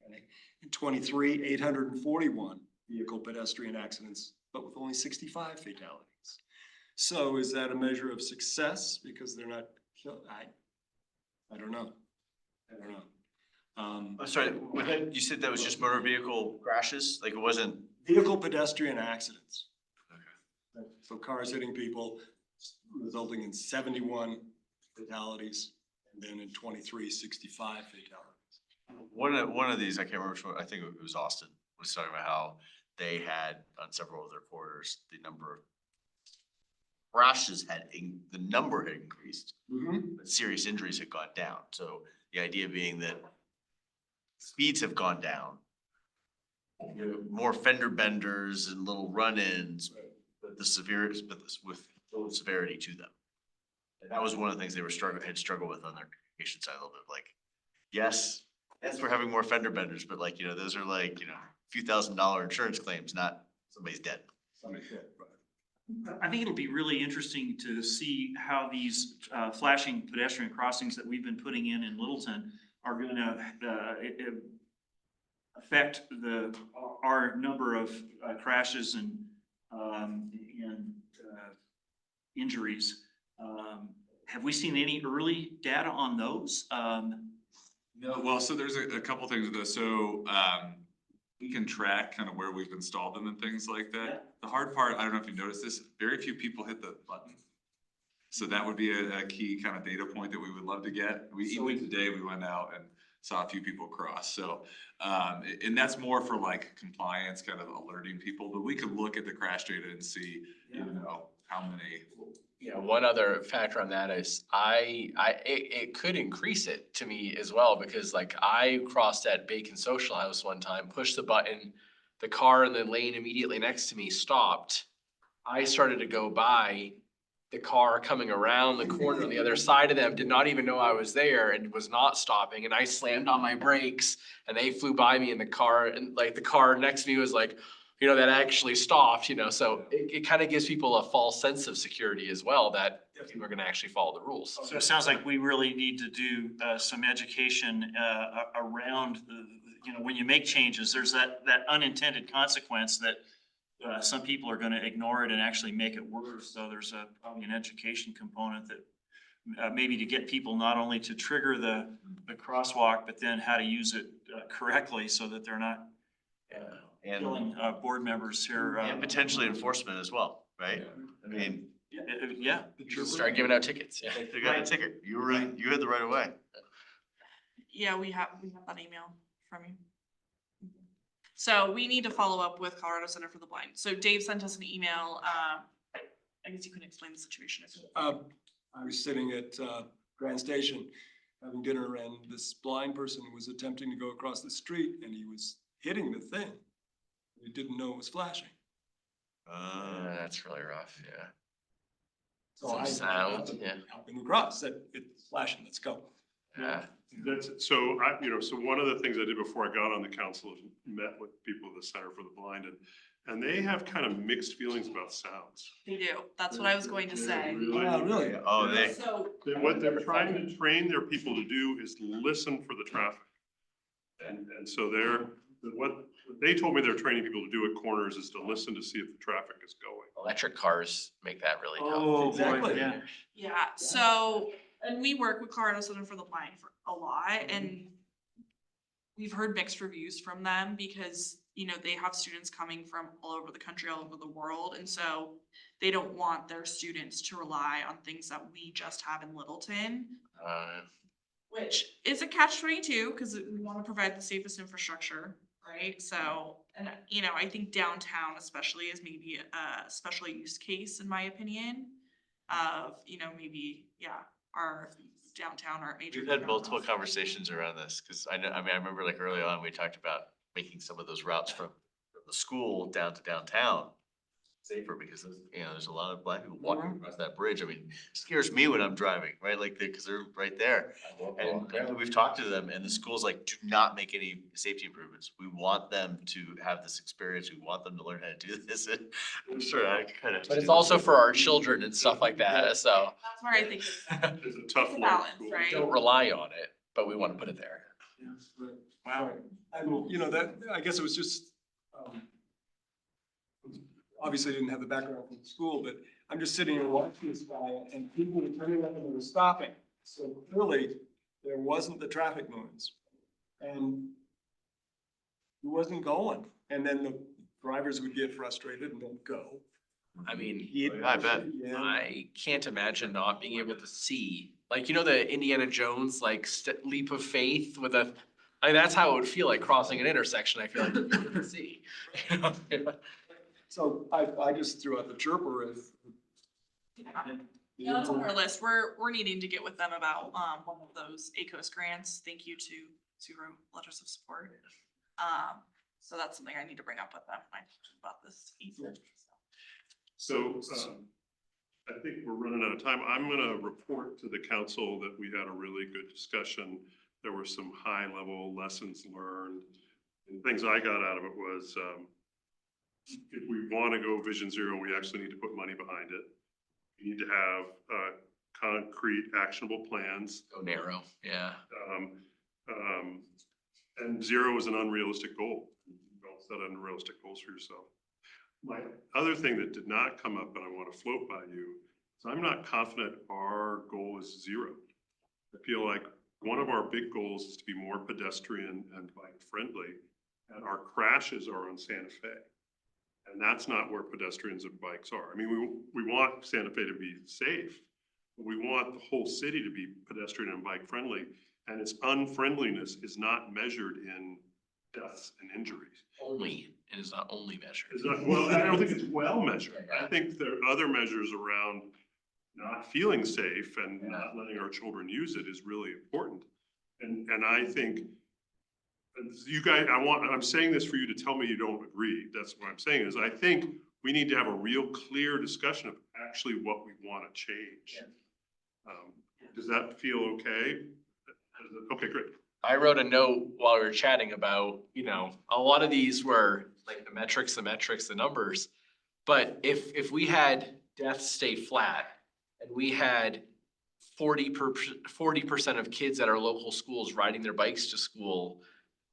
Speaker 7: Okay. In 23, 841 vehicle pedestrian accidents, but with only 65 fatalities. So is that a measure of success because they're not killed? I don't know. I don't know.
Speaker 3: I'm sorry, you said that was just motor vehicle crashes? Like it wasn't?
Speaker 7: Vehicle pedestrian accidents. Okay. So cars hitting people, resulting in 71 fatalities, and then in 23, 65 fatalities.
Speaker 3: One of these, I can't remember which one, I think it was Austin, was talking about how they had on several of their corridors, the number of crashes the number had increased, but serious injuries had gone down. So the idea being that speeds have gone down, more fender benders and little run-ins, but with little severity to them. And that was one of the things they had struggled with on their communication side a little bit. Like, yes, we're having more fender benders, but like, those are like, a few $1,000 insurance claims, not somebody's dead.
Speaker 7: Somebody's dead, right.
Speaker 6: I think it'll be really interesting to see how these flashing pedestrian crossings that we've been putting in Littleton are gonna affect our number of crashes and injuries. Have we seen any early data on those?
Speaker 9: No, well, so there's a couple things with this. So we can track kind of where we've installed them and things like that. The hard part, I don't know if you noticed this, very few people hit the button. So that would be a key kind of data point that we would love to get. Even today we went out and saw a few people cross, so. And that's more for like compliance, kind of alerting people, but we could look at the crash data and see, you know, how many.
Speaker 4: Yeah, one other factor on that is it could increase it to me as well, because like I crossed at Bacon Social House one time, pushed the button, the car in the lane immediately next to me stopped. I started to go by, the car coming around the corner on the other side of them did not even know I was there and was not stopping, and I slammed on my brakes and they flew by me in the car, and like the car next to me was like, you know, that actually stopped, you know, so it kind of gives people a false sense of security as well, that people are gonna actually follow the rules.
Speaker 6: So it sounds like we really need to do some education around, you know, when you make changes, there's that unintended consequence that some people are gonna ignore it and actually make it worse. So there's probably an education component that maybe to get people not only to trigger the crosswalk, but then how to use it correctly so that they're not
Speaker 3: And,
Speaker 6: killing board members here.
Speaker 3: and potentially enforcement as well, right? I mean,
Speaker 6: Yeah.
Speaker 4: Start giving out tickets, yeah.
Speaker 3: they got a ticket, you were right, you had the right of way.
Speaker 10: Yeah, we have that email from you. So we need to follow up with Colorado Center for the Blind. So Dave sent us an email. I guess you can explain the situation.
Speaker 7: I was sitting at Grand Station having dinner, and this blind person was attempting to go across the street, and he was hitting the thing. He didn't know it was flashing.
Speaker 4: That's really rough, yeah.
Speaker 7: So
Speaker 4: Some
Speaker 7: I
Speaker 4: sound, yeah.
Speaker 7: helped him across, said, it's flashing, let's go.
Speaker 4: Yeah.
Speaker 2: So so one of the things I did before I got on the council is met with people at the Center for the Blind, and they have kind of mixed feelings about sounds.
Speaker 10: They do. That's what I was going to say.
Speaker 7: Really?
Speaker 3: Oh, they,
Speaker 10: So
Speaker 2: What they're trying to train their people to do is listen for the traffic. And so what they told me they're training people to do at corners is to listen to see if the traffic is going.
Speaker 4: Electric cars make that really tough.
Speaker 6: Oh,
Speaker 7: Exactly.
Speaker 6: boy, yeah.
Speaker 10: yeah, so, and we work with Colorado Center for the Blind for a lot, and we've heard mixed reviews from them because, you know, they have students coming from all over the country, all over the world, and so they don't want their students to rely on things that we just have in Littleton, which is a catch-22 because we want to provide the safest infrastructure, right? So, and you know, I think downtown especially is maybe a special use case in my opinion of, you know, maybe, yeah, our downtown, our major.
Speaker 3: we've had multiple conversations around this, cause I know, I mean, I remember like early on, we talked about making some of those routes from the school down to downtown safer, because you know, there's a lot of blind people walking across that bridge. I mean, it scares me when I'm driving, right? Like, cause they're right there. And we've talked to them, and the school's like, do not make any safety improvements. We want them to have this experience. We want them to learn how to do this. And I'm sure I kind of.
Speaker 4: But it's also for our children and stuff like that, so
Speaker 10: That's where I think it's
Speaker 2: It's a tough
Speaker 10: a
Speaker 2: one.
Speaker 10: balance, right?
Speaker 4: don't rely on it, but we want to put it there.
Speaker 6: Wow.
Speaker 7: And, you know, that, I guess it was just, obviously I didn't have the background from school, but I'm just sitting here watching this guy, and people were turning around and they were stopping. So clearly, there wasn't the traffic noise. And he wasn't going. And then the drivers would get frustrated and then go.
Speaker 4: I mean,
Speaker 3: I bet.
Speaker 7: Yeah.
Speaker 4: I can't imagine not being able to see, like, you know, the Indiana Jones, like, leap of faith with a, I mean, that's how it would feel like crossing an intersection. I feel like you can see.
Speaker 7: So I just threw out the chirper if.
Speaker 10: Yeah, that's on our list. We're needing to get with them about, one of those ACOS grants. Thank you to Zero Letters of Support. So that's something I need to bring up with them. I talked about this easier.
Speaker 2: So I think we're running out of time. I'm gonna report to the council that we had a really good discussion. There were some high-level lessons learned. And things I got out of it was, if we wanna go Vision Zero, we actually need to put money behind it. We need to have concrete, actionable plans.
Speaker 4: Go narrow, yeah.
Speaker 2: And zero is an unrealistic goal. Don't set unrealistic goals for yourself. My other thing that did not come up, and I want to float by you, is I'm not confident our goal is zero. I feel like one of our big goals is to be more pedestrian and bike friendly, and our crashes are on Santa Fe. And that's not where pedestrians and bikes are. I mean, we want Santa Fe to be safe, but we want the whole city to be pedestrian and bike friendly. and its unfriendliness is not measured in deaths and injuries.
Speaker 4: Only, it is not only measured.
Speaker 2: It's not, well, I don't think it's well measured. I think there are other measures around not feeling safe and not letting our children use it is really important. And I think, and you guys, I'm saying this for you to tell me you don't agree. That's what I'm saying is I think we need to have a real clear discussion of actually what we want to change. Does that feel okay? Okay, great.
Speaker 4: I wrote a note while we were chatting about, you know, a lot of these were like the metrics, the numbers. But if we had deaths stay flat and we had 40% of kids at our local schools riding their bikes to school,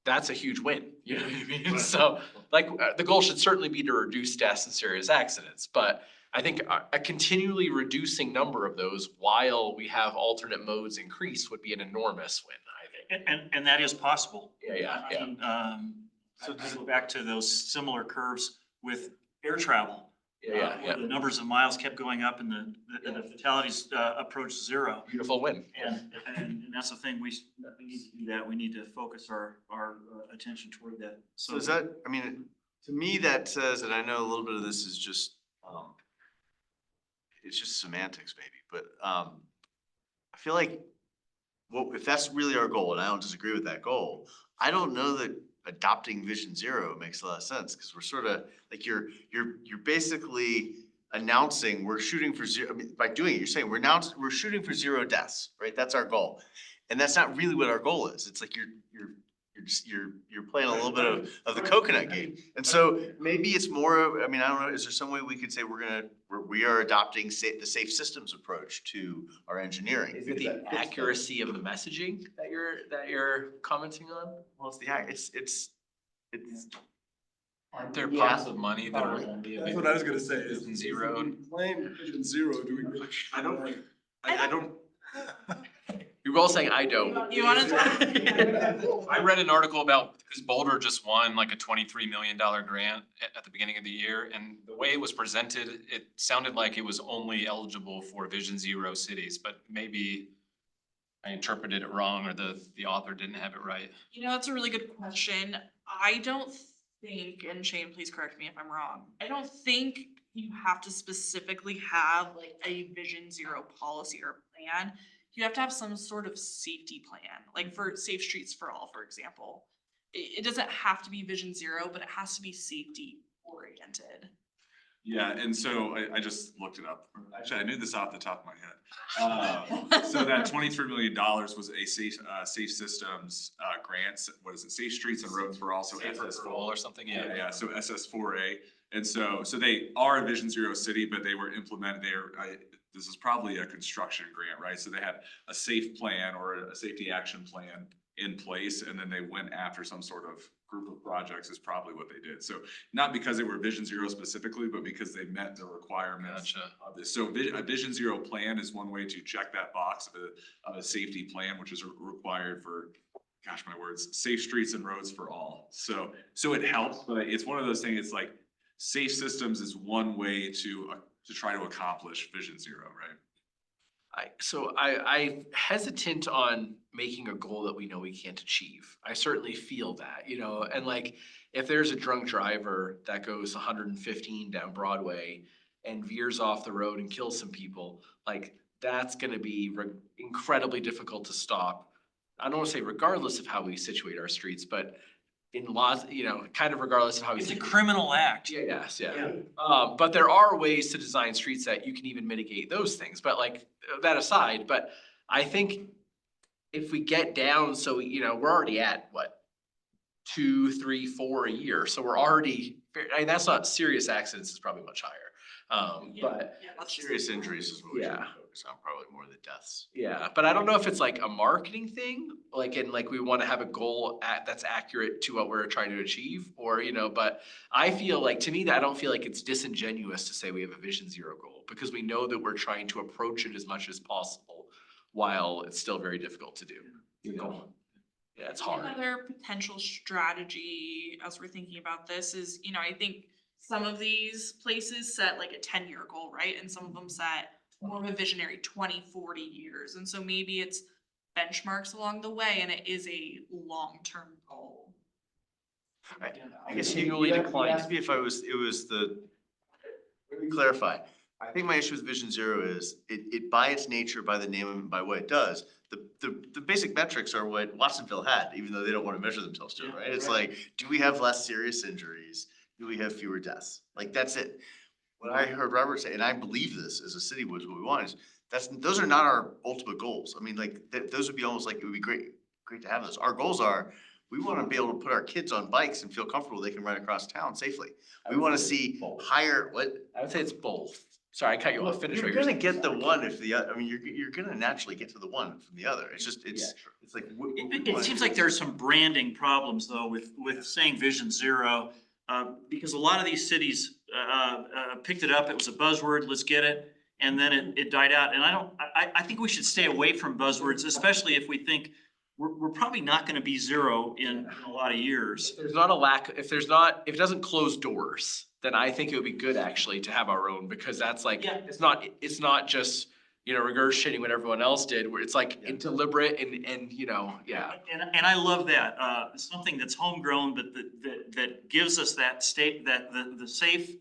Speaker 4: that's a huge win. You know what I mean? So like the goal should certainly be to reduce deaths and serious accidents, but I think a continually reducing number of those while we have alternate modes increase would be an enormous win, I think.
Speaker 6: And that is possible.
Speaker 4: Yeah.
Speaker 6: So I go back to those similar curves with air travel.
Speaker 4: Yeah.
Speaker 6: Where the numbers of miles kept going up and the fatalities approached zero.
Speaker 4: Beautiful win.
Speaker 6: And that's the thing, we need to do that. We need to focus our attention toward that.
Speaker 3: So is that, I mean, to me, that says, and I know a little bit of this is just, it's just semantics maybe, but I feel like, well, if that's really our goal, and I don't disagree with that goal, I don't know that adopting Vision Zero makes a lot of sense, because we're sort of, like, you're basically announcing we're shooting for zero. I mean, by doing it, you're saying we're shooting for 0 deaths, right? That's our goal. And that's not really what our goal is. It's like you're playing a little bit of the coconut game. And so maybe it's more of, I mean, I don't know, is there some way we could say we are adopting the safe systems approach to our engineering?
Speaker 4: Is it the accuracy of the messaging that you're commenting on?
Speaker 3: Well, it's
Speaker 5: Aren't there pots of money that are only
Speaker 7: That's what I was gonna say, is
Speaker 5: Vision Zero?
Speaker 7: if we claim Vision Zero, do we really?
Speaker 9: I don't.
Speaker 4: You were all saying I don't.
Speaker 10: You wanna talk?
Speaker 5: I read an article about, because Boulder just won like a $23 million grant at the beginning of the year, and the way it was presented, it sounded like it was only eligible for Vision Zero cities, but maybe I interpreted it wrong, or the author didn't have it right.
Speaker 10: You know, that's a really good question. I don't think, and Shane, please correct me if I'm wrong, I don't think you have to specifically have like a Vision Zero policy or plan. You have to have some sort of safety plan, like for Safe Streets for All, for example. It doesn't have to be Vision Zero, but it has to be safety oriented.
Speaker 9: Yeah, and so I just looked it up. Actually, I knew this off the top of my head. So that $23 million was a safe systems grants. What is it? Safe Streets and Roads for All. So
Speaker 5: For all or something, yeah.
Speaker 9: Yeah, so SS4A. And so they are a Vision Zero city, but they were implemented there. This is probably a construction grant, right? So they had a safe plan or a safety action plan in place, and then they went after some sort of group of projects is probably what they did. So not because they were Vision Zero specifically, but because they met the requirements
Speaker 5: Gotcha.
Speaker 9: of this. So a Vision Zero plan is one way to check that box of a safety plan, which is required for, gosh, my words, safe streets and roads for all. So it helps, but it's one of those things, it's like safe systems is one way to try to accomplish Vision Zero, right?
Speaker 4: I hesitant on making a goal that we know we can't achieve. I certainly feel that, you know, and like if there's a drunk driver that goes 115 down Broadway and veers off the road and kills some people, like that's gonna be incredibly difficult to stop. I don't wanna say regardless of how we situate our streets, but in laws, you know, kind of regardless of how we.
Speaker 6: It's a criminal act.
Speaker 4: Yes, yeah. But there are ways to design streets that you can even mitigate those things, but like that aside, but I think if we get down, so, you know, we're already at what? 2, 3, 4 a year, so we're already, and that's not serious accidents, is probably much higher. But
Speaker 3: serious injuries is what we should
Speaker 4: Yeah.
Speaker 3: focus on, probably more than deaths.
Speaker 4: yeah, but I don't know if it's like a marketing thing, like in like we wanna have a goal that's accurate to what we're trying to achieve, or, you know, but I feel like, to me, I don't feel like it's disingenuous to say we have a Vision Zero goal, because we know that we're trying to approach it as much as possible while it's still very difficult to do, you know? Yeah, it's hard.
Speaker 10: Another potential strategy as we're thinking about this is, you know, I think some of these places set like a 10-year goal, right? And some of them set more of a visionary 20, 40 years. And so maybe it's benchmarks along the way, and it is a long-term goal.
Speaker 3: I guess you
Speaker 4: Annually decline.
Speaker 3: asked me if it was let me clarify. I think my issue with Vision Zero is it by its nature, by the name of it, by what it does, the basic metrics are what Watsonville had, even though they don't want to measure themselves to it, right? It's like, do we have less serious injuries? Do we have fewer deaths? Like, that's it. What I heard Robert say, and I believe this as a city was what we want, is those are not our ultimate goals. I mean, like, those would be almost like, it would be great to have those. Our goals are, we want to be able to put our kids on bikes and feel comfortable they can ride across town safely. We want to see higher, what?
Speaker 4: I would say it's both. Sorry, I cut you off. Finish
Speaker 3: You're
Speaker 4: what you're
Speaker 3: gonna
Speaker 4: saying.
Speaker 3: get the one if the, I mean, you're gonna naturally get to the one from the other. It's just, it's like.
Speaker 6: It seems like there's some branding problems though with saying Vision Zero. Because a lot of these cities, picked it up, it was a buzzword, let's get it. And then it died out. And I think we should stay away from buzzwords, especially if we think we're probably not gonna be zero in a lot of years.
Speaker 4: If it doesn't close doors, then I think it would be good actually to have our own, because that's like,
Speaker 6: Yeah.
Speaker 4: it's not just, regurgitating what everyone else did, where it's like deliberate and, yeah.
Speaker 6: And I love that, something that's homegrown, but that gives us that state, that the safe,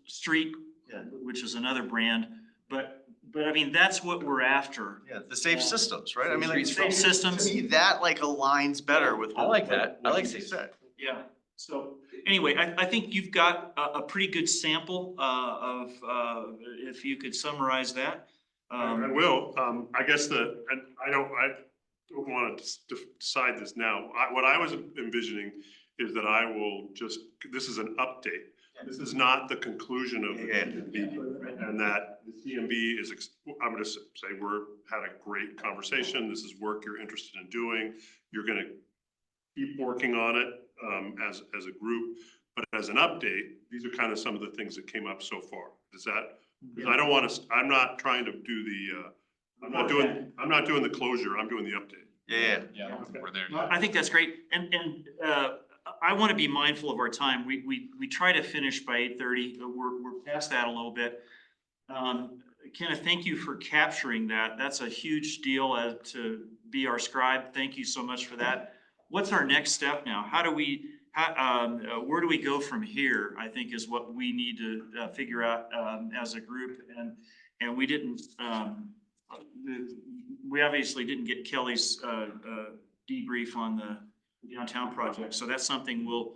Speaker 6: street,
Speaker 3: Yeah.
Speaker 6: which is another brand, but I mean, that's what we're after.
Speaker 3: Yeah, the safe systems, right? I mean, like.
Speaker 6: Safe systems.
Speaker 3: To me, that like aligns better with.
Speaker 4: I like that. I
Speaker 3: what
Speaker 4: like
Speaker 3: you
Speaker 4: safe.
Speaker 3: said.
Speaker 6: Yeah, so anyway, I think you've got a pretty good sample, of, if you could summarize that.
Speaker 2: I will, I guess and I don't want to decide this now. What I was envisioning is that I will this is an update. This is not the conclusion of the CMB, and that the CMB I'm gonna say, had a great conversation. This is work you're interested in doing. You're gonna keep working on it, as a group, but as an update, these are kind of some of the things that came up so far. Does that, because I don't want to, I'm not trying to do I'm not doing the closure, I'm doing the update.
Speaker 3: Yeah.
Speaker 5: Yeah, we're there.
Speaker 6: I think that's great, and I want to be mindful of our time. We try to finish by 8:30, but we're past that a little bit. Kenneth, thank you for capturing that. That's a huge deal to be our scribe. Thank you so much for that. What's our next step now? Where do we go from here? I think is what we need to figure out as a group, and we didn't. We obviously didn't get Kelly's debrief on the downtown project, so that's something we'll,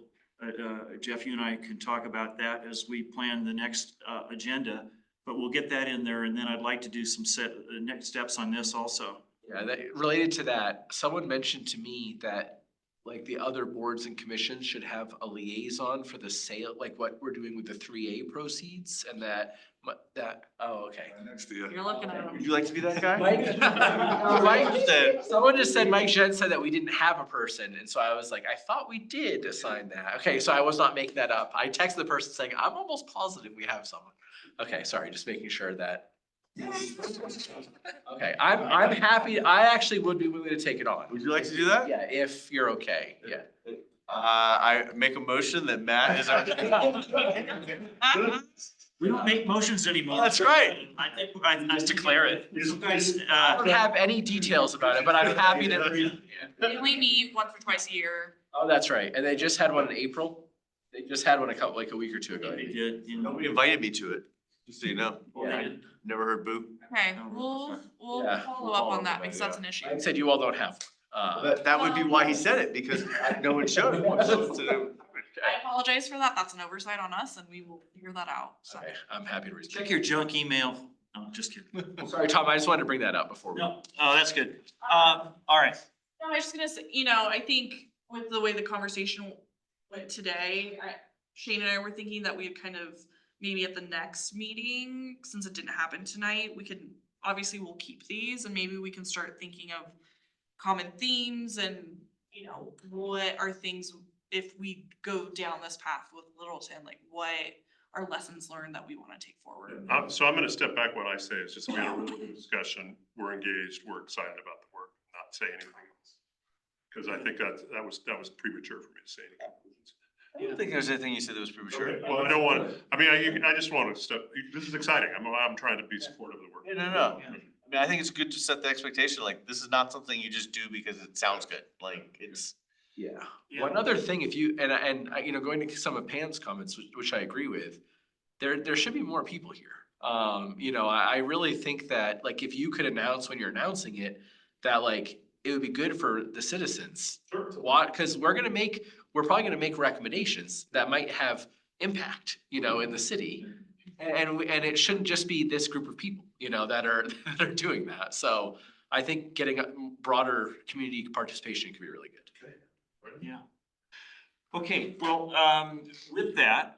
Speaker 6: Jeff, you and I can talk about that as we plan the next agenda. But we'll get that in there, and then I'd like to do some next steps on this also.
Speaker 4: Yeah, related to that, someone mentioned to me that like the other boards and commissions should have a liaison for the sale, like what we're doing with the 3A proceeds, and oh, okay.
Speaker 9: Next to you.
Speaker 10: You're looking at
Speaker 3: Would
Speaker 10: them.
Speaker 3: you like to be that guy?
Speaker 4: Someone just said, Mike Jen said that we didn't have a person, and so I was like, I thought we did assign that. Okay, so I was not making that up. I texted the person saying, I'm almost positive we have someone. Okay, sorry, just making sure that. Okay, I'm happy, I actually would be willing to take it on.
Speaker 3: Would you like to do that?
Speaker 4: Yeah, if you're okay, yeah.
Speaker 3: I make a motion that Matt is our.
Speaker 6: We don't make motions anymore.
Speaker 3: Oh, that's right.
Speaker 6: I think
Speaker 5: Just declare it.
Speaker 6: You guys,
Speaker 4: I don't have any details about it, but I'm happy to.
Speaker 10: We only meet once or twice a year.
Speaker 4: Oh, that's right, and they just had one in April? They just had one like a week or two ago.
Speaker 6: they did, you know.
Speaker 3: Nobody invited me to it, just so you know.
Speaker 4: Yeah.
Speaker 3: Never heard boo.
Speaker 10: Okay, we'll
Speaker 4: Yeah.
Speaker 10: follow up on that because that's an issue.
Speaker 4: Mike said you all don't have one.
Speaker 3: That would be why he said it, because no one showed him.
Speaker 10: I apologize for that. That's an oversight on us and we will figure that out. So.
Speaker 4: Okay, I'm happy to reach.
Speaker 6: Check your junk email. No, just kidding.
Speaker 4: Sorry, Tom, I just wanted to bring that up before we.
Speaker 6: No, oh, that's good. All right.
Speaker 10: No, I was just gonna say, I think with the way the conversation went today, Shane and I were thinking that we'd kind of maybe at the next meeting, since it didn't happen tonight, obviously we'll keep these and maybe we can start thinking of common themes and, what are things, if we go down this path with Littleton, like what are lessons learned that we want to take forward?
Speaker 2: So I'm gonna step back. What I say is just we had a really good discussion. We're engaged. We're excited about the work, not say anything else. Cause I think that was premature for me to say anything.
Speaker 3: I don't think there's anything you said that was premature.
Speaker 2: Okay, well, I don't want to, I just want to step, this is exciting. I'm trying to be supportive of the work.
Speaker 3: No. I mean, I think it's good to set the expectation, like, this is not something you just do because it sounds good, like, it's.
Speaker 4: Yeah.
Speaker 6: Yeah.
Speaker 4: One other thing, if you, you know, going to some of Pam's comments, which I agree with, there should be more people here. You know, I really think that, like, if you could announce when you're announcing it, that like, it would be good for the citizens to watch, cause we're probably gonna make recommendations that might have impact, you know, in the city. And it shouldn't just be this group of people, you know, that are, that are doing that. So I think getting a broader community participation could be really good.
Speaker 6: Yeah. Okay, well, with that,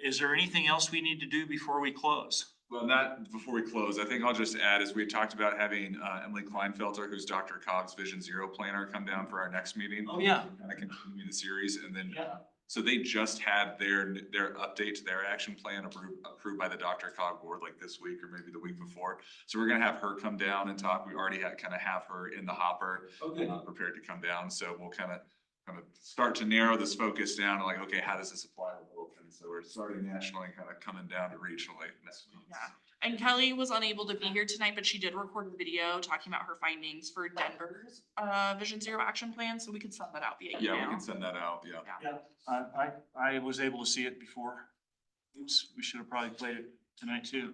Speaker 6: is there anything else we need to do before we close?
Speaker 9: Well, not before we close, I think I'll just add, as we had talked about having Emily Kleinfelter, who's Dr. Cobb's Vision Zero planner, come down for our next meeting.
Speaker 6: Oh, yeah.
Speaker 9: Kind of continue the series, and then,
Speaker 6: Yeah.
Speaker 9: so they just had their update to their action plan approved by the Dr. Cog board like this week or maybe the week before. So we're gonna have her come down and talk. We already kind of have her in the hopper, prepared to come down. So we'll kind of start to narrow this focus down to like, okay, how does this apply to Littleton? So we're starting nationally, kind of coming down to regionally next week.
Speaker 10: Yeah. And Kelly was unable to be here tonight, but she did record a video talking about her findings for Denver's Vision Zero action plan, so we could send that out via email.
Speaker 9: Yeah, we can send that out, yeah.
Speaker 6: Yeah, I was able to see it before. Oops, we should have probably played it tonight too.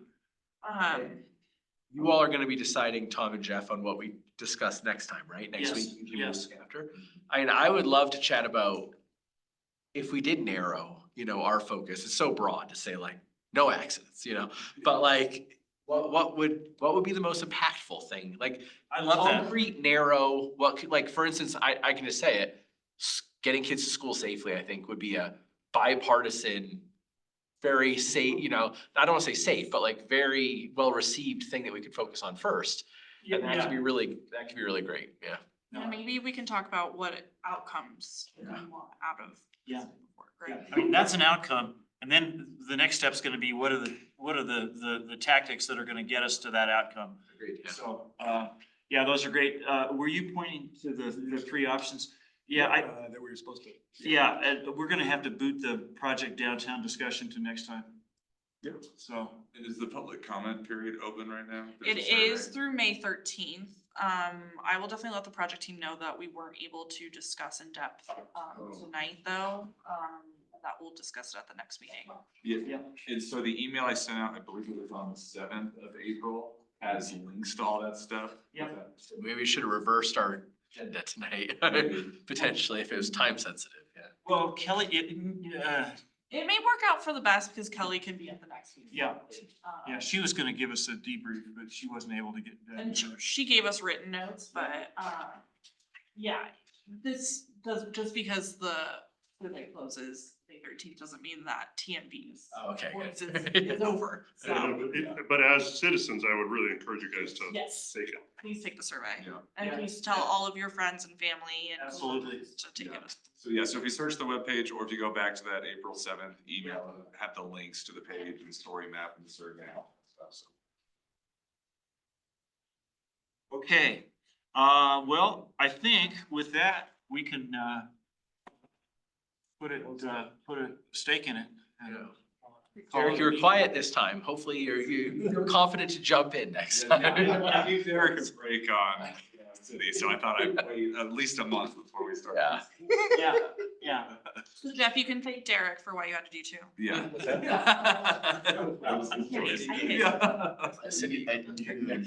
Speaker 4: You all are gonna be deciding, Tom and Jeff, on what we discuss next time, right? Next
Speaker 6: Yes,
Speaker 4: week? Usually we'll
Speaker 6: yes.
Speaker 4: look After. I would love to chat about if we did narrow, you know, our focus. It's so broad to say like, no accidents, you know? But like, what would be the most impactful thing? Like,
Speaker 6: I love that.
Speaker 4: concrete, narrow, what could, like, for instance, I can just say it, getting kids to school safely, I think would be a bipartisan, very safe, you know, I don't wanna say safe, but like very well-received thing that we could focus on first. And that could be really great, yeah.
Speaker 10: And maybe we can talk about what outcomes we want out of.
Speaker 6: Yeah.
Speaker 10: this report,
Speaker 6: Yeah,
Speaker 10: right?
Speaker 6: I mean, that's an outcome, and then the next step's gonna be what are the tactics that are gonna get us to that outcome?
Speaker 4: Agreed, yeah.
Speaker 6: So, yeah, those are great. Were you pointing to the three options? Yeah,
Speaker 7: That we were supposed to.
Speaker 6: yeah, and we're gonna have to boot the project downtown discussion to next time.
Speaker 7: Yeah.
Speaker 6: So,
Speaker 9: Is the public comment period open right now?
Speaker 10: It
Speaker 9: There's a survey.
Speaker 10: is through May 13th. I will definitely let the project team know that we weren't able to discuss in depth tonight though. That we'll discuss it at the next meeting.
Speaker 9: Yeah, and so the email I sent out, I believe it was on the 7th of April, has links to all that stuff.
Speaker 6: Yeah.
Speaker 4: Maybe we should have reversed our agenda tonight, potentially, if it was time sensitive, yeah.
Speaker 6: well, Kelly,
Speaker 10: It may work out for the best because Kelly can be at the next meeting.
Speaker 6: yeah, yeah, she was gonna give us a debrief, but she wasn't able to get.
Speaker 10: And she gave us written notes, but, yeah, this does, just because the survey closes May 13th doesn't mean that TMB's
Speaker 4: Okay,
Speaker 10: works
Speaker 4: good.
Speaker 10: is over, so,
Speaker 2: But as citizens, I would really encourage you guys to
Speaker 10: yes,
Speaker 2: take it.
Speaker 10: please take the survey.
Speaker 9: Yeah.
Speaker 10: And
Speaker 6: Yeah.
Speaker 10: please tell all of your friends and family and.
Speaker 6: Absolutely.
Speaker 10: To take it.
Speaker 9: So yeah, so if you search the webpage, or if you go back to that April 7th email, it'll have the links to the page and the story map and the survey. and all that stuff, so.
Speaker 6: Okay, well, I think with that, we can, put a stake in it. and call
Speaker 4: Derek,
Speaker 6: it
Speaker 4: you
Speaker 6: a
Speaker 4: were
Speaker 6: week.
Speaker 4: quiet this time. Hopefully you're confident to jump in next
Speaker 9: Yeah,
Speaker 4: time.
Speaker 9: I gave Derek a break on city, so I thought I'd wait at least a month before we start.
Speaker 4: Yeah.
Speaker 6: Yeah, yeah.
Speaker 10: So Jeff, you can thank Derek for what you had to do too.
Speaker 9: Yeah. That was his choice.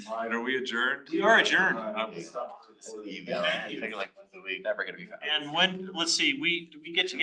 Speaker 9: All right, are we adjourned?
Speaker 6: We are adjourned.
Speaker 9: I will stop.
Speaker 3: Email, I think like once a week.
Speaker 4: Never gonna be found.
Speaker 6: And when, let's see, we get together